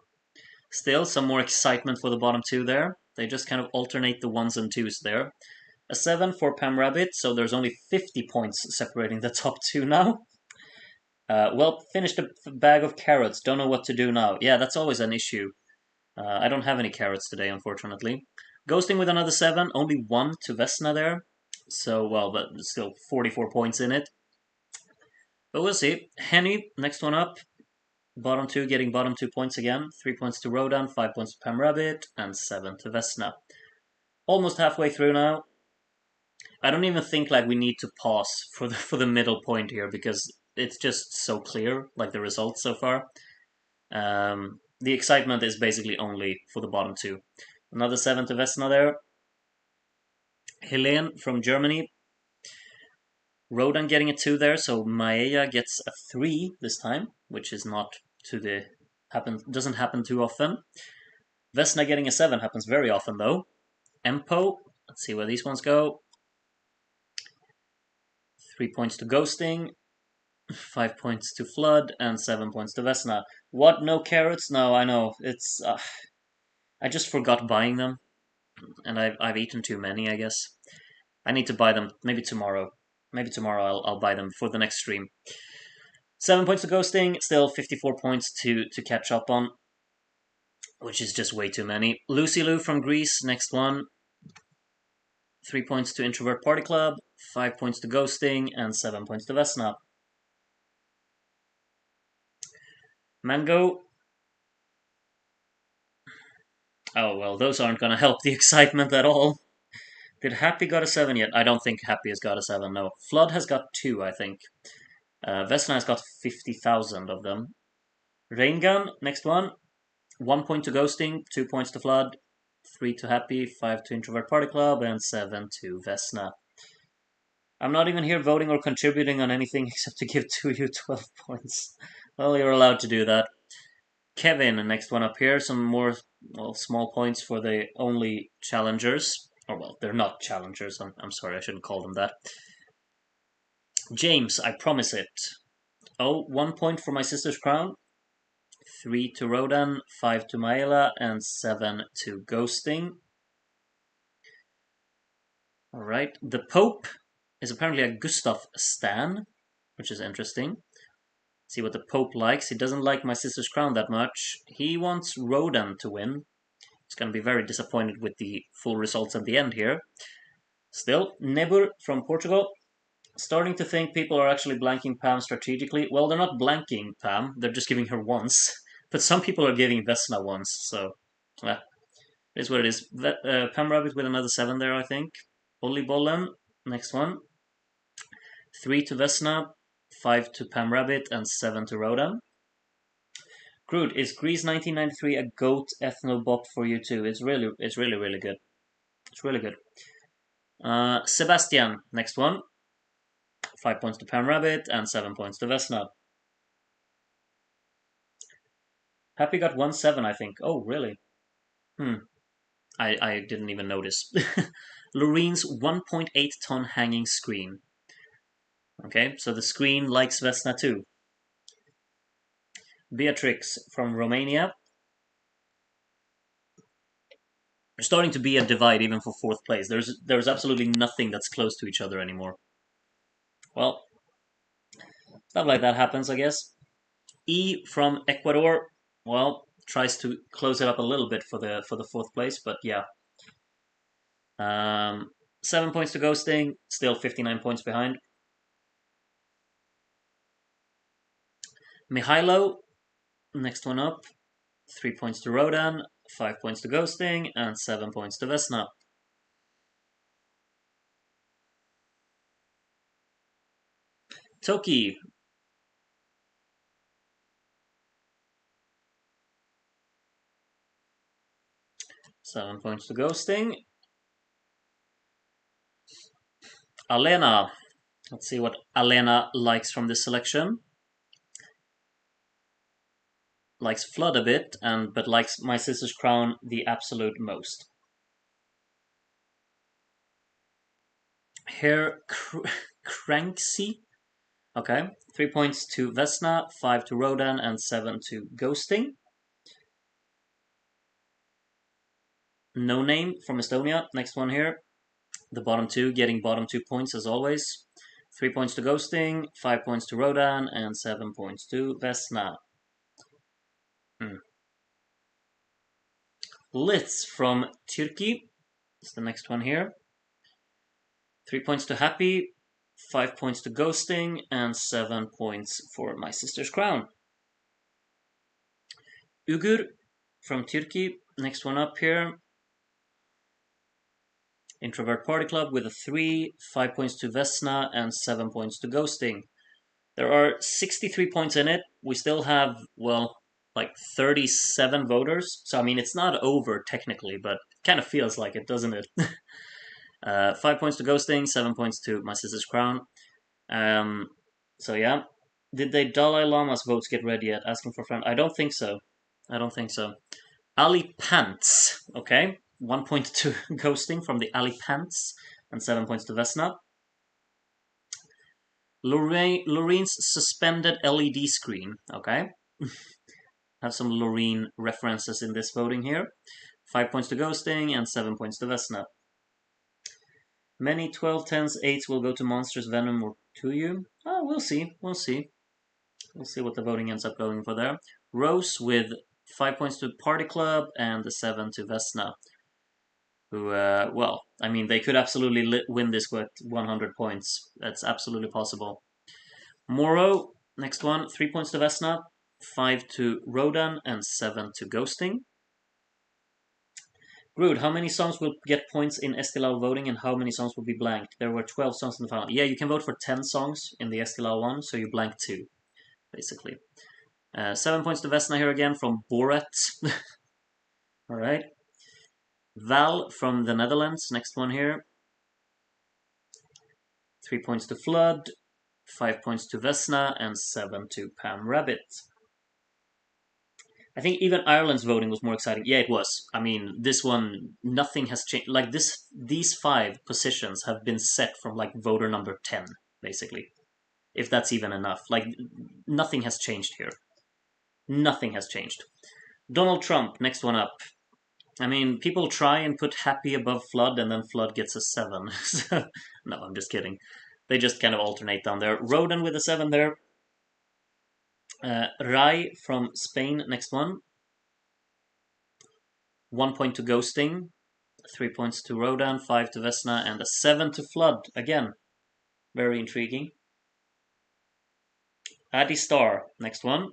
Still some more excitement for the bottom 2 there. They just kind of alternate the 1s and 2s there. A 7 for Pam Rabbit, so there's only 50 points separating the top 2 now. Well, finished a bag of carrots. Don't know what to do now. Yeah, that's always an issue. I don't have any carrots today, unfortunately. Ghosting with another 7. Only 1 to Vesna there. So, well, but still 44 points in it. But we'll see. Henny, next one up. Bottom 2 getting bottom 2 points again. 3 points to Rodan, 5 points to Pam Rabbit, and 7 to Vesna. Almost halfway through now. I don't even think like we need to pause for the middle point here because it's just so clear, like the results so far. The excitement is basically only for the bottom 2. Another 7 to Vesna there. Helene from Germany. Rodan getting a 2 there, so Maia gets a 3 this time, which is not to the Doesn't happen too often. Vesna getting a 7 happens very often though. Empo, let's see where these ones go. 3 points to Ghosting, 5 points to Flood, and 7 points to Vesna. What? No carrots? No, I know. It's I just forgot buying them, and I've eaten too many, I guess. I need to buy them maybe tomorrow. Maybe tomorrow I'll buy them for the next stream. 7 points to Ghosting, still 54 points to catch up on, which is just way too many. Lucy Lou from Greece, next one. 3 points to Introvert Party Club, 5 points to Ghosting, and 7 points to Vesna. Mango. Oh, well, those aren't gonna help the excitement at all. Did Happy got a 7 yet? I don't think Happy has got a 7, no. Flood has got 2, I think. Vesna has got 50,000 of them. Rain Gun, next one. 1 point to Ghosting, 2 points to Flood, 3 to Happy, 5 to Introvert Party Club, and 7 to Vesna. I'm not even here voting or contributing on anything except to give to you 12 points. Well, you're allowed to do that. Kevin, next one up here. Some more small points for the only challengers. Or, well, they're not challengers. I'm sorry, I shouldn't call them that. James, I promise it. Oh, 1 point for my sister's crown. 3 to Rodan, 5 to Maela, and 7 to Ghosting. Alright, the Pope is apparently a Gustav Stan, which is interesting. See what the Pope likes. He doesn't like my sister's crown that much. He wants Rodan to win. He's going to be very disappointed with the full results at the end here. Still, Nebur from Portugal. Starting to think people are actually blanking Pam strategically. Well, they're not blanking Pam. They're just giving her once. But some people are giving Vesna once, so... it is what it is. Pam Rabbit with another 7 there, I think. Olli Bollen, next one. 3 to Vesna, 5 to Pam Rabbit, and 7 to Rodan. Groot, is Greece 1993 a goat ethnobop for you too? It's really good. It's really good. Sebastian, next one. 5 points to Pam Rabbit and 7 points to Vesna. Happy got 1-7, I think. Oh, really? I didn't even notice. Lorene's 1.8 ton hanging screen. Okay, so the screen likes Vesna too. Beatrix from Romania. There's starting to be a divide even for 4th place. There's absolutely nothing that's close to each other anymore. Well, stuff like that happens, I guess. E from Ecuador, well, tries to close it up a little bit for the 4th place, but yeah. 7 points to Ghosting, still 59 points behind. Mihailo, next one up. 3 points to Rodan, 5 points to Ghosting, and 7 points to Vesna. Toki. Seven points to Ghosting. Alena. Let's see what Alena likes from this selection. Likes Flood a bit, but likes My Sister's Crown the absolute most. Hair Cranksy. Okay, 3 points to Vesna, 5 to Rodan, and 7 to Ghosting. No Name from Estonia, next one here. The bottom 2 getting bottom 2 points as always. 3 points to Ghosting, 5 points to Rodan, and 7 points to Vesna. Litz from Turkey is the next one here. 3 points to Happy, 5 points to Ghosting, and 7 points for My Sister's Crown. Ugur from Turkey, next one up here. Introvert Party Club with a 3, 5 points to Vesna, and 7 points to Ghosting. There are 63 points in it. We still have, well, like 37 voters. So, I mean, it's not over technically, but it kind of feels like it, doesn't it? 5 points to Ghosting, 7 points to My Sister's Crown. So, yeah. Did the Dalai Lama's votes get read yet? Asking for a friend. I don't think so. I don't think so. Ali Pants. Okay. 1 point to Ghosting from the Ali Pants. And 7 points to Vesna. Lorene's suspended LED screen. Okay. Have some Lorene references in this voting here. 5 points to Ghosting and 7 points to Vesna. Many 12, 10s, 8s will go to Monsters, Venom, or to you. Oh, we'll see. We'll see. We'll see what the voting ends up going for there. Rose with 5 points to Party Club and the 7 to Vesna. Who, well, I mean, they could absolutely win this with 100 points. That's absolutely possible. Moro, next one, 3 points to Vesna, 5 to Rodan, and 7 to Ghosting. Groot, how many songs will get points in Estilal voting and how many songs will be blanked? There were 12 songs in the final. Yeah, you can vote for 10 songs in the Estilal one, so you blank 2, basically. 7 points to Vesna here again from Borat. Alright. Val from the Netherlands, next one here. 3 points to Flood, 5 points to Vesna, and 7 to Pam Rabbit. I think even Ireland's voting was more exciting. Yeah, it was. I mean, this one, nothing has changed. Like these 5 positions have been set from like voter number 10, basically. If that's even enough. Like, nothing has changed here. Nothing has changed. Donald Trump, next one up. I mean, people try and put Happy above Flood, and then Flood gets a 7. No, I'm just kidding. They just kind of alternate down there. Rodan with a 7 there. Rai from Spain, next one. 1 point to Ghosting, 3 points to Rodan, 5 to Vesna, and a 7 to Flood. Again, very intriguing. Addy Star, next one.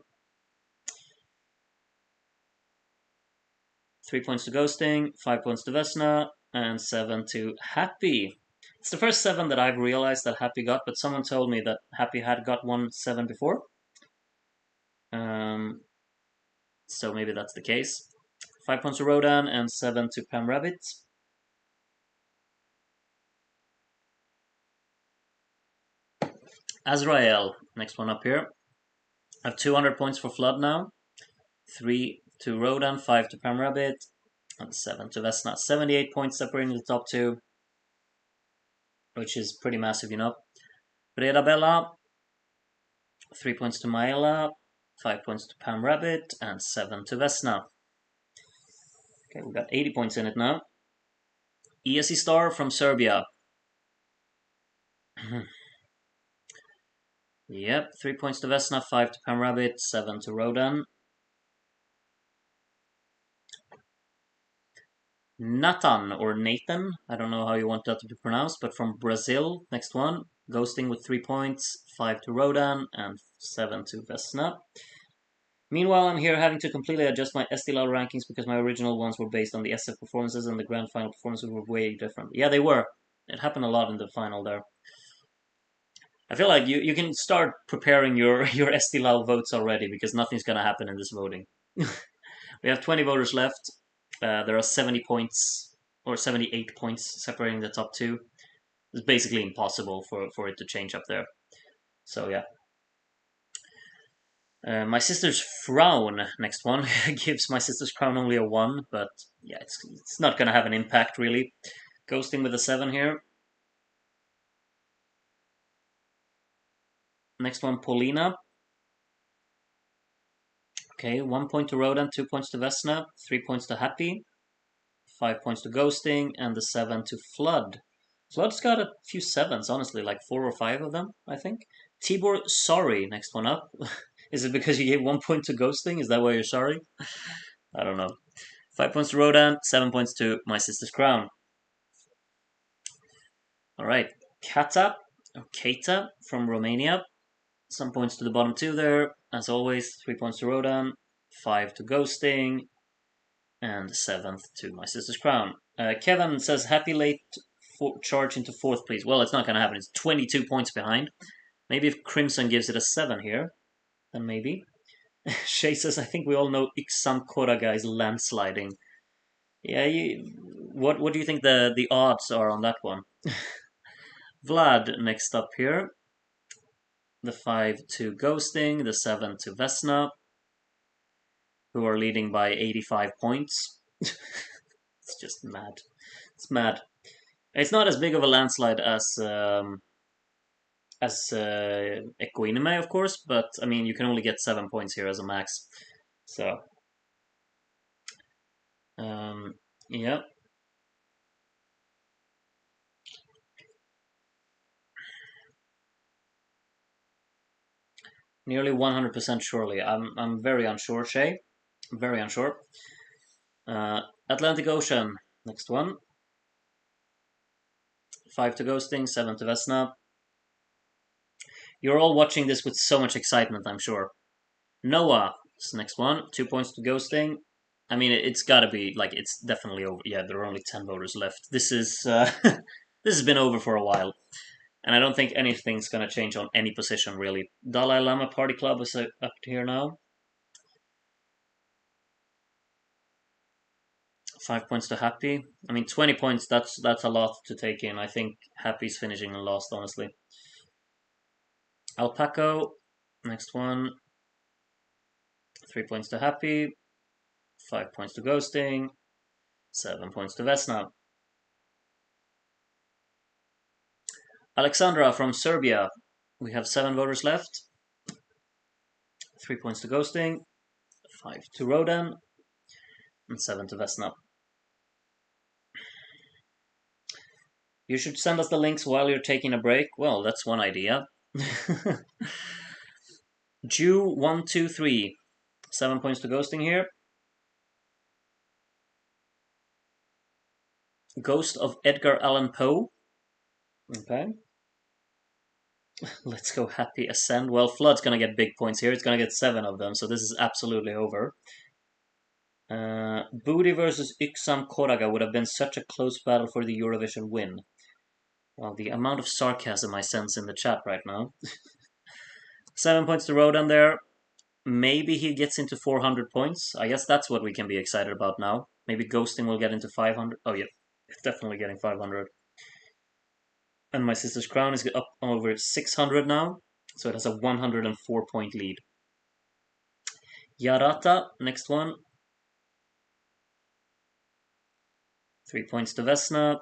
3 points to Ghosting, 5 points to Vesna, and 7 to Happy. It's the first 7 that I've realized that Happy got, but someone told me that Happy had got 7 before. So maybe that's the case. 5 points to Rodan and 7 to Pam Rabbit. Azrael, next one up here. I have 200 points for Flood now. 3 to Rodan, 5 to Pam Rabbit, and 7 to Vesna. 78 points separating the top 2, which is pretty massive, you know. Breda Bella, 3 points to Maela, 5 points to Pam Rabbit, and 7 to Vesna. Okay, we got 80 points in it now. ESE Star from Serbia. Yep, 3 points to Vesna, 5 to Pam Rabbit, 7 to Rodan. Nathan, or Nathan, I don't know how you want that to be pronounced, but from Brazil, next one. Ghosting with 3 points, 5 to Rodan, and 7 to Vesna. Meanwhile, I'm here having to completely adjust my STLL rankings because my original ones were based on the SF performances and the grand final performances were way different. Yeah, they were. It happened a lot in the final there. I feel like you can start preparing your STLL votes already because nothing's going to happen in this voting. We have 20 voters left. There are 70 points, or 78 points separating the top 2. It's basically impossible for it to change up there. So yeah. My sister's frown, next one, gives my sister's crown only a 1, but yeah, it's not gonna have an impact really. Ghosting with a 7 here. Next one, Paulina. Okay, 1 point to Rodan, 2 points to Vesna, 3 points to Happy, 5 points to Ghosting, and the 7 to Flood. Flood's got a few 7s, honestly, like 4 or 5 of them, I think. Tibor, sorry, next one up. Is it because you gave 1 point to Ghosting? Is that why you're sorry? I don't know. 5 points to Rodan, 7 points to My Sister's Crown. Alright, Kata, or Keita from Romania. Some points to the bottom 2 there. As always, 3 points to Rodan, 5 to Ghosting, and 7th to My Sister's Crown. Kevin says, happy late charge into 4th, please. Well, it's not going to happen. It's 22 points behind. Maybe if Crimson gives it a 7 here, then maybe. Shay says, I think we all know Iksan Koraga is landsliding. Yeah, what do you think the odds are on that one? Vlad, next up here. The 5 to Ghosting, the 7 to Vesna. who are leading by 85 points. It's just mad. It's mad. It's not as big of a landslide as Equinime, of course, but I mean you can only get 7 points here as a max. So yeah. Nearly 100% surely. I'm very unsure, Shay. Very unsure. Atlantic Ocean, next one. 5 to Ghosting, 7 to Vesna. You're all watching this with so much excitement, I'm sure. Noah is next one. 2 points to Ghosting. I mean, it's got to be like it's definitely over. Yeah, there are only 10 voters left. This is this has been over for a while, and I don't think anything's gonna change on any position really. Dalai Lama Party Club is up here now. 5 points to Happy. I mean, 20 points. That's a lot to take in. I think Happy's finishing in last, honestly. Alpaco, next one. 3 points to Happy. 5 points to Ghosting. 7 points to Vesna. Alexandra from Serbia. We have 7 voters left. 3 points to Ghosting. 5 to Rodan. And 7 to Vesna. You should send us the links while you're taking a break. Well, that's one idea. Jew123. 7 points to Ghosting here. Ghost of Edgar Allan Poe. Okay. Let's go Happy Ascend. Well, Flood's gonna get big points here. It's gonna get 7 of them, so this is absolutely over. Booty versus Yksam Koraga would have been such a close battle for the Eurovision win. Well, the amount of sarcasm I sense in the chat right now. 7 points to Rodan there. Maybe he gets into 400 points. I guess that's what we can be excited about now. Maybe Ghosting will get into 500. Oh, yeah. It's definitely getting 500. And My Sister's Crown is up over 600 now. So it has a 104 point lead. Yarata, next one. 3 points to Vesna,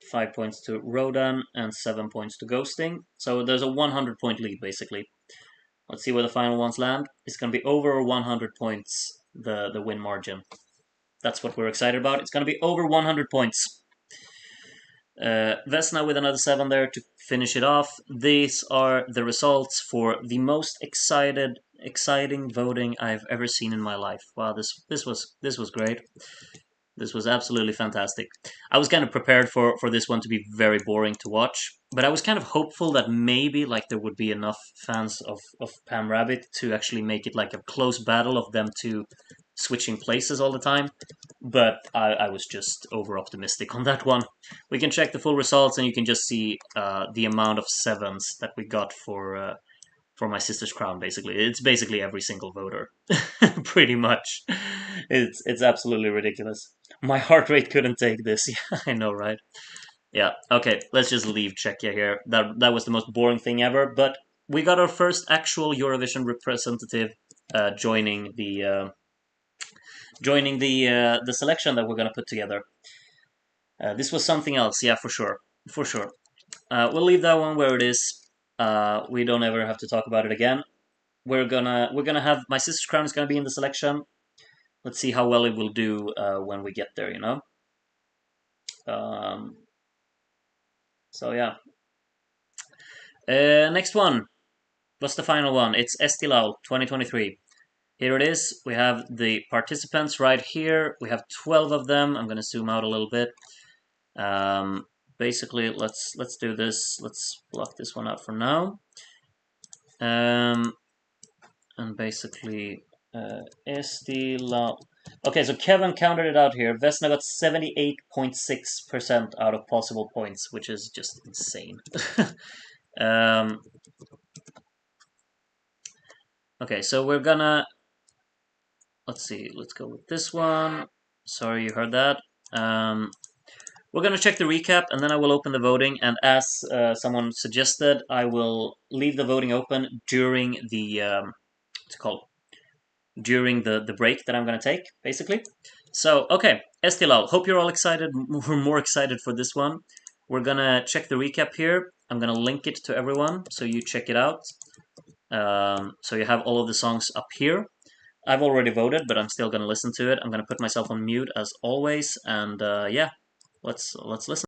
5 points to Rodan, and 7 points to Ghosting. So there's a 100 point lead, basically. Let's see where the final ones land. It's going to be over 100 points, the win margin. That's what we're excited about. It's going to be over 100 points. Vesna with another 7 there to finish it off. These are the results for the most exciting voting I've ever seen in my life. Wow, this was great. This was absolutely fantastic. I was kind of prepared for this one to be very boring to watch, but I was kind of hopeful that maybe like there would be enough fans of Pam Rabbit to actually make it like a close battle of them two switching places all the time. But I was just over optimistic on that one. We can check the full results, and you can just see the amount of 7s that we got for My Sister's Crown. Basically, it's basically every single voter, pretty much. It's absolutely ridiculous. My heart rate couldn't take this. Yeah, I know, right? Yeah. Okay, let's just leave Czechia here. That was the most boring thing ever. But we got our first actual Eurovision representative joining the selection that we're gonna put together. This was something else. Yeah, for sure, for sure. We'll leave that one where it is. We don't ever have to talk about it again. We're gonna have My Sister's Crown is gonna be in the selection. Let's see how well it will do when we get there, you know? So yeah. Next one. What's the final one? It's Estilal 2023. Here it is. We have the participants right here. We have 12 of them. I'm gonna zoom out a little bit. Basically, let's do this. Let's block this one out for now. And basically, Estilal. Okay, so Kevin counted it out here. Vesna got 78.6% out of possible points, which is just insane. Okay, so we're gonna... Let's see, let's go with this one. Sorry you heard that. We're gonna check the recap, and then I will open the voting, and as someone suggested, I will leave the voting open during the... what's it called? during the break that I'm gonna take, basically. So, okay, Estilal, hope you're all excited. We're more excited for this one. We're gonna check the recap here. I'm gonna link it to everyone, so you check it out. So you have all of the songs up here. I've already voted, but I'm still gonna listen to it. I'm gonna put myself on mute as always, and yeah, let's listen.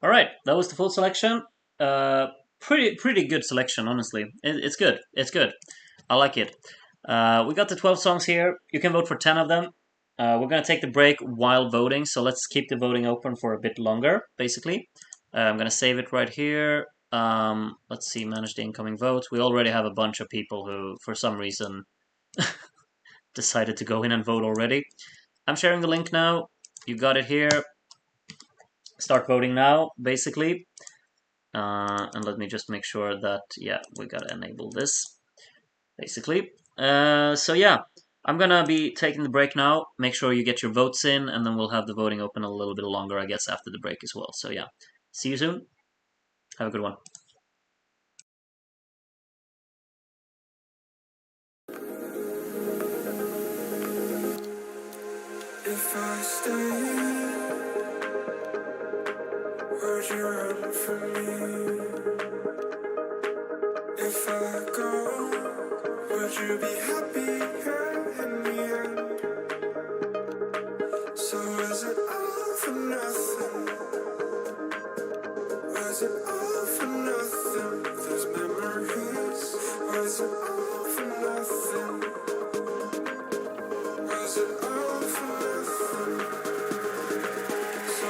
All right, that was the full selection. Uh, pretty good selection, honestly. It's good. It's good. I like it. We got the 12 songs here. You can vote for 10 of them. We're gonna take the break while voting, so let's keep the voting open for a bit longer. Basically, I'm gonna save it right here. Let's see, manage the incoming votes. We already have a bunch of people who, for some reason, decided to go in and vote already. I'm sharing the link now. You got it here. Start voting now, basically. And let me just make sure that, yeah, we gotta enable this, basically. So yeah, I'm gonna be taking the break now. Make sure you get your votes in, and then we'll have the voting open a little bit longer, I guess, after the break as well. So yeah, see you soon. Have a good one. If I stay, would you run from me? If I go, would you be happy in the end? So is it all for nothing? Was it all for nothing? Those memories, was it all for nothing? Was it all for nothing? So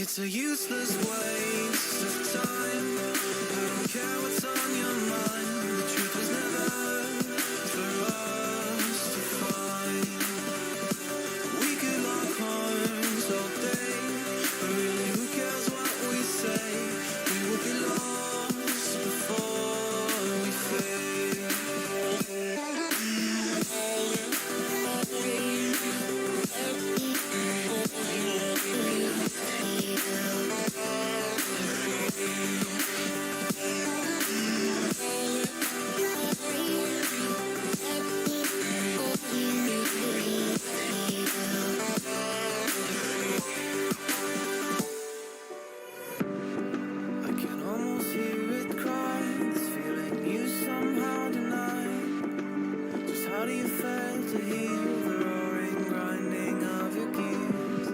It's a useless waste of time. I don't care what's on your mind. The truth was never for us to find. We could lock horns all day, but really who cares what we say? We will be lost before we fade. I can almost hear it cry, this feeling you somehow deny. Just how do you fail to hear the roaring, grinding of your gears?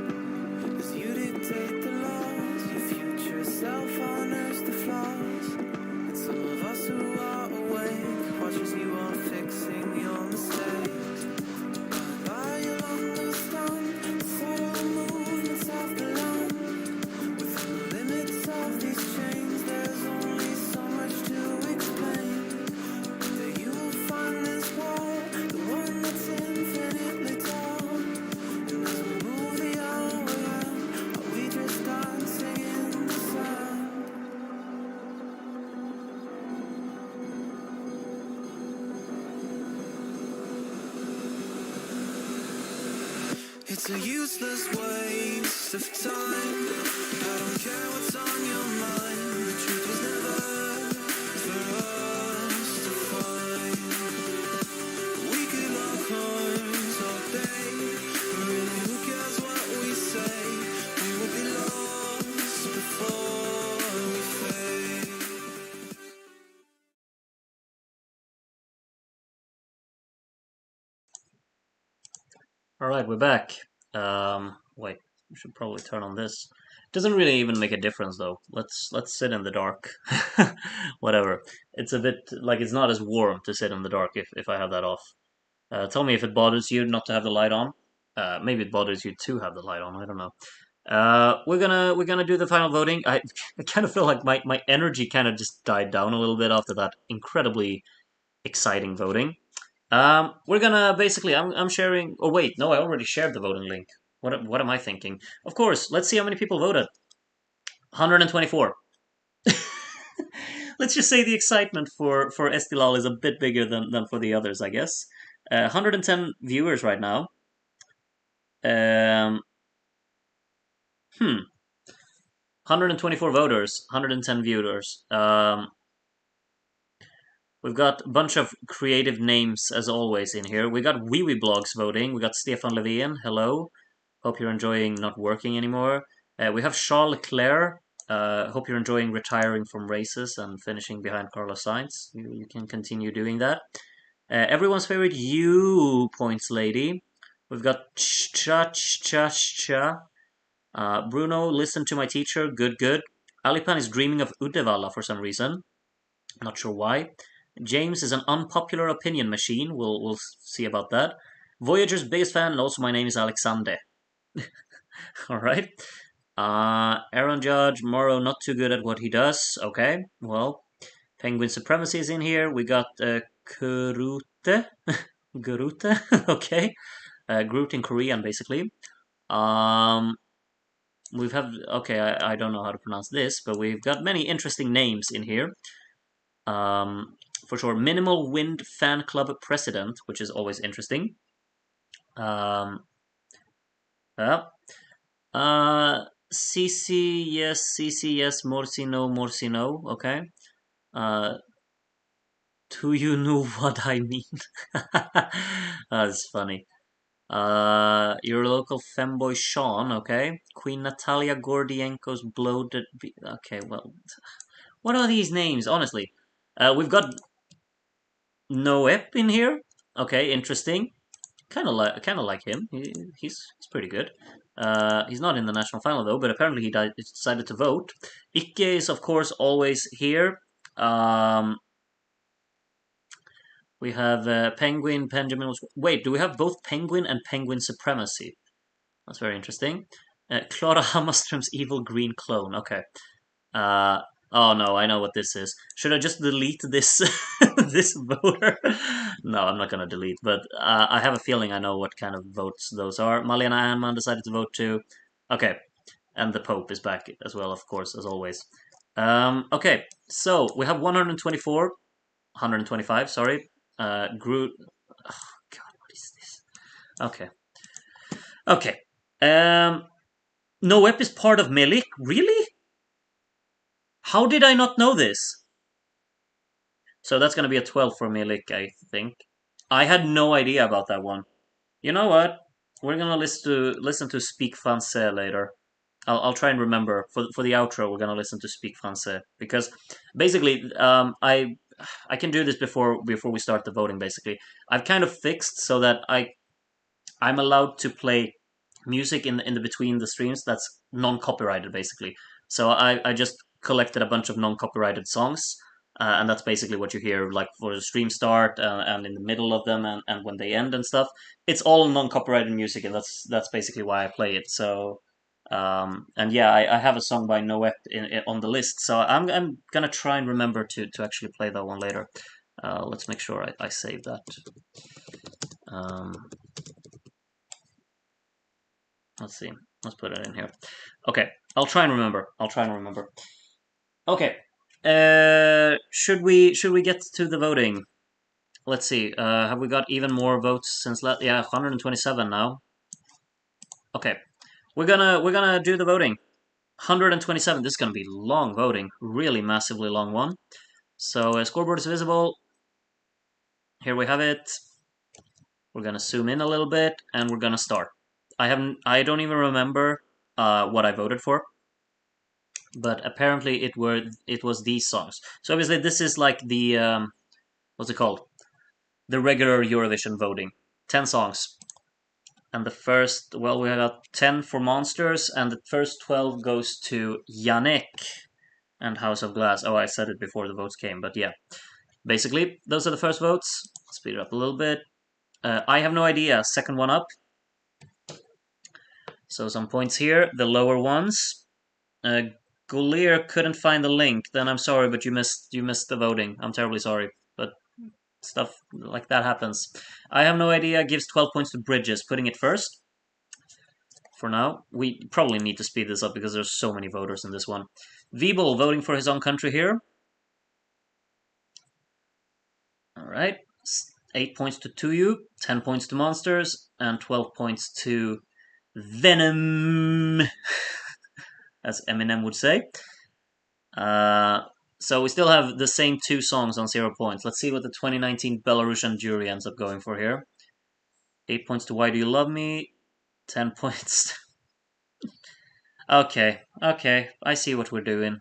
As you dictate the laws, your future self honors the flaws. And some of us who are awake watch as you are fixing your mistakes. By along the stone, the subtle movements of the land. Within the limits of these chains, there's only so much to explain. That you will find this wall, the one that's infinitely tall. And as we move the hour around, are we just dancing in the sand? It's a useless waste of time. I don't care what's on your mind. The truth was never for us to find. We could lock horns all day, but really who cares what we say? We will be lost before we fade. Alright, we're back. Wait, we should probably turn on this. Doesn't really even make a difference though. Let's sit in the dark. Whatever. It's a bit like it's not as warm to sit in the dark if I have that off. Tell me if it bothers you not to have the light on. Maybe it bothers you to have the light on. I don't know. We're gonna do the final voting. I kind of feel like my energy kind of just died down a little bit after that incredibly exciting voting. We're gonna basically I'm sharing. Oh wait, no, I already shared the voting link. What am I thinking? Of course, let's see how many people voted. 124. Let's just say the excitement for Estilal is a bit bigger than for the others, I guess. 110 viewers right now. Um, 124 voters, 110 viewers. We've got a bunch of creative names as always in here. We got Wee Wee Blogs voting. We got Stefan Levien. Hello. Hope you're enjoying not working anymore. We have Charles Leclerc. Hope you're enjoying retiring from races and finishing behind Carlos Sainz. You can continue doing that. Everyone's favorite you points lady. We've got Cha. Bruno, listen to my teacher. Good. Alipan is dreaming of Uddevalla for some reason. Not sure why. James is an unpopular opinion machine. We'll see about that. Voyager's biggest fan, and also my name is Alexander. Alright. Aaron Judge, Morrow, not too good at what he does. Okay, well. Penguin Supremacy is in here. We got Kurute. Gurute? Okay. Groot in Korean, basically. We've have okay, I don't know how to pronounce this, but we've got many interesting names in here. For sure, Minimal Wind Fan Club President, which is always interesting. CC yes, Morsi no, okay. Do you know what I mean? That's funny. Your local femboy Sean, okay. Queen Natalia Gordienko's bloated. Okay, well, what are these names? Honestly, we've got Noep in here. Okay, interesting. Kind of like him. He's pretty good. He's not in the national final though, but apparently he decided to vote. Ike is of course always here. We have Penguin, Benjamin. Wait, do we have both Penguin and Penguin Supremacy? That's very interesting. Clara Hammarström's evil green clone. Okay. Uh, oh no, I know what this is. Should I just delete this this voter? No, I'm not gonna delete, but I have a feeling I know what kind of votes those are. Malena Anman decided to vote too. Okay, and the Pope is back as well, of course, as always. Okay, so we have 124, 125, sorry. Groot. Oh, God, what is this? Okay. Okay. Noep is part of Melik? Really? How did I not know this? So that's going to be a 12 for Milik, I think. I had no idea about that one. You know what? We're going to listen to Speak Français later. I'll try and remember for the outro. We're gonna listen to Speak Français because basically, I can do this before we start the voting. Basically, I've kind of fixed so that I'm allowed to play music in the between the streams that's non-copyrighted basically. So I just collected a bunch of non-copyrighted songs, and that's basically what you hear like for the stream start and in the middle of them and when they end and stuff. It's all non-copyrighted music, and that's basically why I play it. So and yeah, I have a song by Noep on the list, so I'm gonna try and remember to actually play that one later. Let's make sure I save that. Um, Let's see. Let's put it in here. Okay, I'll try and remember. I'll try and remember. Okay. Should we get to the voting? Let's see. Have we got even more votes since last? Yeah, 127 now. Okay. We're gonna do the voting. 127. This is gonna be long voting. Really massively long one. So scoreboard is visible. Here we have it. We're gonna zoom in a little bit and we're gonna start. I don't even remember what I voted for, but apparently it was these songs. So obviously this is like the what's it called? The regular Eurovision voting. 10 songs. And the first, well, we got 10 for Monsters, and the first 12 goes to Yannick and House of Glass. Oh, I said it before the votes came, but yeah. Basically, those are the first votes. Speed it up a little bit. I have no idea. Second one up. So some points here. The lower ones. Gulir couldn't find the link. Then I'm sorry, but you missed the voting. I'm terribly sorry, but stuff like that happens. I have no idea. Gives 12 points to Bridges, putting it first. For now, we probably need to speed this up because there's so many voters in this one. Wiebel voting for his own country here. All right, 8 points to Tuyu, 10 points to Monsters, and 12 points to Venom, as Eminem would say. So we still have the same 2 songs on 0 points. Let's see what the 2019 Belarusian jury ends up going for here. 8 points to Why Do You Love Me, 10 points. Okay, I see what we're doing.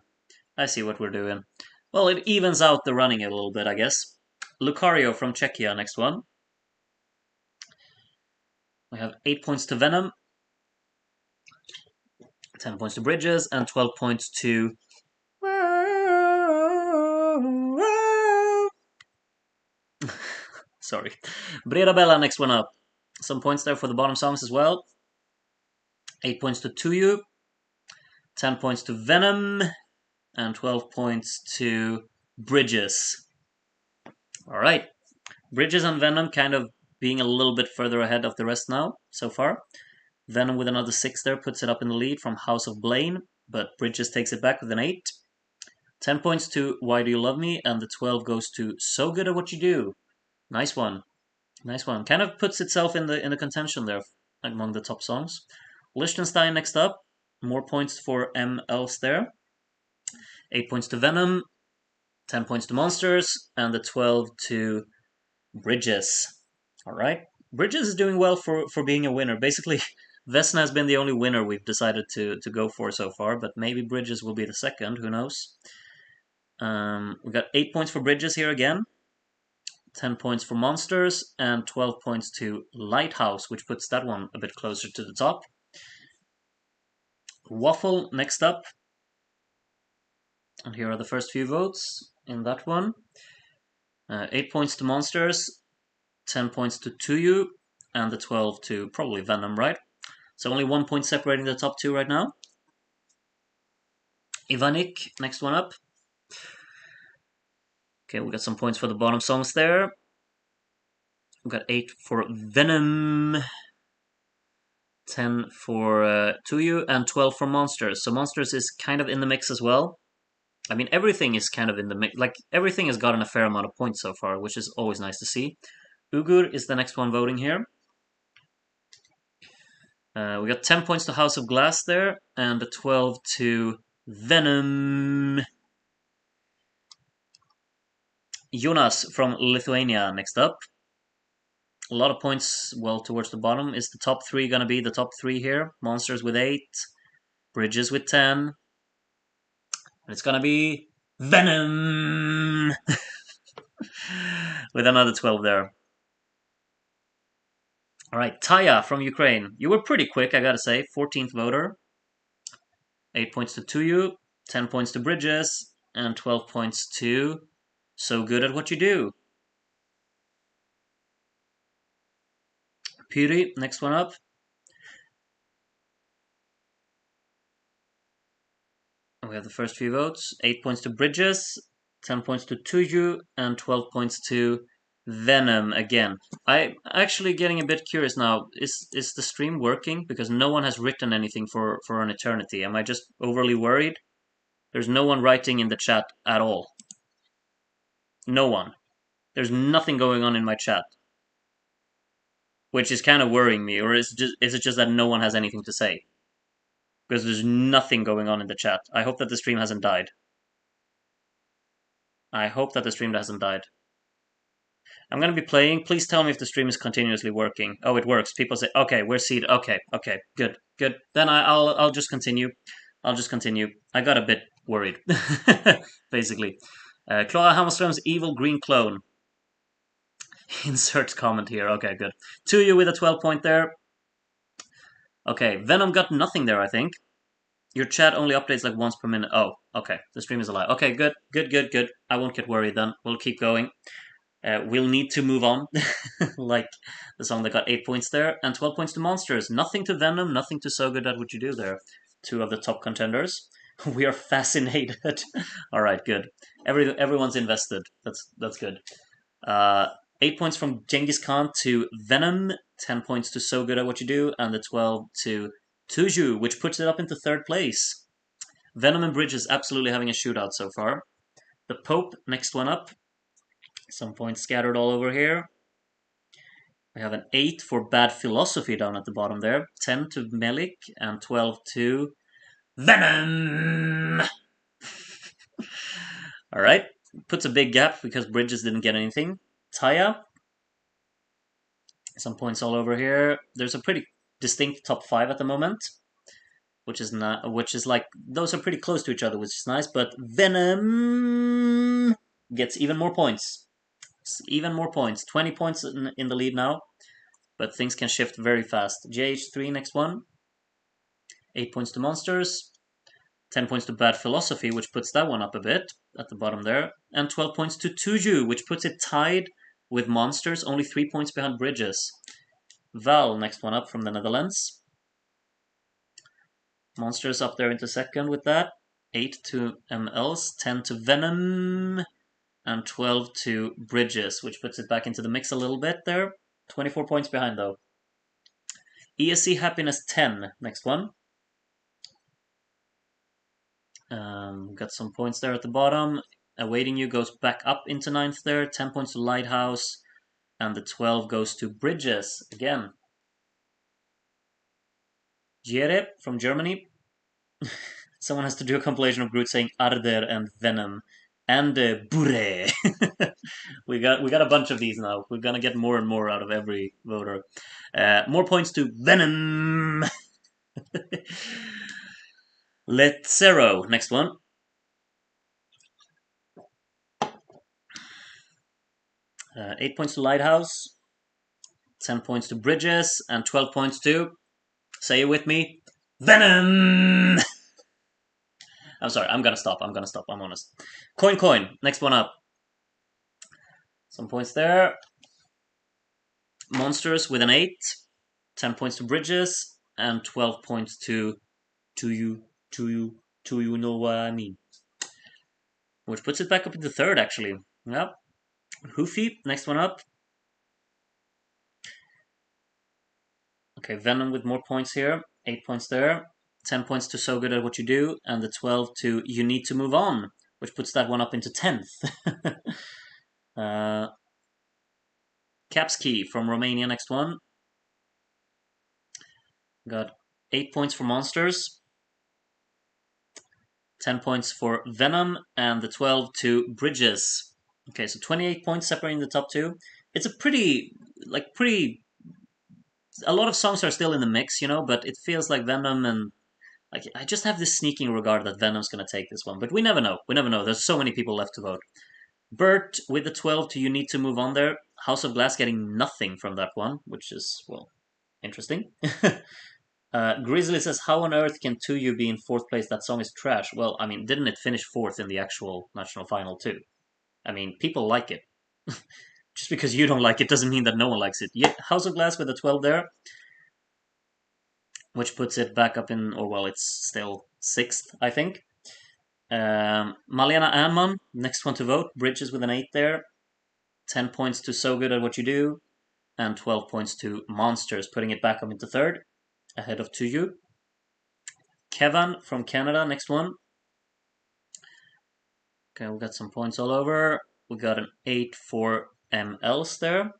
Well, it evens out the running a little bit, I guess. Lucario from Czechia, next one. We have 8 points to Venom, 10 points to Bridges, and 12 points to... Sorry. Breda Bella, next one up. Some points there for the bottom songs as well. 8 points to Tuyu, 10 points to Venom, and 12 points to Bridges. Alright. Bridges and Venom kind of being a little bit further ahead of the rest now, so far. Venom with another 6 there puts it up in the lead from House of Blaine, but Bridges takes it back with an 8. 10 points to Why Do You Love Me, and the 12 goes to So Good at What You Do. Nice one. Kind of puts itself in the contention there among the top songs. Liechtenstein next up. More points for M. Else there. 8 points to Venom, 10 points to Monsters, and the 12 to Bridges. Alright. Bridges is doing well for being a winner. Basically, Vesna has been the only winner we've decided to go for so far, but maybe Bridges will be the second, who knows. We got 8 points for Bridges here again. 10 points for Monsters, and 12 points to Lighthouse, which puts that one a bit closer to the top. Waffle next up. And here are the first few votes in that one. 8 points to Monsters, 10 points to Tuyu, and the 12 to probably Venom, right? So only 1 point separating the top two right now. Ivanik, next one up. Okay, we got some points for the bottom songs there. We got 8 for Venom, 10 for Tuyu, and 12 for Monsters. So Monsters is kind of in the mix as well. I mean, everything is kind of in the mix. Like, everything has gotten a fair amount of points so far, which is always nice to see. Ugur is the next one voting here. We got 10 points to House of Glass there, and 12 to Venom. Jonas from Lithuania next up. A lot of points, well, towards the bottom. Is the top three going to be the top three here? Monsters with 8, Bridges with 10. And it's going to be Venom with another 12 there. All right, Taya from Ukraine. You were pretty quick, I gotta say. 14th voter. 8 points to Tuyu, 10 points to Bridges, and 12 points to So Good at What You Do. Puri, next one up. We have the first few votes. 8 points to Bridges, 10 points to Tuyu, and 12 points to Venom again. I'm actually getting a bit curious now. Is the stream working? Because no one has written anything for an eternity. Am I just overly worried? There's no one writing in the chat at all. No one. There's nothing going on in my chat. Which is kind of worrying me, or is it just that no one has anything to say? Because there's nothing going on in the chat. I hope that the stream hasn't died. I hope that the stream hasn't died. I'm going to be playing. Please tell me if the stream is continuously working. Oh, it works. People say, okay, we're seated. Okay, good. Then I'll just continue. I'll just continue. I got a bit worried, basically. Clara Hammerström's evil green clone. Insert comment here. Okay, good. Tuyu with a 12 point there. Okay, Venom got nothing there, I think. Your chat only updates like once per minute. Oh, okay. The stream is alive. Okay, good. I won't get worried then. We'll keep going. We'll need to move on. Like the song that got 8 points there. And 12 points to Monsters. Nothing to Venom, nothing to So Good at What You Do there. 2 of the top contenders. We are fascinated. Alright, good. Everyone's invested. That's good. 8 points from Genghis Khan to Venom. 10 points to So Good at What You Do. And the 12 to Tuju, which puts it up into 3rd place. Venom and Bridges absolutely having a shootout so far. The Pope, next one up. Some points scattered all over here. We have an 8 for Bad Philosophy down at the bottom there. 10 to Melik and 12 to Venom! Alright, puts a big gap because Bridges didn't get anything. Taya. Some points all over here. There's a pretty distinct top 5 at the moment. Which is like, those are pretty close to each other, which is nice, but Venom gets even more points. 20 points in the lead now, but things can shift very fast. JH3, next one. 8 points to Monsters, 10 points to Bad Philosophy, which puts that one up a bit at the bottom there, and 12 points to Tuju, which puts it tied with Monsters, only 3 points behind Bridges. Val, next one up from the Netherlands. Monsters up there into 2nd with that. 8 to MLs, 10 to Venom, and 12 to Bridges, which puts it back into the mix a little bit there. 24 points behind, though. ESC Happiness 10, next one. Got some points there at the bottom. Awaiting You goes back up into 9th there. 10 points to Lighthouse, and the 12 goes to Bridges again. Jere from Germany. Someone has to do a compilation of Groot saying Arder and Venom. And Bure. we got a bunch of these now. We're gonna get more and more out of every voter. More points to Venom. Let's Zero. Next one. Uh, 8 points to Lighthouse. 10 points to Bridges. And 12 points to, say it with me, Venom. I'm sorry, I'm gonna stop, I'm honest. Coin, next one up. Some points there. Monsters with an 8. 10 points to Bridges. and 12 points to you, you know what I mean. Which puts it back up into third, actually. Yep. Hoofy, next one up. Okay, Venom with more points here. 8 points there. 10 points to So Good at What You Do. And the 12 to You Need to Move On, which puts that one up into 10th. Kapski from Romania, next one. Got 8 points for Monsters. 10 points for Venom. And the 12 to Bridges. Okay, so 28 points separating the top two. It's a pretty... A lot of songs are still in the mix, but it feels like Venom and I just have this sneaking regard that Venom's gonna take this one, but we never know. We never know. There's so many people left to vote. Bert with the 12 to You Need to Move On there. House of Glass getting nothing from that one, which is, well, interesting. Grizzly says, how on earth can 2U be in fourth place? That song is trash. Well, I mean, didn't it finish fourth in the actual national final too? I mean, people like it. Just because you don't like it doesn't mean that no one likes it. Yeah, House of Glass with the 12 there, which puts it back up in, or well, it's still sixth, I think. Malena Anman, next one to vote. Bridges with an 8 there. 10 points to So Good at What You Do. And 12 points to Monsters, putting it back up into third, ahead of 2U. Kevin from Canada, next one. Okay, we got some points all over. We got an 8 for MLs there,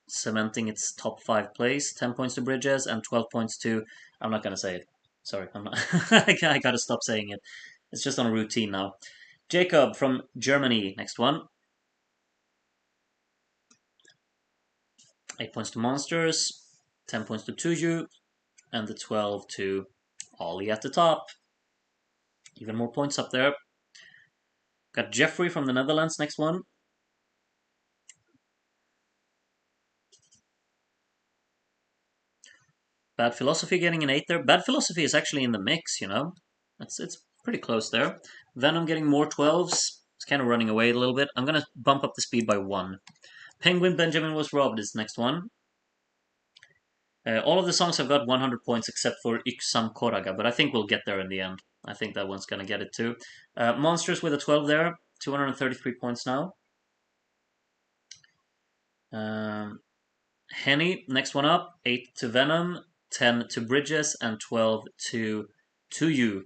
cementing its top 5 place. 10 points to Bridges and 12 points to... I'm not going to say it. Sorry, I'm not. I got to stop saying it. It's just on a routine now. Jacob from Germany, next one. 8 points to Monsters, 10 points to 2U, and the 12 to Ollie at the top. Even more points up there. Got Jeffrey from the Netherlands, next one. Bad Philosophy getting an 8 there. Bad Philosophy is actually in the mix, It's pretty close there. Venom getting more 12s. It's kind of running away a little bit. I'm going to bump up the speed by 1. Penguin Benjamin Was Robbed is next one. All of the songs have got 100 points except for Iksam Koraga, but I think we'll get there in the end. I think that one's going to get it too. Monsters with a 12 there. 233 points now. Henny, next one up. 8 to Venom, 10 to Bridges, and 12 to 2U.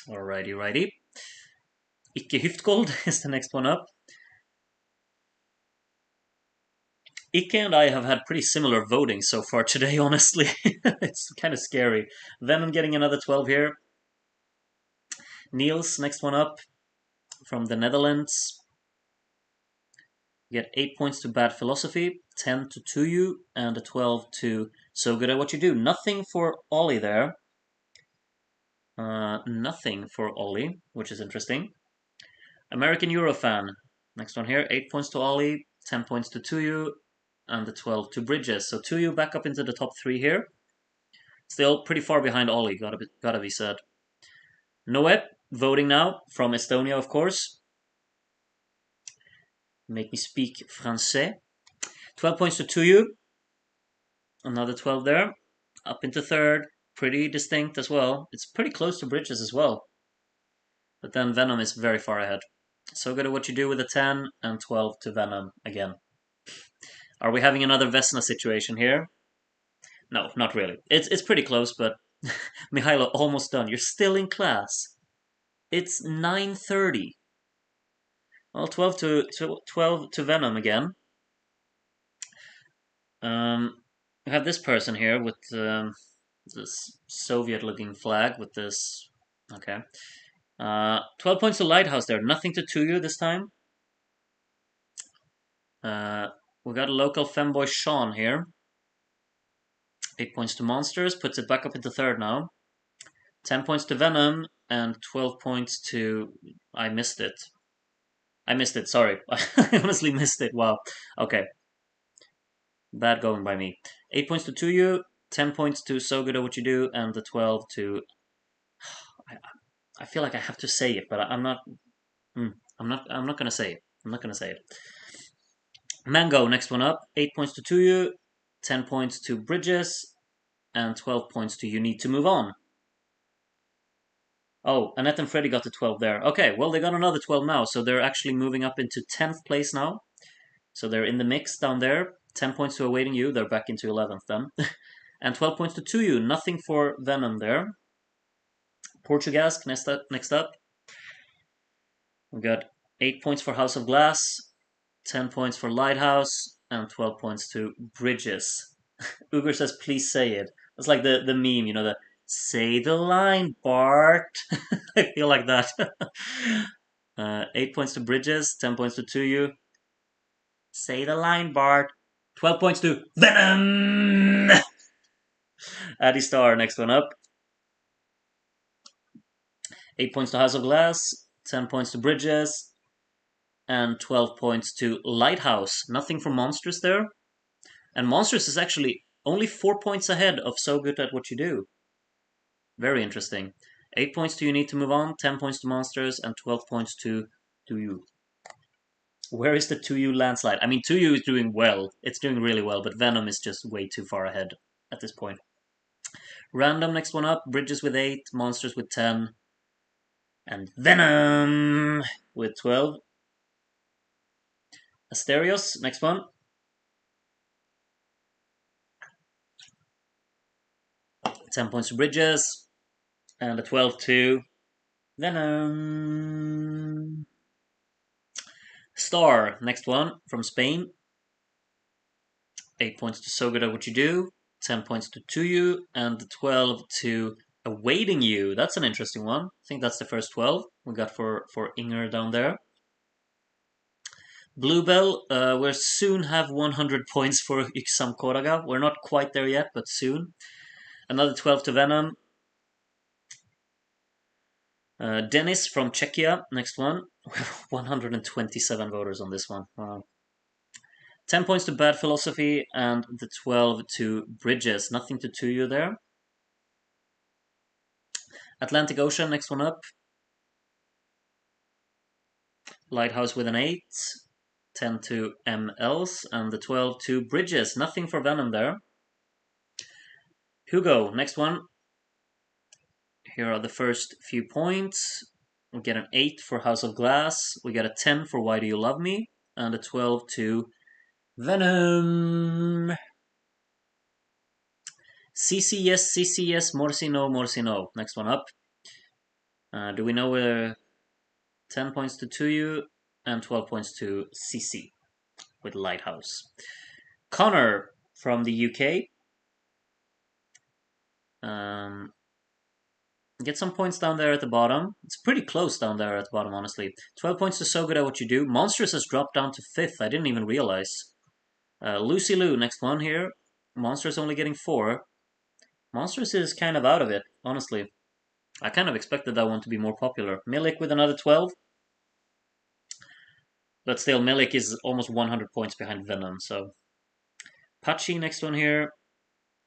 Alrighty. Ikke Hyftgold is the next one up. Ike and I have had pretty similar voting so far today, honestly. It's kind of scary. Venom getting another 12 here. Niels, next one up, from the Netherlands. You get 8 points to Bad Philosophy, 10 to 2U, and a 12 to So Good at What You Do. Nothing for Ollie there. Nothing for Ollie, which is interesting. American Eurofan, next one here. 8 points to Ollie, 10 points to 2U, and the 12 to Bridges. So 2U back up into the top 3 here. Still pretty far behind Ollie, gotta be said. Noep, voting now, from Estonia, of course. Make me speak français. 12 points to 2U. Another 12 there. Up into third. Pretty distinct as well. It's pretty close to Bridges as well. But then Venom is very far ahead. So Good at What You Do with a 10 and 12 to Venom again. Are we having another Vesna situation here? No, not really. It's pretty close, but Mihailo, almost done. You're still in class. It's 9:30. Well, 12 to Venom again. We have this person here with this Soviet-looking flag with this. Okay. 12 points to Lighthouse there. Nothing to 2U this time. We got a local femboy Sean here. 8 points to Monsters. Puts it back up into third now. 10 points to Venom. And 12 points to... I missed it, sorry. I honestly missed it. Wow. Okay. Bad going by me. 8 points to 2U. 10 points to So Good at What You Do. And the 12 to... I feel like I have to say it, but I'm not gonna say it. I'm not gonna say it. Mango, next one up. 8 points to 2U, 10 points to Bridges, and 12 points to You Need to Move On. Oh, Annette and Freddy got to 12 there. Okay, well, they got another 12 now, so they're actually moving up into 10th place now. So they're in the mix down there. 10 points to Awaiting You, they're back into 11th then. And 12 points to You, nothing for Venom there. Portugasque next up. We've got 8 points for House of Glass, 10 points for Lighthouse, and 12 points to Bridges. Uger says, please say it. It's like the meme, you know, the say the line, Bart. I feel like that. 8 points to Bridges, 10 points to You. Say the line, Bart. 12 points to Venom! Addy Star, next one up. 8 points to House of Glass, 10 points to Bridges, and 12 points to Lighthouse. Nothing for Monsters there. And Monsters is actually only 4 points ahead of So Good at What You Do. Very interesting. 8 points to You Need to Move On, 10 points to Monsters, and 12 points to You. Where is the You landslide? I mean, You is doing well. It's doing really well, but Venom is just way too far ahead at this point. Random, next one up. Bridges with 8, Monsters with 10, and Venom with 12. Asterios, next one. 10 points to Bridges, and a 12 to Venom. Star, next one, from Spain. 8 points to So Good at What You Do, 10 points to You, and 12 to Awaiting You. That's an interesting one. I think that's the first 12 we got for Inger down there. Bluebell, we'll soon have 100 points for Yksam Koraga. We're not quite there yet, but soon. Another 12 to Venom. Dennis from Czechia, next one. 127 voters on this one. Wow. 10 points to Bad Philosophy and the 12 to Bridges. Nothing to You there. Atlantic Ocean, next one up. Lighthouse with an 8. 10 to MLs and the 12 to Bridges. Nothing for Venom there. Hugo, next one. Here are the first few points. We get an 8 for House of Glass. We get a 10 for Why Do You Love Me? And a 12 to Venom. CC yes, Morsi no. Next one up. Do we know where 10 points to You and 12 points to CC with Lighthouse. Connor from the UK. Get some points down there at the bottom. It's pretty close down there at the bottom, honestly. 12 points to So Good at What You Do. Monsters has dropped down to 5th. I didn't even realize. Lucy Lou, next one here. Monsters only getting 4. Monsters is kind of out of it, honestly. I kind of expected that one to be more popular. Milik with another 12. But still, Milik is almost 100 points behind Venom, so... Pachi, next one here.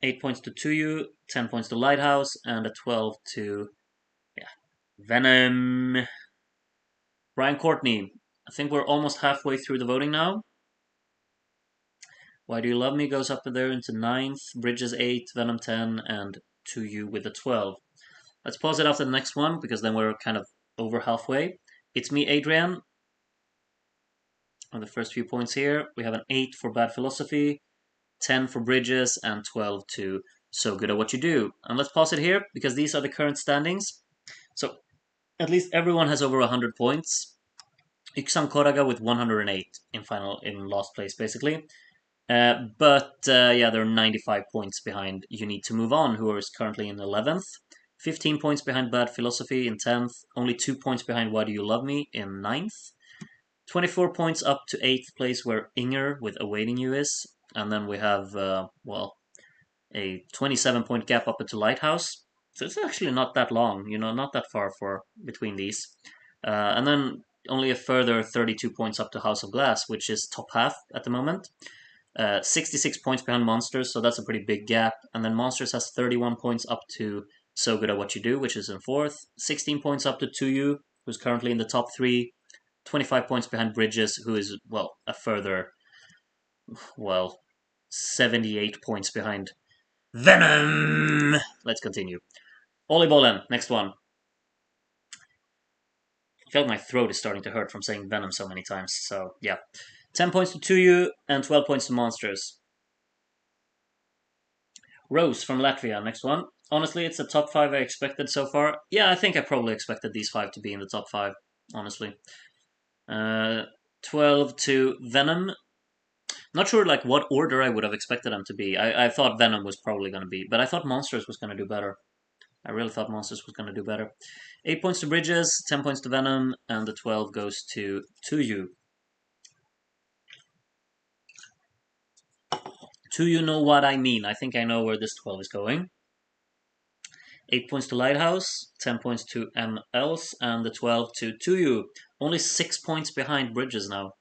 8 points to You, 10 points to Lighthouse, and a 12 to... Venom. Brian Courtney. I think we're almost halfway through the voting now. Why Do You Love Me goes up there into 9th, Bridges 8, Venom 10, and You with a 12. Let's pause it after the next one, because then we're kind of over halfway. It's Me, Adrian. On the first few points here, we have an 8 for Bad Philosophy, 10 for Bridges, and 12 to So Good at What You Do. And let's pause it here, because these are the current standings. So, at least everyone has over 100 points. Yksam Koraga with 108 in last place, basically. But they're 95 points behind You Need to Move On, who is currently in 11th. 15 points behind Bad Philosophy in 10th. Only 2 points behind Why Do You Love Me in 9th. 24 points up to 8th place, where Inger with Awaiting You is. And then we have, a 27-point gap up into Lighthouse. So it's actually not that long, not that far between these. And then only a further 32 points up to House of Glass, which is top half at the moment. 66 points behind Monsters, so that's a pretty big gap. And then Monsters has 31 points up to So Good at What You Do, which is in 4th. 16 points up to You, who's currently in the top 3. 25 points behind Bridges, who is, a further, 78 points behind Venom! Let's continue. Oliebollen, next one. I feel like my throat is starting to hurt from saying Venom so many times, so yeah. 10 points to Tuyu and 12 points to Monsters. Rose from Latvia, next one. Honestly, it's the top 5 I expected so far. Yeah, I think I probably expected these 5 to be in the top 5, honestly. 12 to Venom. Not sure like what order I would have expected them to be. I thought Venom was probably going to be, but I thought Monsters was going to do better. I really thought Monsters was going to do better. 8 points to Bridges, 10 points to Venom, and the 12 goes to you. Do you know what I mean? I think I know where this 12 is going. 8 points to Lighthouse, 10 points to MLs, and the 12 to Tuyu. Only 6 points behind Bridges now,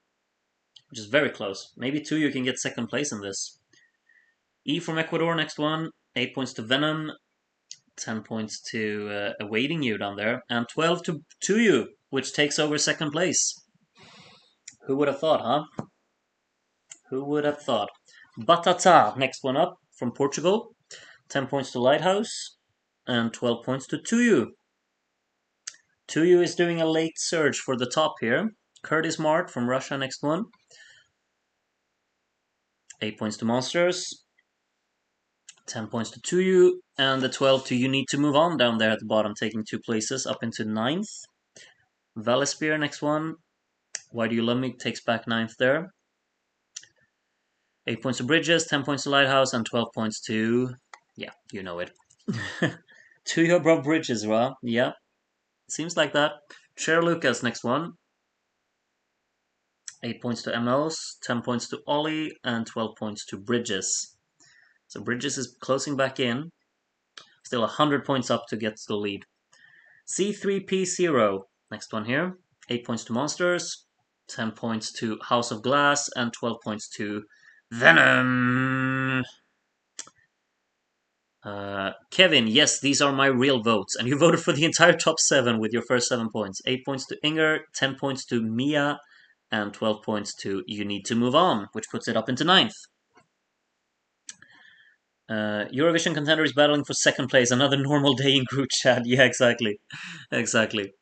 which is very close. Maybe Tuyu can get second place in this. E from Ecuador, next one. 8 points to Venom, 10 points to Awaiting You down there, and 12 to Tuyu, which takes over second place. Who would have thought, huh? Who would have thought? Batata, next one up from Portugal. 10 points to Lighthouse and 12 points to Tuyu. Tuyu is doing a late surge for the top here. Curtis Mart from Russia, next one. 8 points to Monsters. 10 points to Tuyu. And the 12 to You Need to Move On down there at the bottom, taking 2 places up into 9th. Valispear, next one. Why Do You Love Me takes back 9th there. 8 points to Bridges, 10 points to Lighthouse, and 12 points to... Yeah, you know it. To your bro Bridges, well, yeah. Seems like that. Cher Lucas, next one. 8 points to MLs, 10 points to Ollie, and 12 points to Bridges. So Bridges is closing back in. Still 100 points up to get to the lead. C3P0, next one here. 8 points to Monsters, 10 points to House of Glass, and 12 points to Venom. Kevin, yes, these are my real votes. And you voted for the entire top 7 with your first 7 points. 8 points to Inger, 10 points to Mia, and 12 points to You Need to Move On, which puts it up into 9th. Eurovision contender is battling for second place. Another normal day in group chat. Yeah, exactly. Exactly.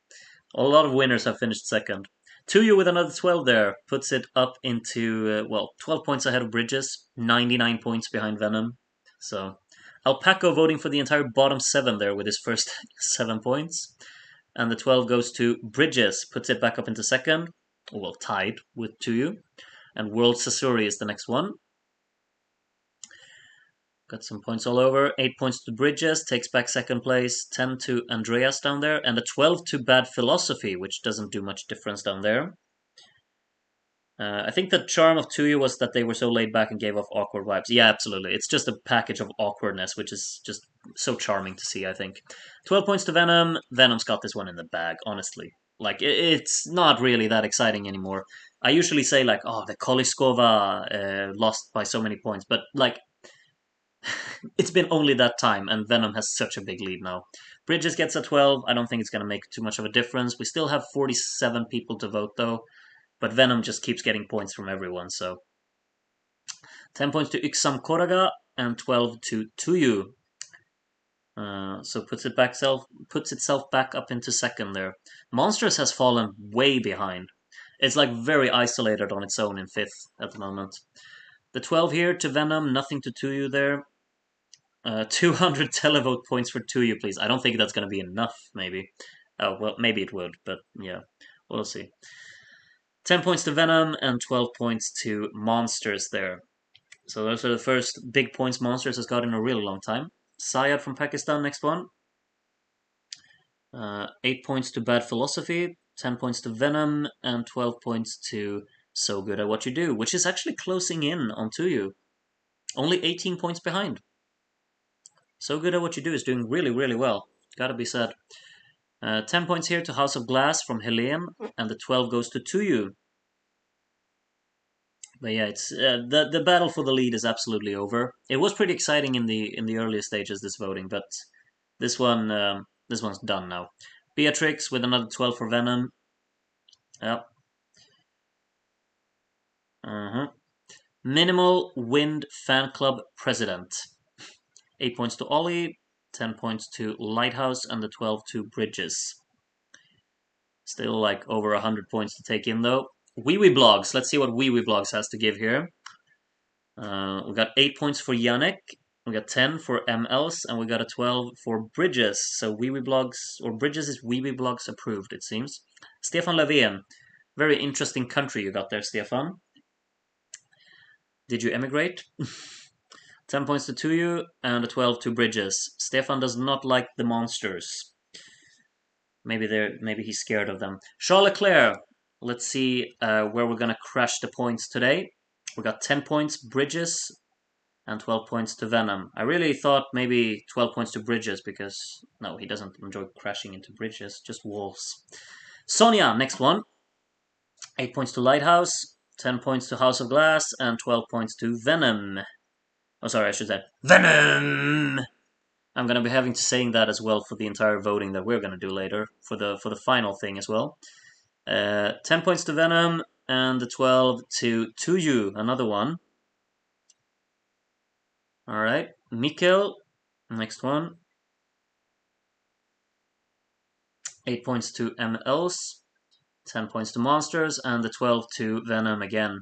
A lot of winners have finished second. Tuyu with another 12 there puts it up into, 12 points ahead of Bridges, 99 points behind Venom. So, Alpaco voting for the entire bottom 7 there with his first 7 points. And the 12 goes to Bridges, puts it back up into second. Well, tied with Tuyu. And World Sasuri is the next one. Got some points all over. 8 points to Bridges, takes back second place. 10 to Andreas down there. And a 12 to Bad Philosophy, which doesn't do much difference down there. I think the charm of Tuyu was that they were so laid back and gave off awkward vibes. Yeah, absolutely. It's just a package of awkwardness, which is just so charming to see, I think. 12 points to Venom. Venom's got this one in the bag, honestly. Like, it's not really that exciting anymore. I usually say, like, oh, the Koliskova lost by so many points. But, like, it's been only that time, and Venom has such a big lead now. Bridges gets a 12. I don't think it's going to make too much of a difference. We still have 47 people to vote, though. But Venom just keeps getting points from everyone, so... 10 points to Iksam Koraga, and 12 to Tuyu. So puts itself back up into second there. Monsters has fallen way behind. It's like very isolated on its own in 5th at the moment. The 12 here to Venom, nothing to Tuyu there. 200 televote points for Tuyu, please. I don't think that's going to be enough, maybe. Oh, well, maybe it would, but yeah, we'll see. 10 points to Venom and 12 points to Monsters there. So those are the first big points Monsters has got in a really long time. Syed from Pakistan, next one. 8 points to Bad Philosophy, 10 points to Venom, and 12 points to So Good at What You Do, which is actually closing in on Tuyu. Only 18 points behind. So Good at What You Do is doing really, really well. Gotta be said. 10 points here to House of Glass from Helene, and the 12 goes to Tuyu. But yeah, it's the battle for the lead is absolutely over. It was pretty exciting in the earlier stages, this voting, but this one's done now. Beatrix with another 12 for Venom. Yep. Minimal Wind Fan Club President. 8 points to Ollie, 10 points to Lighthouse, and the 12 to Bridges. Still like over 100 points to take in though. Wee Wee Blogs, let's see what Wee Wee Blogs has to give here. We got 8 points for Yannick, we got 10 for MLs, and we got a 12 for Bridges. So Wee Wee Blogs, or Bridges is Wee Wee Blogs approved, it seems. Stefan Löfven, very interesting country you got there, Stefan. Did you emigrate? 10 points to Tuyu and a 12 to Bridges. Stefan does not like the monsters. Maybe he's scared of them. Charles Leclerc. Let's see where we're gonna crash the points today. We got 10 points Bridges and 12 points to Venom. I really thought maybe 12 points to Bridges because no, he doesn't enjoy crashing into bridges, just walls. Sonia, next one. 8 points to Lighthouse, 10 points to House of Glass, and 12 points to Venom. Oh, sorry, I should say Venom. I'm gonna be having to saying that as well for the entire voting that we're gonna do later for the final thing as well. 10 points to Venom and the 12 to Tuyu, another one. All right, Mikkel, next one. 8 points to MLs, 10 points to Monsters, and the 12 to Venom again.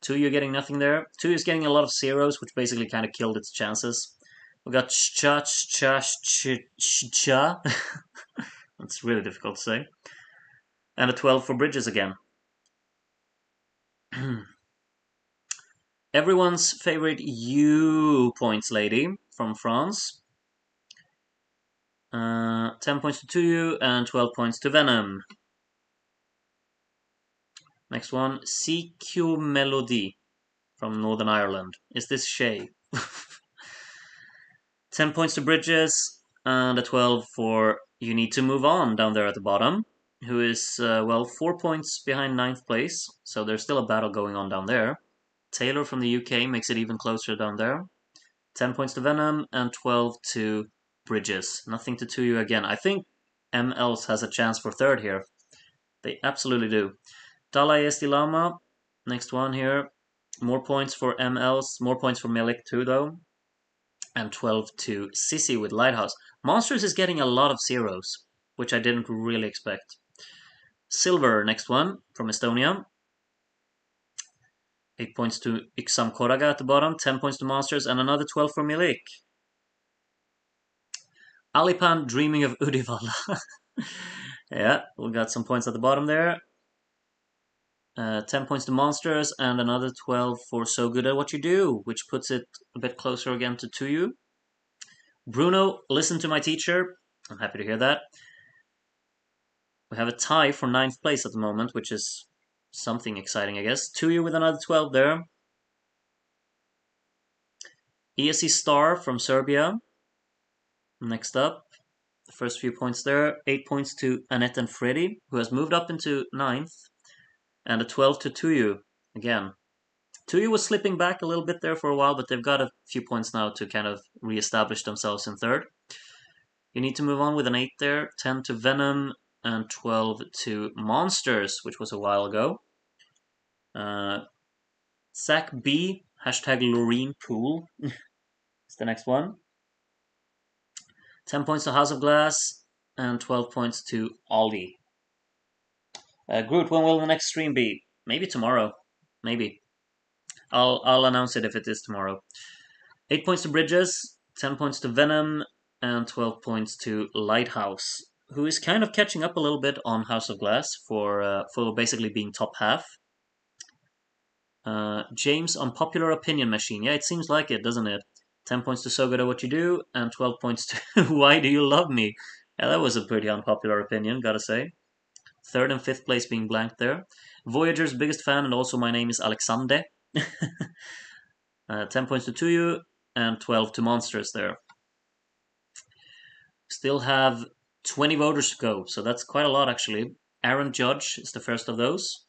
Tuyu getting nothing there. Tuyu is getting a lot of zeros, which basically kind of killed its chances. We got Cha. That's really difficult to say. And a 12 for Bridges again. Everyone's favorite U points lady from France. 10 points to Tuyu and 12 points to Venom. Next one, CQ Melody from Northern Ireland. Is this Shay? 10 points to Bridges and a 12 for You Need to Move On down there at the bottom, who is, 4 points behind 9th place, so there's still a battle going on down there. Taylor from the UK makes it even closer down there. 10 points to Venom and 12 to Bridges. Nothing to Tuyu again. I think MLs has a chance for 3rd here. They absolutely do. Dalai Estilama, next one here. More points for MLs, more points for Milik too though. And 12 to Sissy with Lighthouse. Monsters is getting a lot of zeros, which I didn't really expect. Silver, next one, from Estonia. 8 points to Iksam Koraga at the bottom, 10 points to Monsters, and another 12 for Milik. Alipan Dreaming of Uddevalla. Yeah, we got some points at the bottom there. 10 points to Monsters and another 12 for So Good at What You Do, which puts it a bit closer again to Tuyu. Bruno, Listen to My Teacher. I'm happy to hear that. We have a tie for 9th place at the moment, which is something exciting, I guess. Tuyu with another 12 there. ESC Star from Serbia. Next up, the first few points there. 8 points to Annette and Freddy, who has moved up into 9th. And a 12 to Tuyu again. Tuyu was slipping back a little bit there for a while, but they've got a few points now to kind of re-establish themselves in 3rd. You Need to Move On with an 8 there. 10 to Venom and 12 to Monsters, which was a while ago. Zach B, hashtag Loreen Pool. It's the next one. 10 points to House of Glass and 12 points to Ollie. Groot, when will the next stream be? Maybe tomorrow. Maybe. I'll announce it if it is tomorrow. 8 points to Bridges, 10 points to Venom, and 12 points to Lighthouse, who is kind of catching up a little bit on House of Glass for basically being top half. James, Unpopular Opinion Machine. Yeah, it seems like it, doesn't it? 10 points to So Good at What You Do, and 12 points to Why Do You Love Me? Yeah, that was a pretty unpopular opinion, gotta say. 3rd and 5th place being blanked there. Voyager's biggest fan, and also my name is Alexander. 10 points to Tuyu, and 12 to Monsters there. Still have 20 voters to go, so that's quite a lot actually. Aaron Judge is the first of those.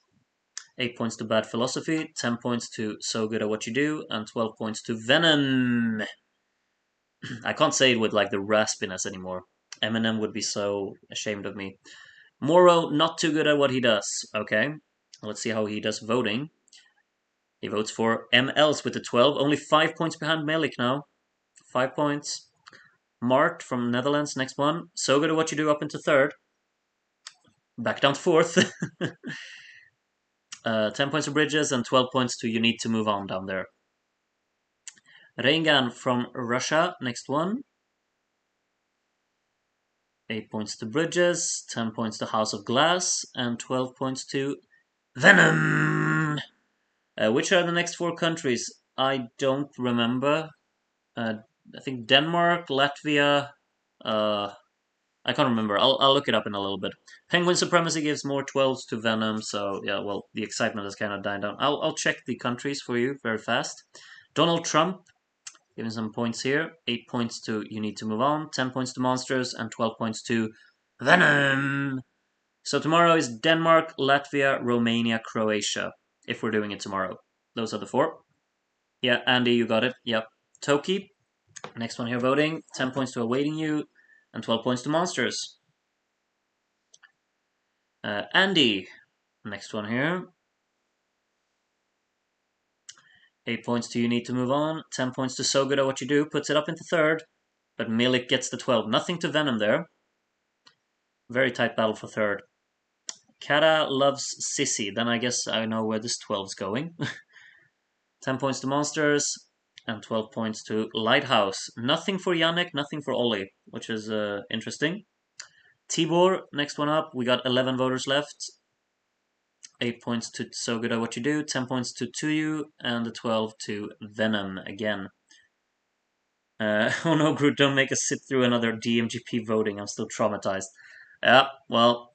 8 points to Bad Philosophy, 10 points to So Good at What You Do, and 12 points to Venom. I can't say it with like the raspiness anymore. Eminem would be so ashamed of me. Moro, not too good at what he does. Okay, let's see how he does voting. He votes for MLs with the 12, only 5 points behind Melik now. 5 points. Mart from Netherlands, next one. So good at what you do up into third. Back down to fourth. 10 points to Bridges and 12 points to You Need to Move On down there. Reingan from Russia, next one. 8 points to Bridges, 10 points to House of Glass, and 12 points to Venom! Which are the next 4 countries? I don't remember. I think Denmark, Latvia, I can't remember. I'll look it up in a little bit. Penguin Supremacy gives more 12s to Venom, so yeah, well, the excitement has kind of died down. I'll check the countries for you very fast. Donald Trump, giving some points here. 8 points to You Need to Move On, 10 points to Monsters, and 12 points to Venom! So tomorrow is Denmark, Latvia, Romania, Croatia, if we're doing it tomorrow. Those are the 4. Yeah, Andy, you got it. Yep. Toki, next one here voting. 10 points to Awaiting You, and 12 points to Monsters. Andy, next one here. 8 points to You Need to Move On, 10 points to So Good at What You Do, puts it up into third, but Milik gets the 12. Nothing to Venom there. Very tight battle for third. Kara loves Sissy, then I guess I know where this 12 is going. 10 points to Monsters, and 12 points to Lighthouse. Nothing for Yannick, nothing for Ollie, which is interesting. Tibor, next one up. We got 11 voters left. 8 points to So Good at What You Do, 10 points to You, and the 12 to Venom again. Oh no, Groot, don't make us sit through another DMGP voting. I'm still traumatized. Yeah, well,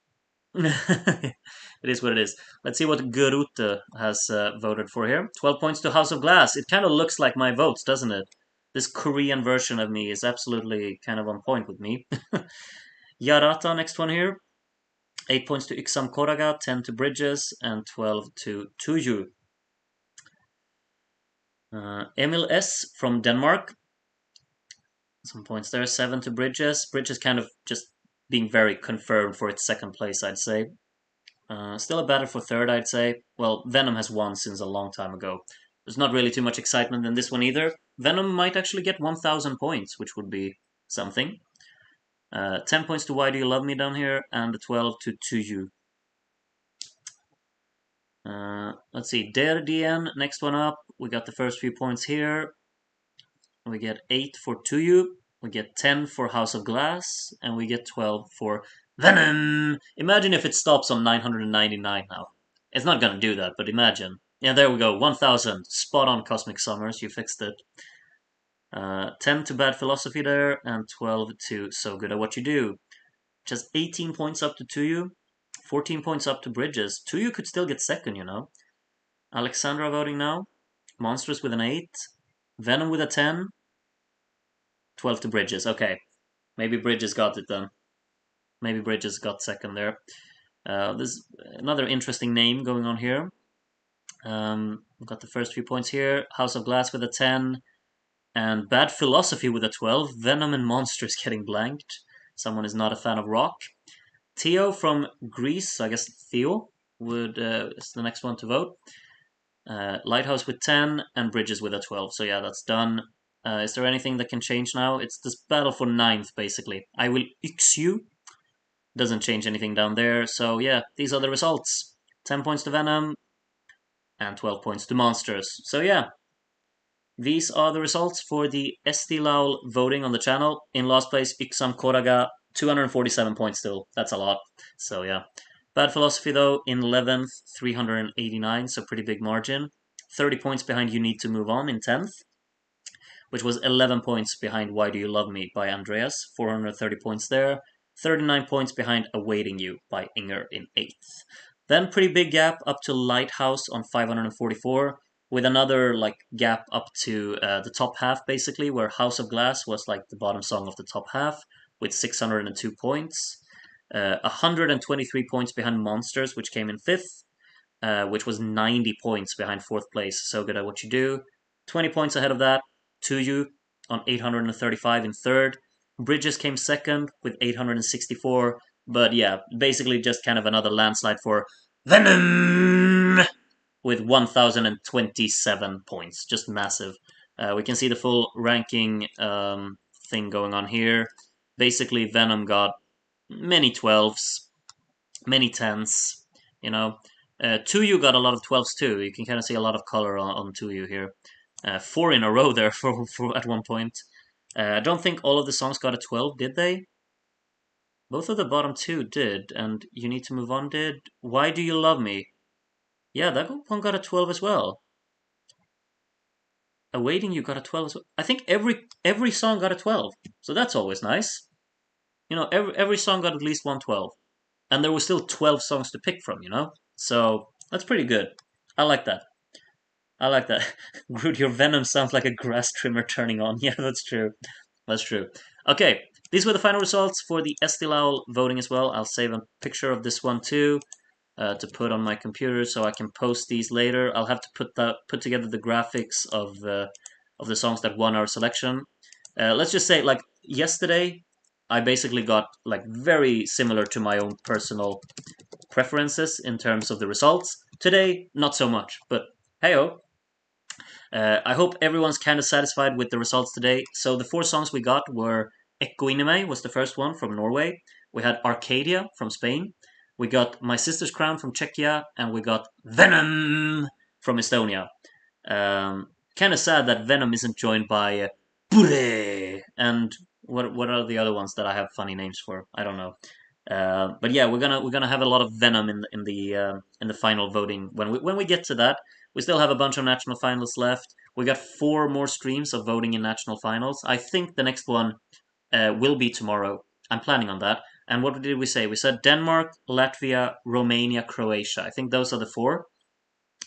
it is what it is. Let's see what Groot has voted for here. 12 points to House of Glass. It kind of looks like my votes, doesn't it? This Korean version of me is absolutely kind of on point with me. Yarata, next one here. 8 points to Iksam Koraga, 10 to Bridges, and 12 to Tuju. Emil S. from Denmark. Some points there, 7 to Bridges. Bridges kind of just being very confirmed for its second place, I'd say. Still a battle for third, I'd say. Well, Venom has won since a long time ago. There's not really too much excitement in this one either. Venom might actually get 1,000 points, which would be something. 10 points to Why Do You Love Me down here, and 12 to You. Let's see, Der DN, next one up. We got the first few points here. We get 8 for To You. We get 10 for House of Glass, and we get 12 for Venom! Imagine if it stops on 999 now. It's not gonna do that, but imagine. Yeah, there we go, 1,000. Spot on, Cosmic Summers, you fixed it. 10 to Bad Philosophy there, and 12 to So Good at What You Do. Just 18 points up to You, 14 points up to Bridges. You could still get second, you know. Alexandra voting now. Monsters with an 8. Venom with a 10. 12 to Bridges, okay. Maybe Bridges got it then. Maybe Bridges got second there. There's another interesting name going on here. We've got the first few points here. House of Glass with a 10. And Bad Philosophy with a 12. Venom and Monsters getting blanked. Someone is not a fan of rock. Theo from Greece, I guess Theo is the next one to vote. Lighthouse with 10 and Bridges with a 12. So yeah, that's done. Is there anything that can change now? It's this battle for 9th, basically. I will X you. Doesn't change anything down there. So yeah, these are the results. 10 points to Venom and 12 points to Monsters. So yeah, these are the results for the Estilaul voting on the channel. In last place, Iksam Koraga, 247 points still. That's a lot. So yeah. Bad Philosophy though, in 11th, 389, so pretty big margin. 30 points behind You Need to Move On in 10th, which was 11 points behind Why Do You Love Me by Andreas, 430 points there. 39 points behind Awaiting You by Inger in 8th. Then pretty big gap up to Lighthouse on 544, with another like gap up to the top half basically, where House of Glass was like the bottom song of the top half with 602 points. 123 points behind Monsters, which came in 5th, which was 90 points behind 4th place. So Good at What You Do. 20 points ahead of that, To You on 835 in 3rd. Bridges came 2nd with 864, but yeah, basically just kind of another landslide for Venom with 1,027 points. Just massive. We can see the full ranking thing going on here. Basically, Venom got many 12s, many 10s, you know. Tuyu got a lot of 12s too. You can kind of see a lot of color on Tuyu here. 4 in a row there for at one point. I don't think all of the songs got a 12, did they? Both of the bottom two did, and You Need to Move On did. Why Do You Love Me? Yeah, that one got a 12 as well. Awaiting You got a 12 as well. I think every song got a 12, so that's always nice. You know, every song got at least 112, and there were still 12 songs to pick from. You know, so that's pretty good. I like that. I like that. Groot, your Venom sounds like a grass trimmer turning on. Yeah, that's true. That's true. Okay, these were the final results for the Estilao voting as well. I'll save a picture of this one too to put on my computer so I can post these later. I'll have to put together the graphics of the songs that won our selection. Let's just say, like yesterday, I basically got like very similar to my own personal preferences in terms of the results. Today, not so much, but hey-oh. I hope everyone's kind of satisfied with the results today. So the 4 songs we got were Equinime was the first one from Norway. We had Arcadia from Spain. We got My Sister's Crown from Czechia, and we got Venom from Estonia. Kind of sad that Venom isn't joined by Pure and what are the other ones that I have funny names for? I don't know. But yeah, we're gonna have a lot of Venom in the final voting when we get to that. We still have a bunch of national finals left. We got 4 more streams of voting in national finals. I think the next one will be tomorrow. I'm planning on that. And what did we say? We said Denmark, Latvia, Romania, Croatia. I think those are the 4.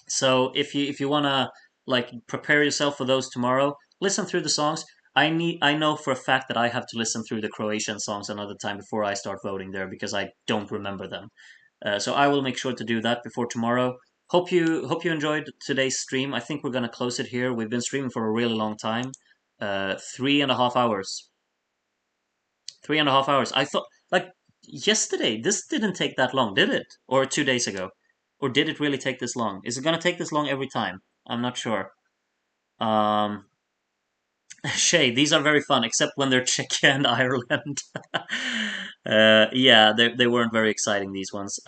So if you wanna like prepare yourself for those tomorrow, listen through the songs. I know for a fact that I have to listen through the Croatian songs another time before I start voting there because I don't remember them. So I will make sure to do that before tomorrow. Hope you enjoyed today's stream. I think we're gonna close it here. We've been streaming for a really long time, 3.5 hours. 3.5 hours. I thought like yesterday. This didn't take that long, did it? Or 2 days ago? Or did it really take this long? Is it gonna take this long every time? I'm not sure. Um, Shay, these are very fun, except when they're Czechia and Ireland. Yeah, they weren't very exciting, these ones.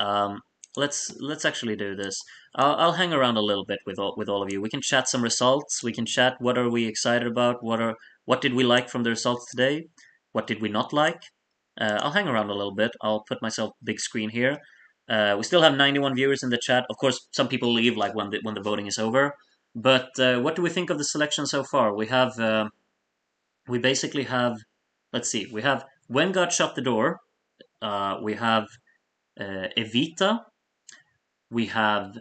Let's actually do this. I'll hang around a little bit with all of you. We can chat some results. We can chat what are we excited about. What did we like from the results today? What did we not like? I'll hang around a little bit. I'll put myself big screen here. We still have 91 viewers in the chat. Of course, some people leave like when the voting is over. But what do we think of the selection so far? We basically have, let's see, we have When God Shut the Door, we have Evita, we have,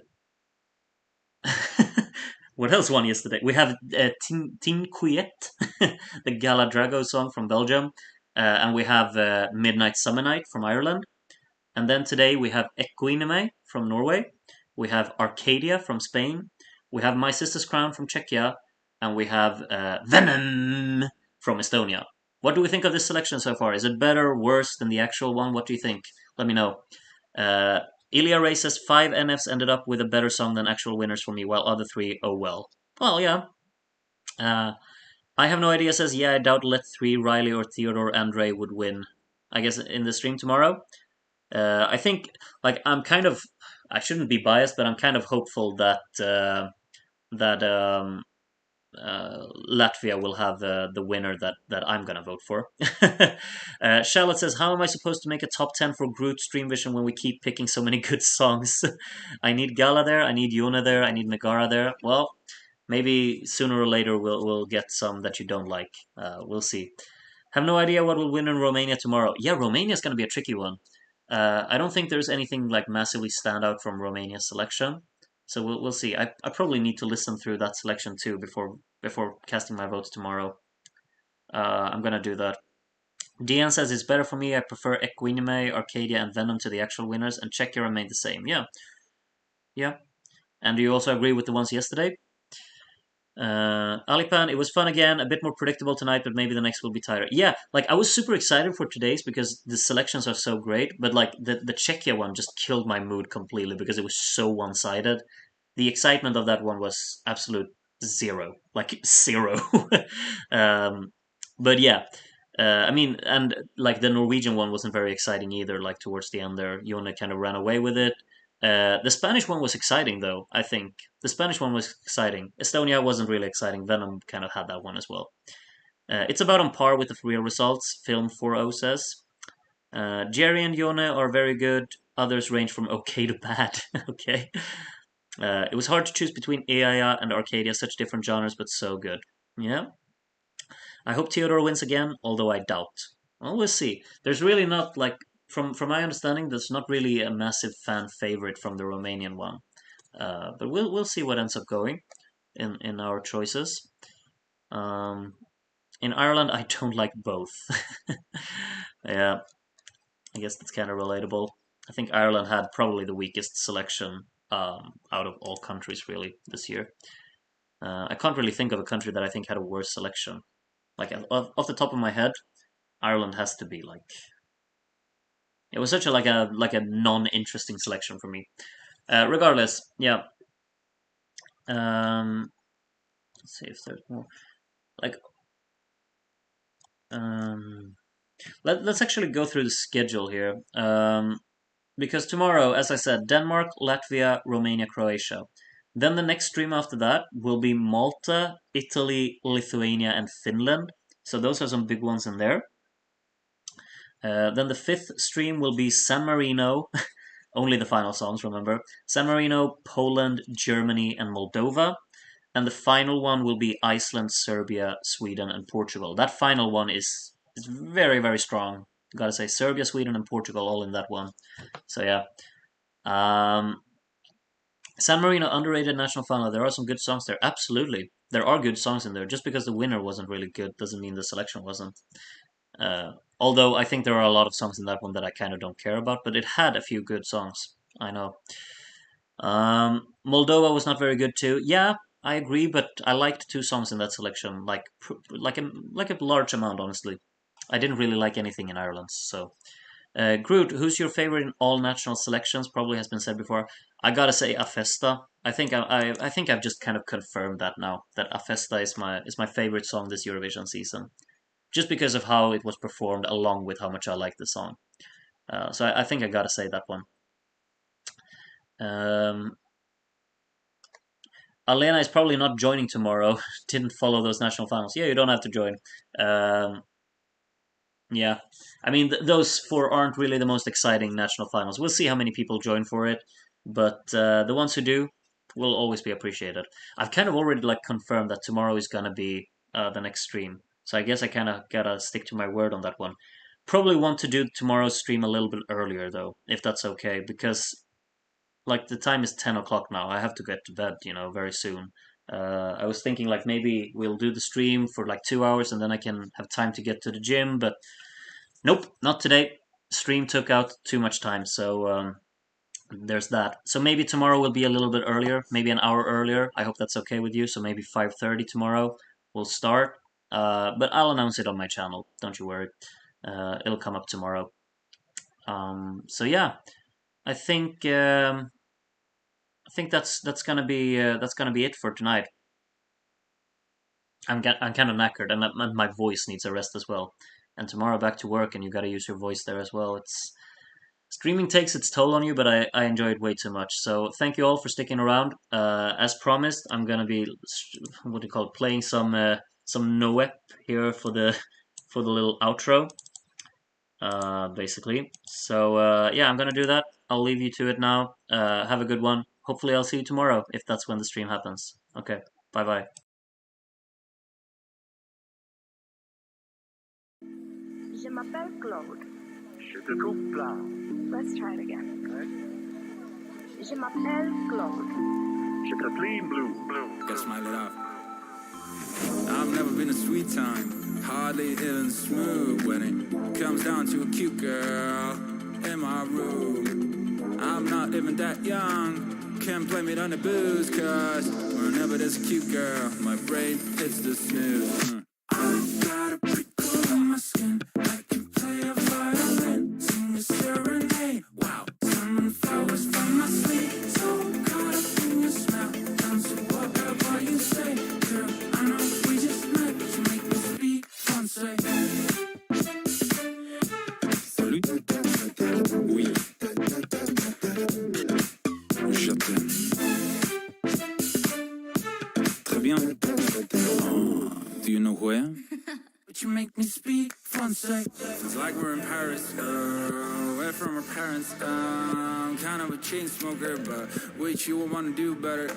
what else won yesterday? We have Tin Quiet, the Gala Drago song from Belgium, and we have Midnight Summer Night from Ireland. And then today we have Equinime from Norway, we have Arcadia from Spain, we have My Sister's Crown from Czechia, and we have Venom from Estonia. What do we think of this selection so far? Is it better, worse than the actual one? What do you think? Let me know. Ilya Ray says 5 NFs ended up with a better song than actual winners for me, while other 3, oh well. Well, yeah. I have no idea says, yeah, I doubt Let 3, Riley or Theodore Andre would win. I guess in the stream tomorrow. I think, like, I shouldn't be biased, but I'm kind of hopeful that Latvia will have the winner that I'm gonna vote for. Charlotte says, "How am I supposed to make a top 10 for Groot Stream Vision when we keep picking so many good songs? I need Gala there, I need Yuna there, I need Megara there. Well, maybe sooner or later we'll get some that you don't like. We'll see. Have no idea what will win in Romania tomorrow. Yeah, Romania's gonna be a tricky one. I don't think there's anything like massively stand out from Romania's selection. So we'll see. I probably need to listen through that selection too before casting my votes tomorrow. I'm gonna do that. Dian says it's better for me. I prefer Equinime, Arcadia, and Venom to the actual winners, and Czechia remained the same. Yeah, yeah. And do you also agree with the ones yesterday? Alipan, it was fun again, a bit more predictable tonight, but maybe the next will be tighter. Yeah, like I was super excited for today's because the selections are so great, but like the Czechia one just killed my mood completely because it was so one-sided. The excitement of that one was absolute zero, like zero. But yeah, I mean, and like the Norwegian one wasn't very exciting either. Like towards the end there, Yone kind of ran away with it. The Spanish one was exciting though. I think the Spanish one was exciting. Estonia wasn't really exciting. Venom kind of had that one as well. It's about on par with the real results. Film 4.0 says. Jerry and Yone are very good. Others range from okay to bad. Okay. It was hard to choose between Eia and Arcadia, such different genres, but so good. Yeah. I hope Theodore wins again, although I doubt. Well, we'll see. There's really not like from my understanding, there's not really a massive fan favorite from the Romanian one. But we'll see what ends up going in our choices. In Ireland, I don't like both. Yeah, I guess that's kind of relatable. I think Ireland had probably the weakest selection out of all countries really this year. I can't really think of a country that I think had a worse selection. Like off the top of my head, Ireland has to be like it was such a like a non-interesting selection for me. Regardless, yeah. Let's see if there's more. Like let's actually go through the schedule here. Because tomorrow, as I said, Denmark, Latvia, Romania, Croatia. Then the next stream after that will be Malta, Italy, Lithuania, and Finland. So those are some big ones in there. Then the fifth stream will be San Marino, only the final songs, remember. San Marino, Poland, Germany, and Moldova. And the final one will be Iceland, Serbia, Sweden, and Portugal. That final one is very, very strong. Gotta say, Serbia, Sweden, and Portugal all in that one. So yeah. San Marino, underrated national final. There are some good songs there. Absolutely. There are good songs in there. Just because the winner wasn't really good doesn't mean the selection wasn't. Although I think there are a lot of songs in that one that I kind of don't care about, but it had a few good songs. I know. Moldova was not very good too. Yeah, I agree, but I liked two songs in that selection, like a large amount, honestly. I didn't really like anything in Ireland, so. Groot, who's your favorite in all national selections? Probably has been said before. I gotta say Afesta. I think I've just kind of confirmed that now that Afesta is my favorite song this Eurovision season, just because of how it was performed, along with how much I like the song. So I think I gotta say that one. Um, Alena is probably not joining tomorrow. Didn't follow those national finals. Yeah, you don't have to join. Um, yeah, I mean those four aren't really the most exciting national finals. We'll see how many people join for it, but the ones who do will always be appreciated. I've kind of already like confirmed that tomorrow is gonna be the next stream, so I guess I kind of gotta stick to my word on that one. Probably want to do tomorrow's stream a little bit earlier though, if that's okay, because like the time is 10 o'clock now. I have to get to bed, very soon. I was thinking like maybe we'll do the stream for like 2 hours and then I can have time to get to the gym, but nope, not today. Stream took out too much time, so there's that. So maybe tomorrow will be a little bit earlier, maybe an hour earlier. I hope that's okay with you. So maybe 5:30 tomorrow we'll start. But I'll announce it on my channel. Don't you worry. It'll come up tomorrow. So yeah, I think that's gonna be it for tonight. I'm kind of knackered, and my voice needs a rest as well. And tomorrow back to work, and you got to use your voice there as well. It's streaming takes its toll on you, but I enjoy it way too much. So thank you all for sticking around. As promised, I'm gonna be what do you call it, playing some Noep here for the little outro, basically. So yeah, I'm gonna do that. I'll leave you to it now. Have a good one. Hopefully, I'll see you tomorrow if that's when the stream happens. Okay, bye bye. Je m'appelle Claude. Je te coupe là. Let's try it again. Je m'appelle Claude. Je te clean blue. Gotta smile it out. I've never been a sweet time, hardly even smooth when it comes down to a cute girl in my room. I'm not even that young, can't blame it on the booze, cause whenever there's a cute girl, my brain hits the snooze. I got a prickle on my skin, I can play a violin, sing a serenade. Wow, summon flowers from my sleep, so caught up in your smell, dance to whatever you say. bien. Oh, do you know who I am? But you make me speak Francais. It's like we're in Paris, away from our parents. Kind of a chain smoker, but with you I wanna do better.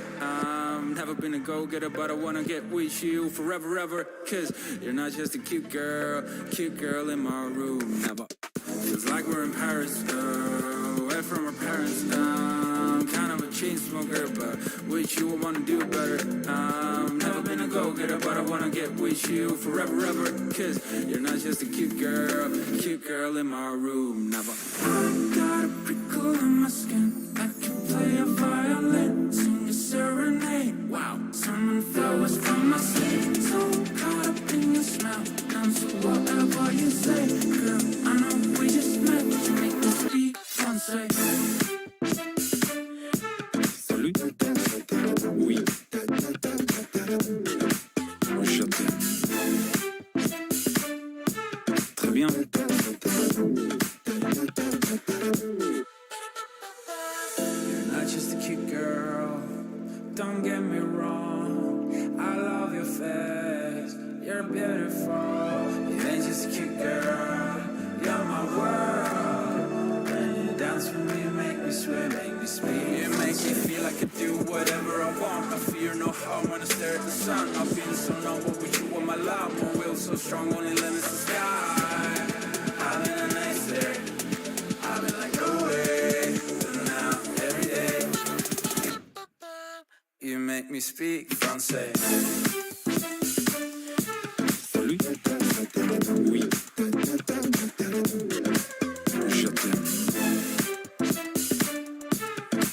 Never been a go-getter, but I wanna get with you forever, ever. Cause you're not just a cute girl in my room. Never. Feels like we're in Paris, away from our parents. Kind of a chain smoker, but with you I wanna do better. Never been a go-getter, but I wanna get with you forever, ever. Cause you're not just a cute girl in my room. Never. I got a prickle in my skin. I can play a violin, sing a serenade. Wow, summon flowers from my sleep. So caught up in your smell. Down to whatever you say, girl. I know we just met, but you make me speak Francais. Salut. Oui. Je t'aime. Très bien. You're not just a cute girl, don't get me wrong. I love your face, you're beautiful. You ain't just a cute girl, you're my world. When you dance for me, you make me sweat, make me speak. You make me feel I could do whatever I want. I fear no harm when I stare at the sun. I feel so numb, but with you on my love, my will so strong, only limits the sky. I'm in a nice day, I've been like away, but now every day you make me speak Francais. Salut. Oui. Je t'aime.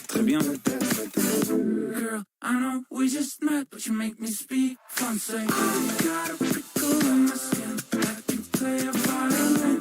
Très bien. Girl, I know we just met, but you make me speak Francais. I got a prickle in my skin, I can play a violin.